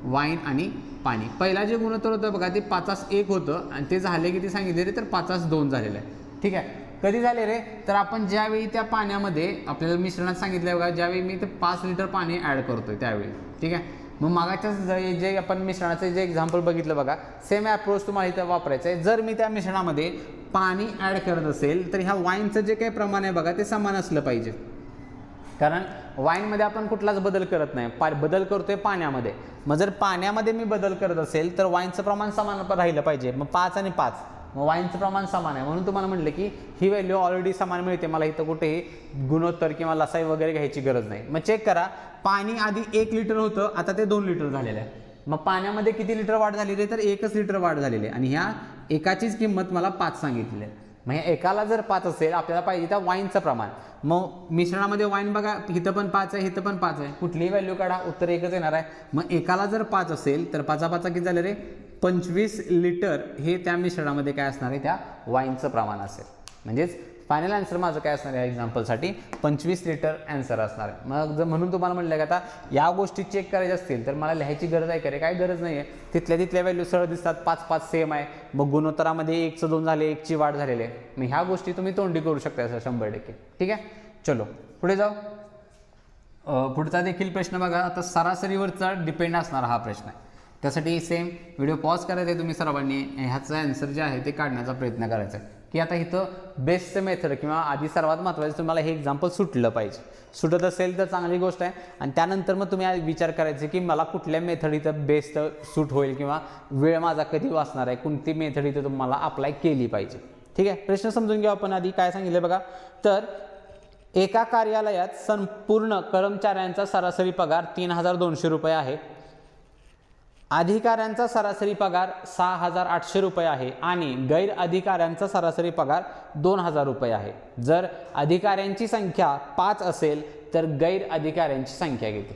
वाईन आणि पाणी. पहिला जे गुणोत्तर होतं बघा ते 5:1 होतं आणि ते झाले किती सांगितले रे तर 5:2 झालेलं आहे. ठीक आहे. कधी झाले रे तर आपण ज्यावेळी त्या पाण्यामध्ये आपल्याला मिश्रणात सांगितलं बघा ज्यावेळी मी ते 5 लिटर पाणी ॲड करतोय त्यावेळी. ठीक आहे. मग मागाच्या जे आपण मिश्रणाचं जे एक्झाम्पल बघितलं बघा सेम अप्रोच तुम्हाला इथं वापरायचं आहे. जर मी त्या मिश्रणामध्ये पाणी ॲड करत असेल तर ह्या वाईनचं जे काही प्रमाण आहे बघा ते समान असलं पाहिजे. कारण वाईनमध्ये आपण कुठलाच बदल करत नाही, बदल करतोय पाण्यामध्ये. मग जर पाण्यामध्ये मी बदल करत असेल तर वाईनचं प्रमाण समान राहिलं पाहिजे. मग 5 आणि 5 मग वाईनचं प्रमाण समान आहे. म्हणून तुम्हाला म्हटलं की ही व्हॅल्यू ऑलरेडी समान मिळते, मला इथं कुठेही गुणोत्तर किंवा लसाई वगैरे घ्यायची गरज नाही. मग चेक करा, पाणी आधी 1 लिटर होतं, आता ते 2 लिटर झालेलं आहे. मग पाण्यामध्ये किती लिटर वाढ झालेली आहे तर 1 लिटर वाढ झालेली आहे. आणि ह्या एकाचीच किंमत मला 5 सांगितलेली आहे. मग एकाला जर 5 असेल आपल्याला पाहिजे त्या वाईनचं प्रमाण. मग मिश्रणामध्ये वाईन बघा इथं पण 5 आहे, इथं पण 5 आहे, कुठलीही व्हॅल्यू काढा उत्तर एकच येणार आहे. मग एकाला जर 5 असेल तर 5 किती झाले रे 25 लिटर हे त्या मिश्रणामध्ये काय असणार आहे त्या वाईनचं प्रमाण असेल. म्हणजेच फायनल आन्सर माझं काय असणार आहे एक्झाम्पलसाठी 25 लिटर आन्सर असणार आहे. मग जर म्हणून तुम्हाला म्हटलं की आता या गोष्टी चेक करायच्या असतील तर मला लिहायची गरज आहे का रे, काय गरज नाही आहे. तिथल्या व्हॅल्यू सरळ दिसतात, 5 सेम आहे. मग गुणोत्तरामध्ये 1चं 2 झाले, 1ची वाढ झालेली आहे. मग ह्या गोष्टी तुम्ही तोंडी करू शकता 100%. ठीक आहे. चलो पुढे जाऊ. पुढचा देखील प्रश्न बघा. आता सरासरीवरचा डिपेंड असणारा हा प्रश्न आहे. त्यासाठी सेम व्हिडिओ पॉज करायचा आहे तुम्ही सर्वांनी, ह्याचं आन्सर जे आहे ते काढण्याचा प्रयत्न करायचा आहे. की आता इथं बेस्टचं मेथड किंवा आधी सर्वात महत्त्वाचं तुम्हाला हे एक्झाम्पल सुटलं पाहिजे. सुटत असेल तर चांगली गोष्ट आहे. आणि त्यानंतर मग तुम्ही विचार करायचे की मला कुठल्या मेथड इथं बेस्ट सूट होईल किंवा वेळ माझा कधी वाचणार आहे, कोणती मेथड इथं तुम्हाला अप्लाय केली पाहिजे. ठीक आहे. प्रश्न समजून घेऊ आपण. आधी काय सांगितलं बघा. तर एका कार्यालयात संपूर्ण कर्मचाऱ्यांचा सरासरी पगार 3,200 रुपये आहे. अधिकाऱ्यांचा सरासरी पगार 6,800 रुपये आहे आणि गैर अधिकाऱ्यांचा सरासरी पगार 2,000 रुपये आहे. जर अधिकाऱ्यांची संख्या 5 असेल तर गैर अधिकाऱ्यांची संख्या किती.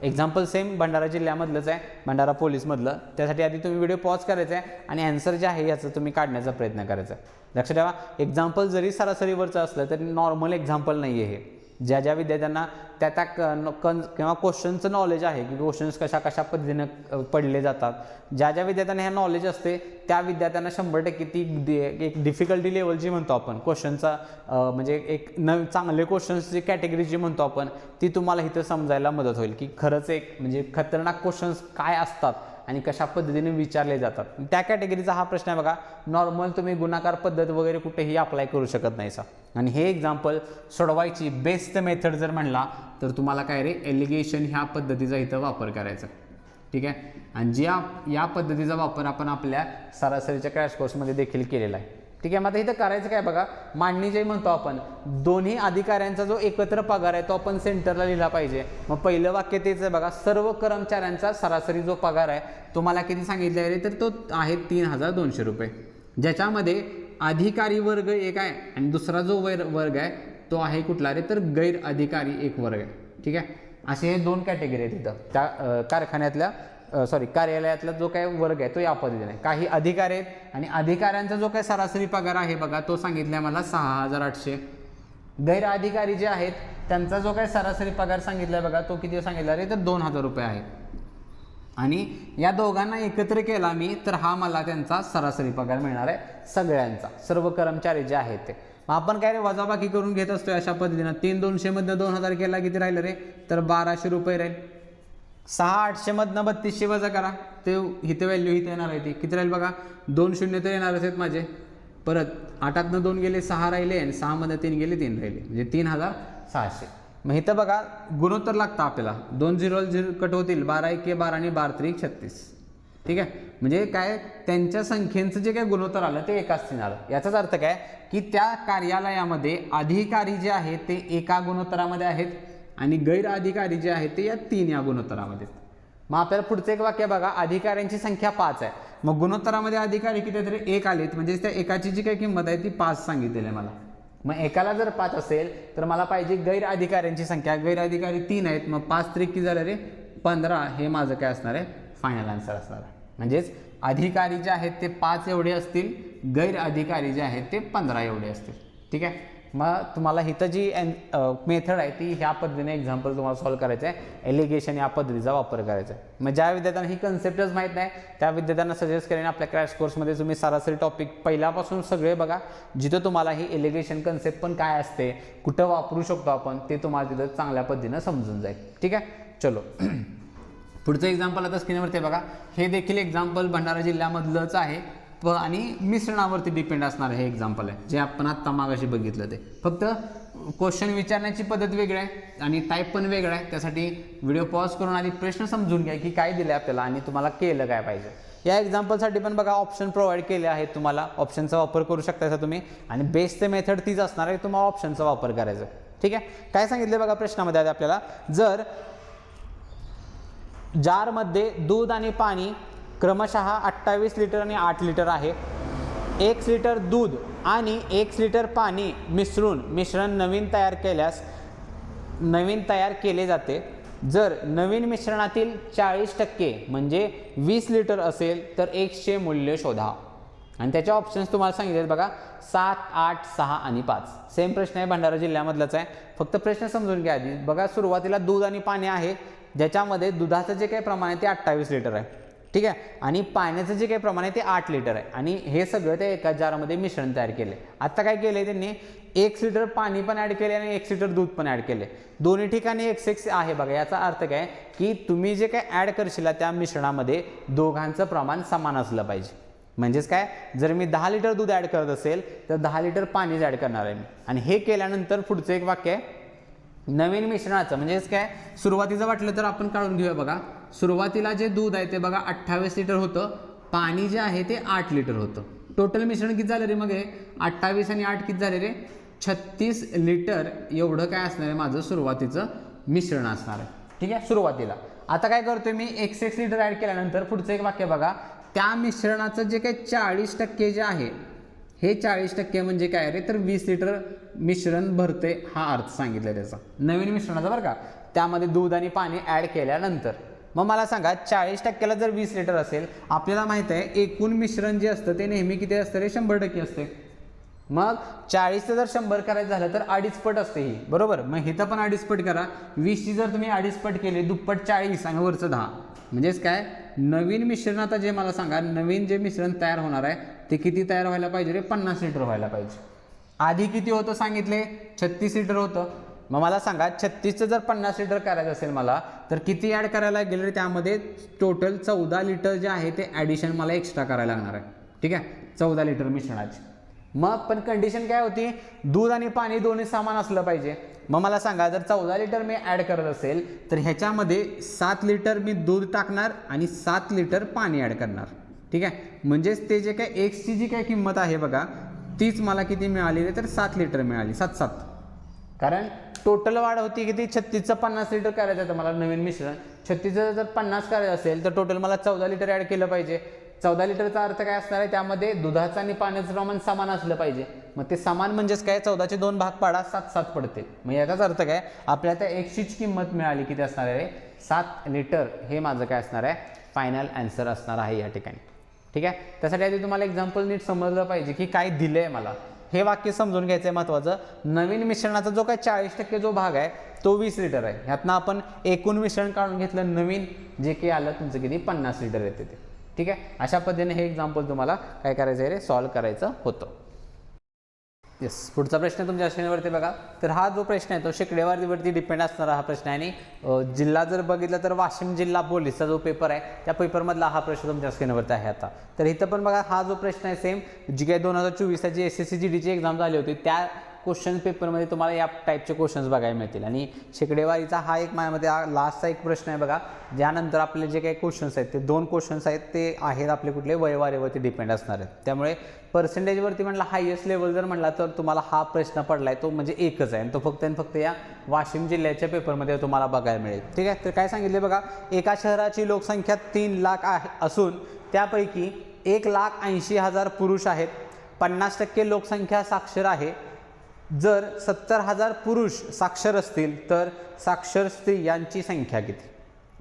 एक्झाम्पल सेम भंडारा जिल्ह्यामधलंच आहे, भंडारा पोलीसमधलं. त्यासाठी आधी तुम्ही व्हिडिओ पॉज करायचा आहे आणि आन्सर जे आहे याचं तुम्ही काढण्याचा प्रयत्न करायचा आहे. लक्षात ठेवा, एक्झाम्पल जरी सरासरीवरचं असलं तरी नॉर्मल एक्झाम्पल नाही आहे हे. ज्या विद्यार्थ्यांना त्या किंवा क्वेश्चनचं नॉलेज आहे की क्वेश्चन्स कशा पद्धतीनं पडले जातात, ज्या विद्यार्थ्यांना ह्या नॉलेज असते त्या विद्यार्थ्यांना 100% ती एक डिफिकल्टी लेवल जी म्हणतो आपण क्वेश्चनचा म्हणजे एक चांगले क्वेश्चन्सची कॅटेगरी जी म्हणतो आपण ती तुम्हाला इथं समजायला मदत होईल की खरंच एक म्हणजे खतरनाक क्वेश्चन्स काय असतात आणि कशा पद्धतीने विचारले जातात. त्या कॅटेगरीचा हा प्रश्न आहे बघा. नॉर्मल तुम्ही गुणाकार पद्धत वगैरे कुठेही अप्लाय करू शकत नाही सा. आणि हे एक्झाम्पल सोडवायची बेस्ट मेथड जर म्हणला तर तुम्हाला काय रे एलिगेशन ह्या पद्धतीचा इथं वापर करायचा. ठीक आहे. आणि या पद्धतीचा वापर आपण आपल्या सरासरीच्या क्रॅश कोर्समध्ये देखील केलेला आहे. ठीक आहे. मग आता इथं करायचं काय बघा. मांडणी जे म्हणतो आपण दोन्ही अधिकाऱ्यांचा जो एकत्र पगार आहे तो आपण सेंटरला लिहिला पाहिजे. मग पहिलं वाक्य तेच आहे बघा. सर्व कर्मचाऱ्यांचा सरासरी जो पगार आहे तो मला किती सांगितलं आहे तर तो आहे 3,200 रुपये. ज्याच्यामध्ये अधिकारी वर्ग एक आहे आणि दुसरा जो वर्ग आहे तो आहे कुठला रे तर गैर अधिकारी एक वर्ग आहे. ठीक आहे. असे हे 2 कॅटेगरी आहेत तिथं त्या कारखान्यातल्या कार्यालयातला जो काही वर्ग आहे तो या पद्धतीने. काही अधिकारी आहेत आणि अधिकाऱ्यांचा जो काही सरासरी पगार आहे बघा तो सांगितला आहे मला 6,800. गैर अधिकारी जे आहेत त्यांचा जो काही सरासरी पगार सांगितला आहे बघा तो किती सांगितला रे तर 2,000 रुपये आहे. आणि या दोघांना एकत्र केला मी तर हा मला त्यांचा सरासरी पगार मिळणार आहे सगळ्यांचा, सर्व कर्मचारी जे आहेत ते. आपण काय रे वजाबाकी करून घेत असतोय अशा पद्धतीनं. 3,200 मधनं 2,000 केला किती राहिलं रे तर 1,200 रुपये राहील. 6,800 मधनं 3,200 वजा करा ते इथे व्हॅल्यू इथे येणार आहे ती किती राहील बघा 2 शून्य तर येणारच आहेत माझे. परत 8तनं 2 गेले 6 राहिले आणि 6 मधनं 3 गेले 3 राहिले म्हणजे 3,600. मग इथं बघा गुणोत्तर लागतं आपल्याला 2 0 कट होतील 12 1 12 आणि 12 3 36. ठीक आहे. म्हणजे काय त्यांच्या संख्येचं जे काय गुणोत्तर आलं ते एकाच तीन आलं. याचाच अर्थ काय की त्या कार्यालयामध्ये अधिकारी जे आहेत ते एका गुणोत्तरामध्ये आहेत आणि गैर अधिकारी जे आहेत ते या 3 या गुणोत्तरामध्ये. मग आपल्याला पुढचं एक वाक्य बघा. अधिकाऱ्यांची संख्या 5 आहे. मग गुणोत्तरामध्ये अधिकारी किती तरी 1 आलेत म्हणजे त्या एकाची जी काही किंमत आहे ती 5 सांगितलेली आहे मला. मग एकाला जर 5 असेल तर मला पाहिजे गैर अधिकाऱ्यांची संख्या. गैर अधिकारी 3 आहेत मग 5 त्रिक किती झालं रे 15. हे माझं काय असणार आहे फायनल आन्सर असणार आहे. म्हणजेच अधिकारी जे आहेत ते 5 एवढे असतील, गैर अधिकारी जे आहेत ते 15 एवढे असतील. ठीक आहे. मग तुम्हाला इथं जी मेथड आहे ती ह्या पद्धतीने एक्झाम्पल तुम्हाला सॉल्व्ह करायचं आहे, एलिगेशन या पद्धतीचा वापर करायचा आहे. मग ज्या विद्यार्थ्यांना ही कन्सेप्टच माहीत नाही त्या विद्यार्थ्यांना सजेस्ट करेन आपल्या क्रॅश कोर्समध्ये तुम्ही सरासरी टॉपिक पहिल्यापासून सगळे बघा, जिथं तुम्हाला ही एलिगेशन कन्सेप्ट पण काय असते, कुठं वापरू शकतो आपण, ते तुम्हाला तिथं चांगल्या पद्धतीनं समजून जाईल. ठीक आहे, चलो पुढचं एक्झाम्पल आता स्क्रीनवरती बघा. हे देखील एक्झाम्पल भंडारा जिल्ह्यामधलंच आहे आणि मिश्रणावरती डिपेंड असणार हे एक्झाम्पल आहे, जे आपण आत्ता मागाशी बघितलं. ते फक्त क्वेश्चन विचारण्याची पद्धत वेगळी आहे आणि टाईप पण वेगळा आहे. त्यासाठी व्हिडिओ पॉज करून आधी प्रश्न समजून घ्या की काय दिलं आपल्याला आणि तुम्हाला केलं काय पाहिजे. या एक्झाम्पलसाठी पण बघा ऑप्शन प्रोव्हाइड केले आहेत, तुम्हाला ऑप्शनचा वापर करू शकता तुम्ही आणि बेस्ट मेथड तीच असणार आहे, तुम्हाला ऑप्शनचा वापर करायचा. ठीक आहे, काय सांगितलं बघा प्रश्नामध्ये आहे आपल्याला, जर जारमध्ये दूध आणि पाणी क्रमशः 28 लिटर आणि 8 लिटर आहे, 1 लिटर दूध आणि 1 लिटर पाणी मिश्रण नवीन तयार केले जाते. जर नवीन मिश्रणातील 40% म्हणजे 20 लिटर असेल तर Xचे मूल्य शोधा. आणि त्याचे ऑप्शन्स तुम्हाला सांगितले बघा 7, 8, 6 आणि 5. सेम प्रश्न आहे, भंडारा जिल्ह्यामधलाच आहे. फक्त प्रश्न समजून घ्या आधी. बघा सुरुवातीला दूध आणि पाणी आहे, ज्याच्यामध्ये दुधाचं जे काही प्रमाण आहे ते 28 लिटर आहे. ठीक आहे, आणि पाण्याचं जे काही प्रमाण आहे ते 8 लिटर आहे आणि हे सगळं ते एका जारमध्ये मिश्रण तयार केले. आता काय केले त्यांनी, 1 लिटर पाणी पण ॲड केले आणि 1 लिटर दूध पण ॲड केले. दोन्ही ठिकाणी x आहे बघा. याचा अर्थ काय की तुम्ही जे काय ॲड करशील त्या मिश्रणामध्ये दोघांचं प्रमाण समान असलं पाहिजे. म्हणजेच काय, जर मी 10 लिटर दूध ॲड करत असेल तर 10 लिटर पाणीच ॲड करणार आहे मी. आणि हे केल्यानंतर पुढचं एक वाक्य आहे, नवीन मिश्रणाचं म्हणजेच काय, सुरुवातीचं वाटलं तर आपण काढून घेऊया बघा. सुरुवातीला जे दूध आहे ते बघा 28 लिटर होतं, पाणी जे आहे ते 8 लिटर होतं. टोटल मिश्रण किती झालं रे मग, हे 28 आणि 8 किती झाले रे, 36 लिटर एवढं काय असणार आहे माझं सुरुवातीचं मिश्रण असणार आहे. ठीक आहे, सुरुवातीला. आता काय करतोय मी, 1 लिटर ॲड केल्यानंतर पुढचं एक वाक्य बघा, त्या मिश्रणाचं जे काही 40% जे आहे, हे 40% म्हणजे काय रे, तर 20 लिटर मिश्रण भरते, हा अर्थ सांगितला त्याचा नवीन मिश्रणाचा बरं का. त्यामध्ये दूध आणि पाणी ॲड केल्यानंतर मग मला सांगा 40%ला जर 20 लिटर असेल, आपल्याला माहित आहे एकूण मिश्रण जे असतं ते नेहमी किती असतं रे, 100% असते. मग 40चं जर 100 करायचं झालं तर 2.5 पट असते ही, बरोबर. मग इथं पण 2.5 पट करा. 20ची जर तुम्ही 2.5 पट केली, दुप्पट 40 आणि वरचं 10, म्हणजेच काय, नवीन मिश्रण आता जे मला सांगा, नवीन जे मिश्रण तयार होणार आहे ते किती तयार व्हायला पाहिजे रे, 50 लिटर व्हायला पाहिजे. आधी किती होतं सांगितले, 36 लिटर होतं. मग मला सांगा 36चं जर 50 लिटर करायचं असेल मला तर किती ॲड करायला गेलं रे, त्यामध्ये टोटल 14 लिटर जे आहे ते ॲडिशन मला एक्स्ट्रा करायला लागणार आहे. ठीक आहे, 14 लिटर मिश्रणाची. मग पण कंडिशन काय होती, दूध आणि पाणी दोन्ही समान असलं पाहिजे. मग मला सांगा जर 14 लिटर मी ॲड करत असेल तर ह्याच्यामध्ये 7 लिटर मी दूध टाकणार आणि 7 लिटर पाणी ॲड करणार. ठीक आहे, म्हणजेच ते जे काय एक्सची जी काय किंमत आहे बघा, तीच मला किती मिळाली रे, तर 7 लिटर मिळाली. 7. कारण टोटल वाढ होती किती, 36चं 50 लिटर करायचं होतं मला नवीन मिश्रण. 36चं जर 50 करायचं असेल तर टोटल मला 14 लिटर ॲड केलं पाहिजे. 14 लिटरचा अर्थ काय असणार आहे, त्यामध्ये दुधाचं आणि पाण्याचं प्रमाण समान असलं पाहिजे. मग ते समान म्हणजेच काय, 14चे 2 भाग पाडा, 7 पडते. मग याचाच अर्थ काय, आपल्याला त्या एक्सचीच किंमत मिळाली किती असणार आहे, 7 लिटर. हे माझं काय असणार आहे, फायनल आन्सर असणार आहे या ठिकाणी. ठीक आहे, त्यासाठी आधी तुम्हाला एक्झाम्पल नीट समजलं पाहिजे की काय दिलं आहे मला. हे वाक्य समजून घ्यायचं आहे महत्त्वाचं. नवीन मिश्रणाचा जो काय 40% जो भाग आहे तो 20 लिटर आहे. ह्यातनं आपण एकूण मिश्रण काढून घेतलं, नवीन जे काही आलं तुमचं किती, 50 लिटर येते ते. ठीक आहे, अशा पद्धतीने हे एक्झाम्पल तुम्हाला काय करायचं आहे रे, सॉल्व्ह करायचं होतं. येस, पुढचा प्रश्न तुमच्या स्क्रीनवरती बघा. तर हा जो प्रश्न आहे तो शेकडेवारीवरती डिपेंड असणारा हा प्रश्न आहे आणि जिल्हा जर बघितला तर वाशिम जिल्हा पोलीसचा जो पेपर आहे त्या पेपरमधला हा प्रश्न तुमच्या स्क्रीनवरती आहे आता. तर इथं पण बघा हा जो प्रश्न आहे सेम जी काही 2024 जी SSC GDची एक्झाम झाली होती त्या क्वेश्चन पेपरमध्ये तुम्हाला या टाईपचे क्वेश्चन्स बघायला मिळतील. आणि शेकडेवारीचा हा एक माझ्यामध्ये लास्टचा एक प्रश्न आहे बघा. ज्यानंतर आपले जे काही क्वेश्चन्स आहेत ते 2 क्वेश्चन्स आहेत ते आहेत आपले कुठले, वयवारीवरती डिपेंड असणार आहेत. त्यामुळे पर्सेंटेजवरती म्हटलं हायेस्ट लेवल जर म्हटला तर तुम्हाला हा प्रश्न पडला आहे तो म्हणजे एकच आहे आणि तो फक्त आणि फक्त या वाशिम जिल्ह्याच्या पेपरमध्ये तुम्हाला बघायला मिळेल. ठीक आहे, तर काय सांगितले बघा, एका शहराची लोकसंख्या 3 लाख असून त्यापैकी 1,80,000 पुरुष आहेत, 50% लोकसंख्या साक्षर आहे. जर 70,000 पुरुष साक्षर असतील तर साक्षर स्त्रियांची संख्या किती.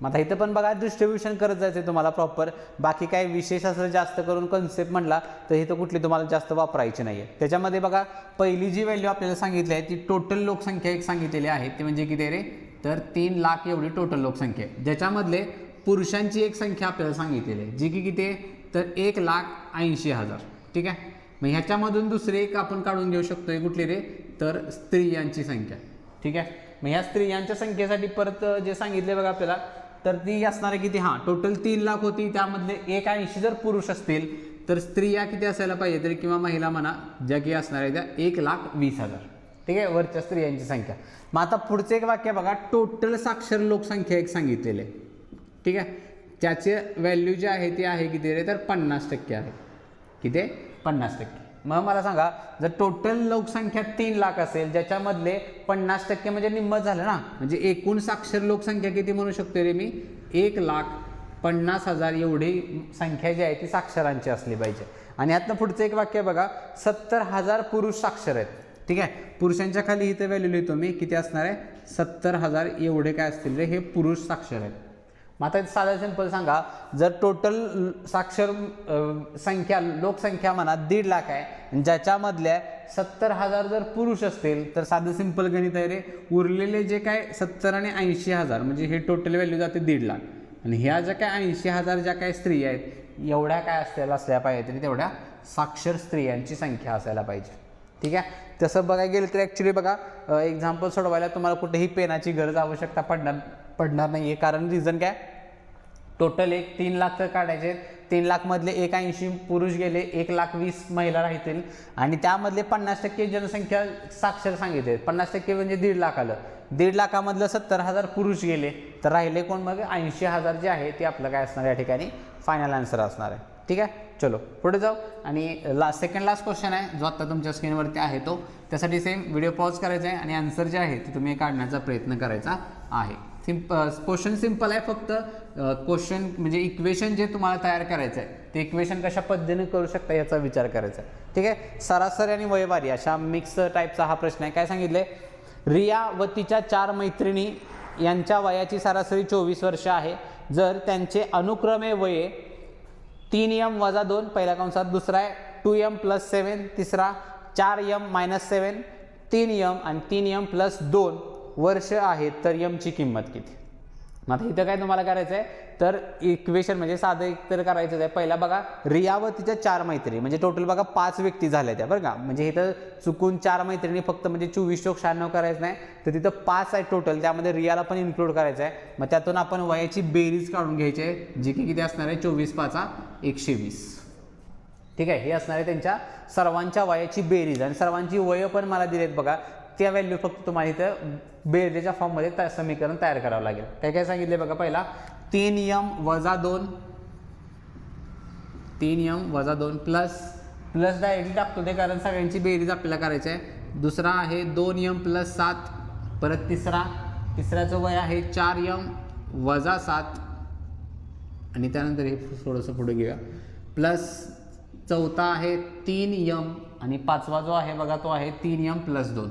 मग आता इथं पण बघा डिस्ट्रीब्युशन करत जायचं आहे तुम्हाला प्रॉपर. बाकी काय विशेष असं जास्त करून कन्सेप्ट म्हटला तर इथं कुठली तुम्हाला जास्त वापरायची नाही आहे. त्याच्यामध्ये बघा पहिली जी व्हॅल्यू आपल्याला सांगितली आहे ती टोटल लोकसंख्या एक सांगितलेली आहे, ते म्हणजे किती रे, तर 3 लाख एवढी टोटल लोकसंख्या आहे. ज्याच्यामधले पुरुषांची एक संख्या आपल्याला सांगितलेली आहे जी की किती आहे, तर 1,80,000. ठीक आहे. मग ह्याच्यामधून दुसरे एक आपण काढून घेऊ शकतो, कुठली रे, तर स्त्रियांची संख्या. ठीक आहे. मग ह्या स्त्रियांच्या संख्येसाठी परत जे सांगितले बघा आपल्याला, तर ती असणार आहे किती, हां टोटल 3 लाख होती, त्यामधले 1,80,000 जर पुरुष असतील तर स्त्रिया किती असायला पाहिजे तरी, किंवा महिला म्हणा, ज्या की असणार आहे त्या 1,20,000. ठीक आहे, वरच्या स्त्रियांची संख्या. मग आता पुढचं एक वाक्य बघा, टोटल साक्षर लोकसंख्या एक सांगितलेली आहे. ठीक आहे. त्याचे व्हॅल्यू जे आहे ते आहे किती रे, तर 50% आहे. किती, 50%. मग मला सांगा, जर टोटल लोकसंख्या 3 लाख असेल, ज्याच्यामधले 50% म्हणजे निम्मत झालं ना, म्हणजे एकूण साक्षर लोकसंख्या किती म्हणू शकतो रे मी, 1,50,000 एवढी संख्या जी आहे ती साक्षरांची असली पाहिजे. आणि यातनं पुढचं एक वाक्य बघा, 70,000 पुरुष साक्षर आहेत. ठीक आहे. पुरुषांच्या खाली इथं व्हॅल्यू लिहितो मी, किती असणार आहे, 70,000 एवढे काय असतील रे, हे पुरुष साक्षर आहेत. मग आता साधं सिंपल सांगा, जर टोटल साक्षर संख्या लोकसंख्या म्हणा 1.5 लाख आहे, ज्याच्यामधल्या 70,000 जर पुरुष असतील, तर साधं सिंपल गणित आहे रे, उरलेले जे काय 70 आणि 80,000 म्हणजे हे टोटल व्हॅल्यू जाते 1.5 लाख. आणि ह्या ज्या काय 80,000 ज्या काय स्त्री आहेत, एवढ्या काय असल्या पाहिजे तरी तेवढ्या साक्षर स्त्रियांची संख्या असायला पाहिजे. ठीक आहे. तसं बघायला गेलं तर ॲक्च्युली बघा, एक्झाम्पल सोडवायला तुम्हाला कुठेही पेनाची गरज आवश्यकता पडणार नाही आहे. कारण रिझन काय, टोटल 3 लाख तर काढायचे, 3 लाखमधले 1,80,000 पुरुष गेले, 1,20,000 महिला राहतील, आणि त्यामधले 50% जनसंख्या साक्षर सांगितले. 50% म्हणजे 1.5 लाख आलं. 1.5 लाखामधलं 70,000 पुरुष गेले, तर राहिले कोण, मग 80,000 जे आहे ते आपलं काय असणार या ठिकाणी फायनल आन्सर असणार आहे. ठीक आहे. चलो पुढे जाऊ. आणि सेकंड लास्ट क्वेश्चन आहे जो आता तुमच्या स्क्रीनवरती आहे तो, त्यासाठी सेम व्हिडिओ पॉज करायचा आहे आणि आन्सर जे आहे ते तुम्ही काढण्याचा प्रयत्न करायचा आहे. क्वेश्चन सिंपल आहे, फक्त क्वेश्चन म्हणजे इक्वेशन जे तुम्हाला तयार करायचं आहे ते इक्वेशन कशा पद्धतीने करू शकता याचा विचार करायचा आहे. ठीक आहे. सरासरी आणि वयवारी अशा मिक्स टाईपचा हा प्रश्न आहे. काय सांगितले, रिया व तिच्या 4 मैत्रिणी यांच्या वयाची सरासरी 24 वर्ष आहे. जर त्यांचे अनुक्रमे वये 3m-2 पहिल्या कंसात, दुसरा आहे 2m+7, तिसरा 4m-7, 3m आणि 3m+2 वर्ष आहेत, तर यमची किंमत किती. मग आता इथं काय तुम्हाला करायचं आहे, तर इक्वेशन म्हणजे साधं एक तर करायचं आहे. पहिला बघा, रिया व तिच्या 4 मैत्रिणी म्हणजे टोटल बघा 5 व्यक्ती झाल्या त्या, बरं का. म्हणजे इथं चुकून 4 मैत्रिणी फक्त म्हणजे 24×96 करायचं नाही, तर तिथं 5 आहे टोटल, त्यामध्ये रियाला पण इन्क्लूड करायचं आहे. मग त्यातून आपण वयाची बेरीज काढून घ्यायची आहे, जी की किती असणार आहे, 24×5=120. ठीक आहे. हे असणार आहे त्यांच्या सर्वांच्या वयाची बेरीज, आणि सर्वांची वय पण मला दिलेत बघा, त्या व्हॅल्यू फक्त तुम्हाला इथं बेरजेच्या फॉर्ममध्ये समीकरण तयार करावं लागेल. काय काय सांगितले बघा, पहिला 3m-2 प्लस डायरेक्टली टाकतो ते, कारण सगळ्यांची बेरीज आपल्याला करायची आहे. दुसरा आहे 2m+7, परत तिसऱ्याचं वय आहे 4m-7, आणि त्यानंतर हे थोडंसं पुढे घेऊया, प्लस चौथा आहे 3m, आणि 5वा जो आहे बघा तो आहे 3m+2,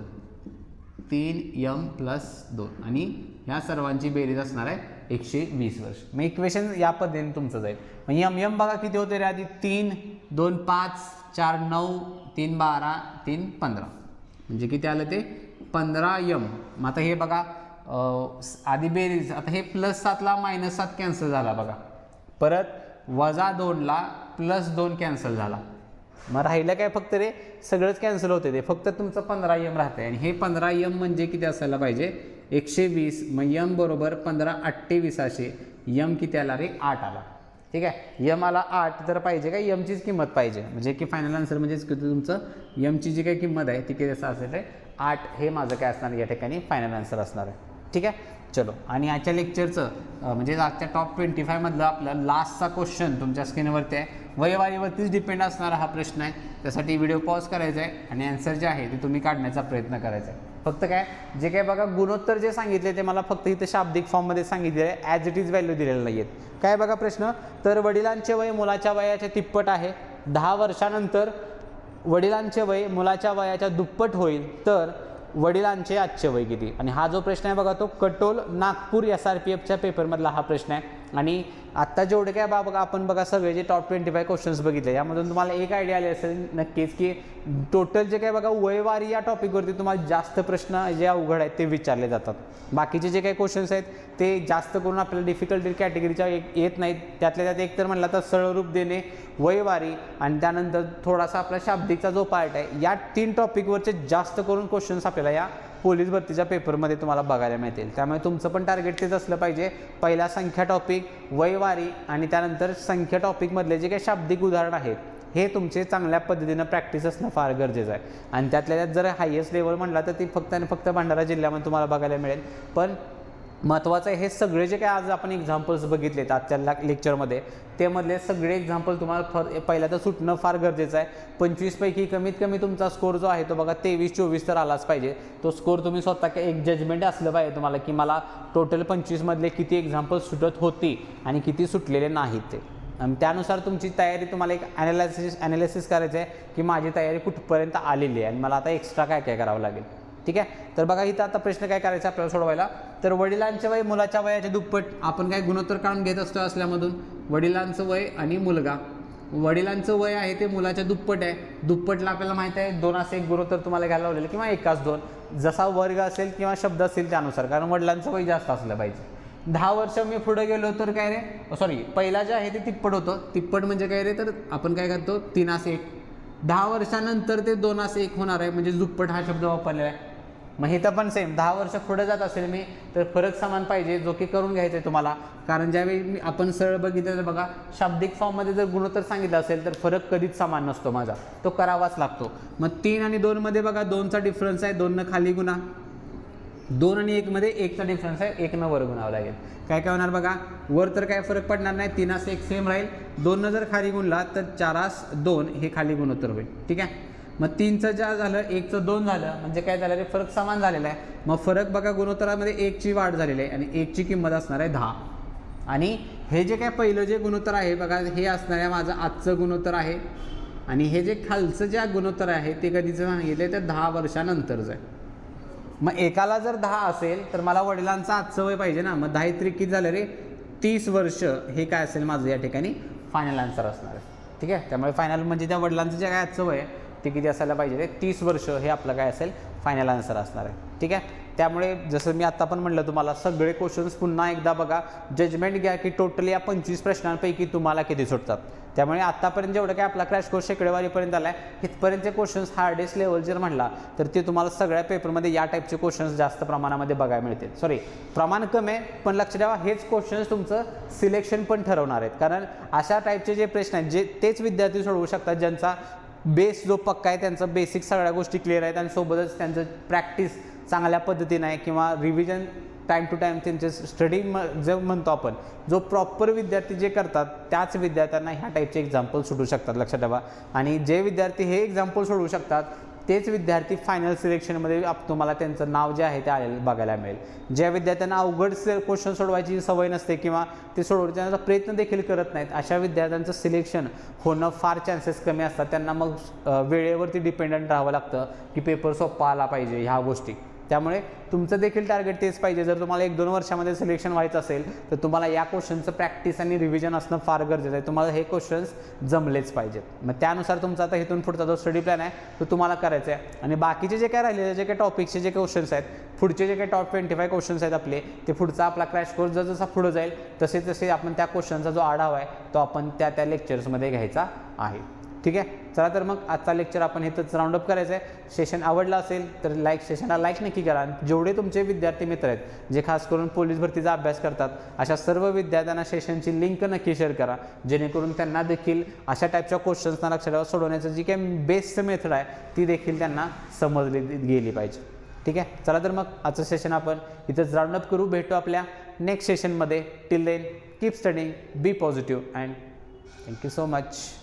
आणि ह्या सर्वांची बेरीज असणार आहे 120 वर्ष. मग इक्वेशन या पद्धतीने तुमचं जाईल. मग m बघा किती होते रे आधी, 3, 2, 5, 4, 9, 3, 12, 3, 15, म्हणजे किती आलं ते 15m. मग आता हे बघा आधी बेरीज, आता हे +7ला -7 कॅन्सल झाला बघा, परत -2ला +2 कॅन्सल झाला, मग राहिलं काय फक्त रे, सगळंच कॅन्सल होते ते, फक्त तुमचं 15m राहतंय. आणि हे 15m म्हणजे किती असायला पाहिजे, 120. मग m बरोबर 15×8=2800, m किती आला रे, 8 आला. ठीक आहे. m आला 8, तर पाहिजे काय, m चीच किंमत पाहिजे, म्हणजे की फायनल आन्सर म्हणजे तुमचं m ची जी काही किंमत आहे ती किती असेल रे, 8. हे माझं काय असणार या ठिकाणी फायनल आन्सर असणार आहे. ठीक आहे. चलो, आणि आजच्या लेक्चरचं म्हणजे आजच्या टॉप 25 मधलं आपला लास्टचा क्वेश्चन तुमच्या स्क्रीनवरती आहे. वयवारीवरतीच डिपेंड असणारा हा प्रश्न आहे. त्यासाठी व्हिडिओ पॉज करायचा आहे आणि आन्सर जे आहे ते तुम्ही काढण्याचा प्रयत्न करायचा आहे. फक्त काय जे काय बघा गुणोत्तर जे सांगितले ते मला फक्त इथं शाब्दिक फॉर्ममध्ये सांगितले आहे, ॲज इट इज व्हॅल्यू दिलेलं नाही आहेत. काय बघा प्रश्न, तर वडिलांचे वय मुलाच्या वयाच्या तिप्पट आहे. 10 वर्षानंतर वडिलांचे वय मुलाच्या वयाच्या दुप्पट होईल, तर वडिलांचे आजचे वय किती? आणि हा जो प्रश्न आहे बघा तो कटोल नागपूर SRPFच्या पेपरमधला हा प्रश्न आहे. आणि आत्ता जेवढे काय बघा आपण बघा सगळे जे टॉप 25 क्वेश्चन्स बघितले यामधून तुम्हाला एक आयडिया आली असेल नक्कीच की टोटल जे काय बघा वयवारी या टॉपिकवरती तुम्हाला जास्त प्रश्न जे अवघड आहेत ते विचारले जातात. बाकीचे जे काही क्वेश्चन्स आहेत ते जास्त करून आपल्याला डिफिकल्टी कॅटेगरीच्या येत नाहीत. त्यातल्या त्यात एक तर म्हणला तर सरळ रूप देणे, वयवारी आणि त्यानंतर थोडासा आपला शाब्दिकचा जो पार्ट आहे या 3 टॉपिकवरचे जास्त करून क्वेश्चन्स आपल्याला या पोलीस भरतीच्या पेपरमध्ये तुम्हाला बघायला मिळतील. त्यामुळे तुमचं पण टार्गेट तेच असलं पाहिजे. पहिला संख्या टॉपिक, वयवारी आणि त्यानंतर संख्या टॉपिकमधले जे काही शाब्दिक उदाहरण आहेत हे तुमचे चांगल्या पद्धतीनं प्रॅक्टिस असणं फार गरजेचं आहे. आणि त्यातल्या त्यात जर हायेस्ट लेवल म्हणला तर ती फक्त आणि फक्त भंडारा जिल्ह्यामध्ये तुम्हाला बघायला मिळेल. पण महत्त्वाचं आहे हे सगळे जे काय आज आपण एक्झाम्पल्स बघितलेत आजच्या लेक्चरमध्ये ते मधले सगळे एक्झाम्पल तुम्हाला पहिला तर सुटणं फार गरजेचं आहे. 25 पैकी कमीत कमी तुमचा स्कोर जो आहे तो बघा 23-24 तर आलाच पाहिजे. तो स्कोर तुम्ही स्वतः एक जजमेंट असलं पाहिजे तुम्हाला की मला टोटल 25 मधले किती एक्झाम्पल्स सुटत होती आणि किती सुटलेले नाहीत ते. आणि त्यानुसार तुमची तयारी तुम्हाला एक ॲनालिसिस करायचं आहे की माझी तयारी कुठपर्यंत आलेली आहे आणि मला आता एक्स्ट्रा काय काय करावं लागेल. ठीक आहे. तर बघा इथं आता प्रश्न काय करायचा आपल्याला सोडवायला. तर वडिलांचे वय मुलाच्या वयाच्या दुप्पट आपण काय गुणोत्तर काढून घेत असतो असल्यामधून वडिलांचं वय आणि मुलगा. वडिलांचं वय आहे ते मुलाच्या दुप्पट आहे. दुप्पटला आपल्याला माहिती आहे 2:1 गुणोत्तर तुम्हाला घ्यायला लावलेलं किंवा 1:2 जसा वर्ग असेल किंवा शब्द असेल त्यानुसार, कारण वडिलांचं वय जास्त असलं पाहिजे. 10 वर्ष मी पुढे गेलो तर काय रे पहिला जे आहे ते तिप्पट होतं. तिप्पट म्हणजे काय रे तर आपण काय करतो 3:1. 10 वर्षानंतर ते 2:1 होणार आहे म्हणजे दुप्पट हा शब्द वापरलेला आहे. मग हे तर पण सेम 10 वर्ष पुढे जात असेल मी तर फरक समान पाहिजे जो की करून घ्यायचा आहे तुम्हाला. कारण ज्यावेळी आपण सरळ बघितलं तर बघा शाब्दिक फॉर्ममध्ये जर गुणोत्तर सांगितलं असेल तर फरक कधीच समान नसतो माझा, तो करावाच लागतो. मग 3 आणि 2 मध्ये बघा 2चा डिफरन्स आहे, 2 खाली गुणा. 2 आणि 1 मध्ये 1चा डिफरन्स आहे, 1 वर गुणावं लागेल. काय काय होणार बघा वर तर काय फरक पडणार नाही, 3:1 सेम राहील. 2 जर खाली गुणला तर 4:2 हे खाली गुणोत्तर होईल. ठीक आहे. मग 3चं ज्या झालं 1चं 2 झालं म्हणजे काय झालं रे फरक समान झालेला आहे. मग फरक बघा गुणोत्तरामध्ये 1ची वाढ झालेली आहे आणि 1ची किंमत असणार आहे 10. आणि हे जे काय पहिलं जे गुणोत्तर आहे बघा हे असणार आहे माझं आजचं गुणोत्तर आहे आणि हे जे खालचं जे गुणोत्तर आहे ते कधीचं सांगितलं तर 10 वर्षानंतरचं आहे. मग एकाला जर 10 असेल तर मला वडिलांचं आजचं वय पाहिजे ना. मग 10 किती झालं रे 30 वर्ष हे काय असेल माझं या ठिकाणी फायनल आन्सर असणार आहे. ठीक आहे. त्यामुळे फायनल म्हणजे त्या वडिलांचं जे काय आजचं वय आहे ते किती असायला पाहिजे रे 30 वर्ष हे आपलं काय असेल फायनल आन्सर असणार आहे. ठीक आहे. त्यामुळे जसं मी आत्ता पण म्हटलं तुम्हाला सगळे क्वेश्चन्स पुन्हा एकदा बघा, जजमेंट घ्या की टोटल या 25 प्रश्नांपैकी तुम्हाला किती सुटतात. त्यामुळे आत्तापर्यंत जेवढं काय आपला क्रॅश कोर्स शेकडेवारीपर्यंत आला आहे इथपर्यंतचे क्वेश्चन्स हार्डेस्ट लेवल जर म्हटला तर ते तुम्हाला सगळ्या पेपरमध्ये या टाईपचे क्वेश्चन्स जास्त प्रमाणामध्ये बघायला मिळतील. प्रमाण कमी आहे पण लक्ष ठेवा हेच क्वेश्चन्स तुमचं सिलेक्शन पण ठरवणार आहेत. कारण अशा टाईपचे जे प्रश्न आहेत जे तेच विद्यार्थी सोडवू शकतात ज्यांचा बेस जो पक्का आहे, त्यांचं बेसिक सगळ्या गोष्टी क्लिअर आहेत आणि सोबतच त्यांचं प्रॅक्टिस चांगल्या पद्धतीने आहे किंवा रिव्हिजन टाईम टू टाईम त्यांचे स्टडी जो म्हणतो आपण जो प्रॉपर विद्यार्थी जे करतात त्याच विद्यार्थ्यांना ह्या टाईपचे एक्झाम्पल सुटू शकतात. लक्षात ठेवा. आणि जे विद्यार्थी हे एक्झाम्पल सोडवू शकतात तेच विद्यार्थी फायनल सिलेक्शनमध्ये तुम्हाला त्यांचं नाव जे आहे ते आलेलं बघायला मिळेल. ज्या विद्यार्थ्यांना अवघड क्वेश्चन सोडवायची सवय नसते किंवा ते सोडवण्याचा प्रयत्न देखील करत नाहीत अशा विद्यार्थ्यांचं सिलेक्शन होणं फार चान्सेस कमी असतात. त्यांना मग वेळेवरती डिपेंडंट राहावं लागतं की पेपर सोपा आला पाहिजे ह्या गोष्टी. त्यामुळे तुमचं देखील टार्गेट तेच पाहिजे. जर तुम्हाला 1-2 वर्षामध्ये सिलेक्शन व्हायचं असेल तर तुम्हाला या क्वेश्चनचं प्रॅक्टिस आणि रिव्हिजन असणं फार गरजेचं आहे. तुम्हाला हे क्वेश्चन्स जमलेच पाहिजेत. मग त्यानुसार तुमचा आता इथून पुढचा जो स्टडी प्लॅन आहे तो तुम्हाला करायचा आहे. आणि बाकीचे जे काय राहिलेले जे काही टॉपिकचे जे क्वेश्चन्स आहेत पुढचे जे काही टॉप 25 क्वेश्चन्स आहेत आपले ते पुढचा आपला क्रॅश कोर्स जसा पुढे जाईल तसे आपण त्या क्वेश्चनचा जो आढावा आहे तो आपण त्या लेक्चर्समध्ये घ्यायचा आहे. ठीक आहे. चला तर मग आजचा लेक्चर आपण इथंच राऊंडअप करायचं आहे. सेशन आवडला असेल तर सेशनला लाईक नक्की करा. जेवढे तुमचे विद्यार्थी मित्र आहेत जे खास करून पोलीस भरतीचा अभ्यास करतात अशा सर्व विद्यार्थ्यांना सेशनची लिंक नक्की शेअर करा जेणेकरून त्यांना देखील अशा टाईपच्या क्वेश्चन्सना लक्षात सोडवण्याचं जी काही बेस्ट मेथड आहे ती देखील त्यांना समजली गेली पाहिजे. ठीक आहे. चला तर मग आजचं सेशन आपण इथंच राऊंडअप करू. भेटू आपल्या नेक्स्ट सेशनमध्ये. Till then keep studying, be positive and thank you so much.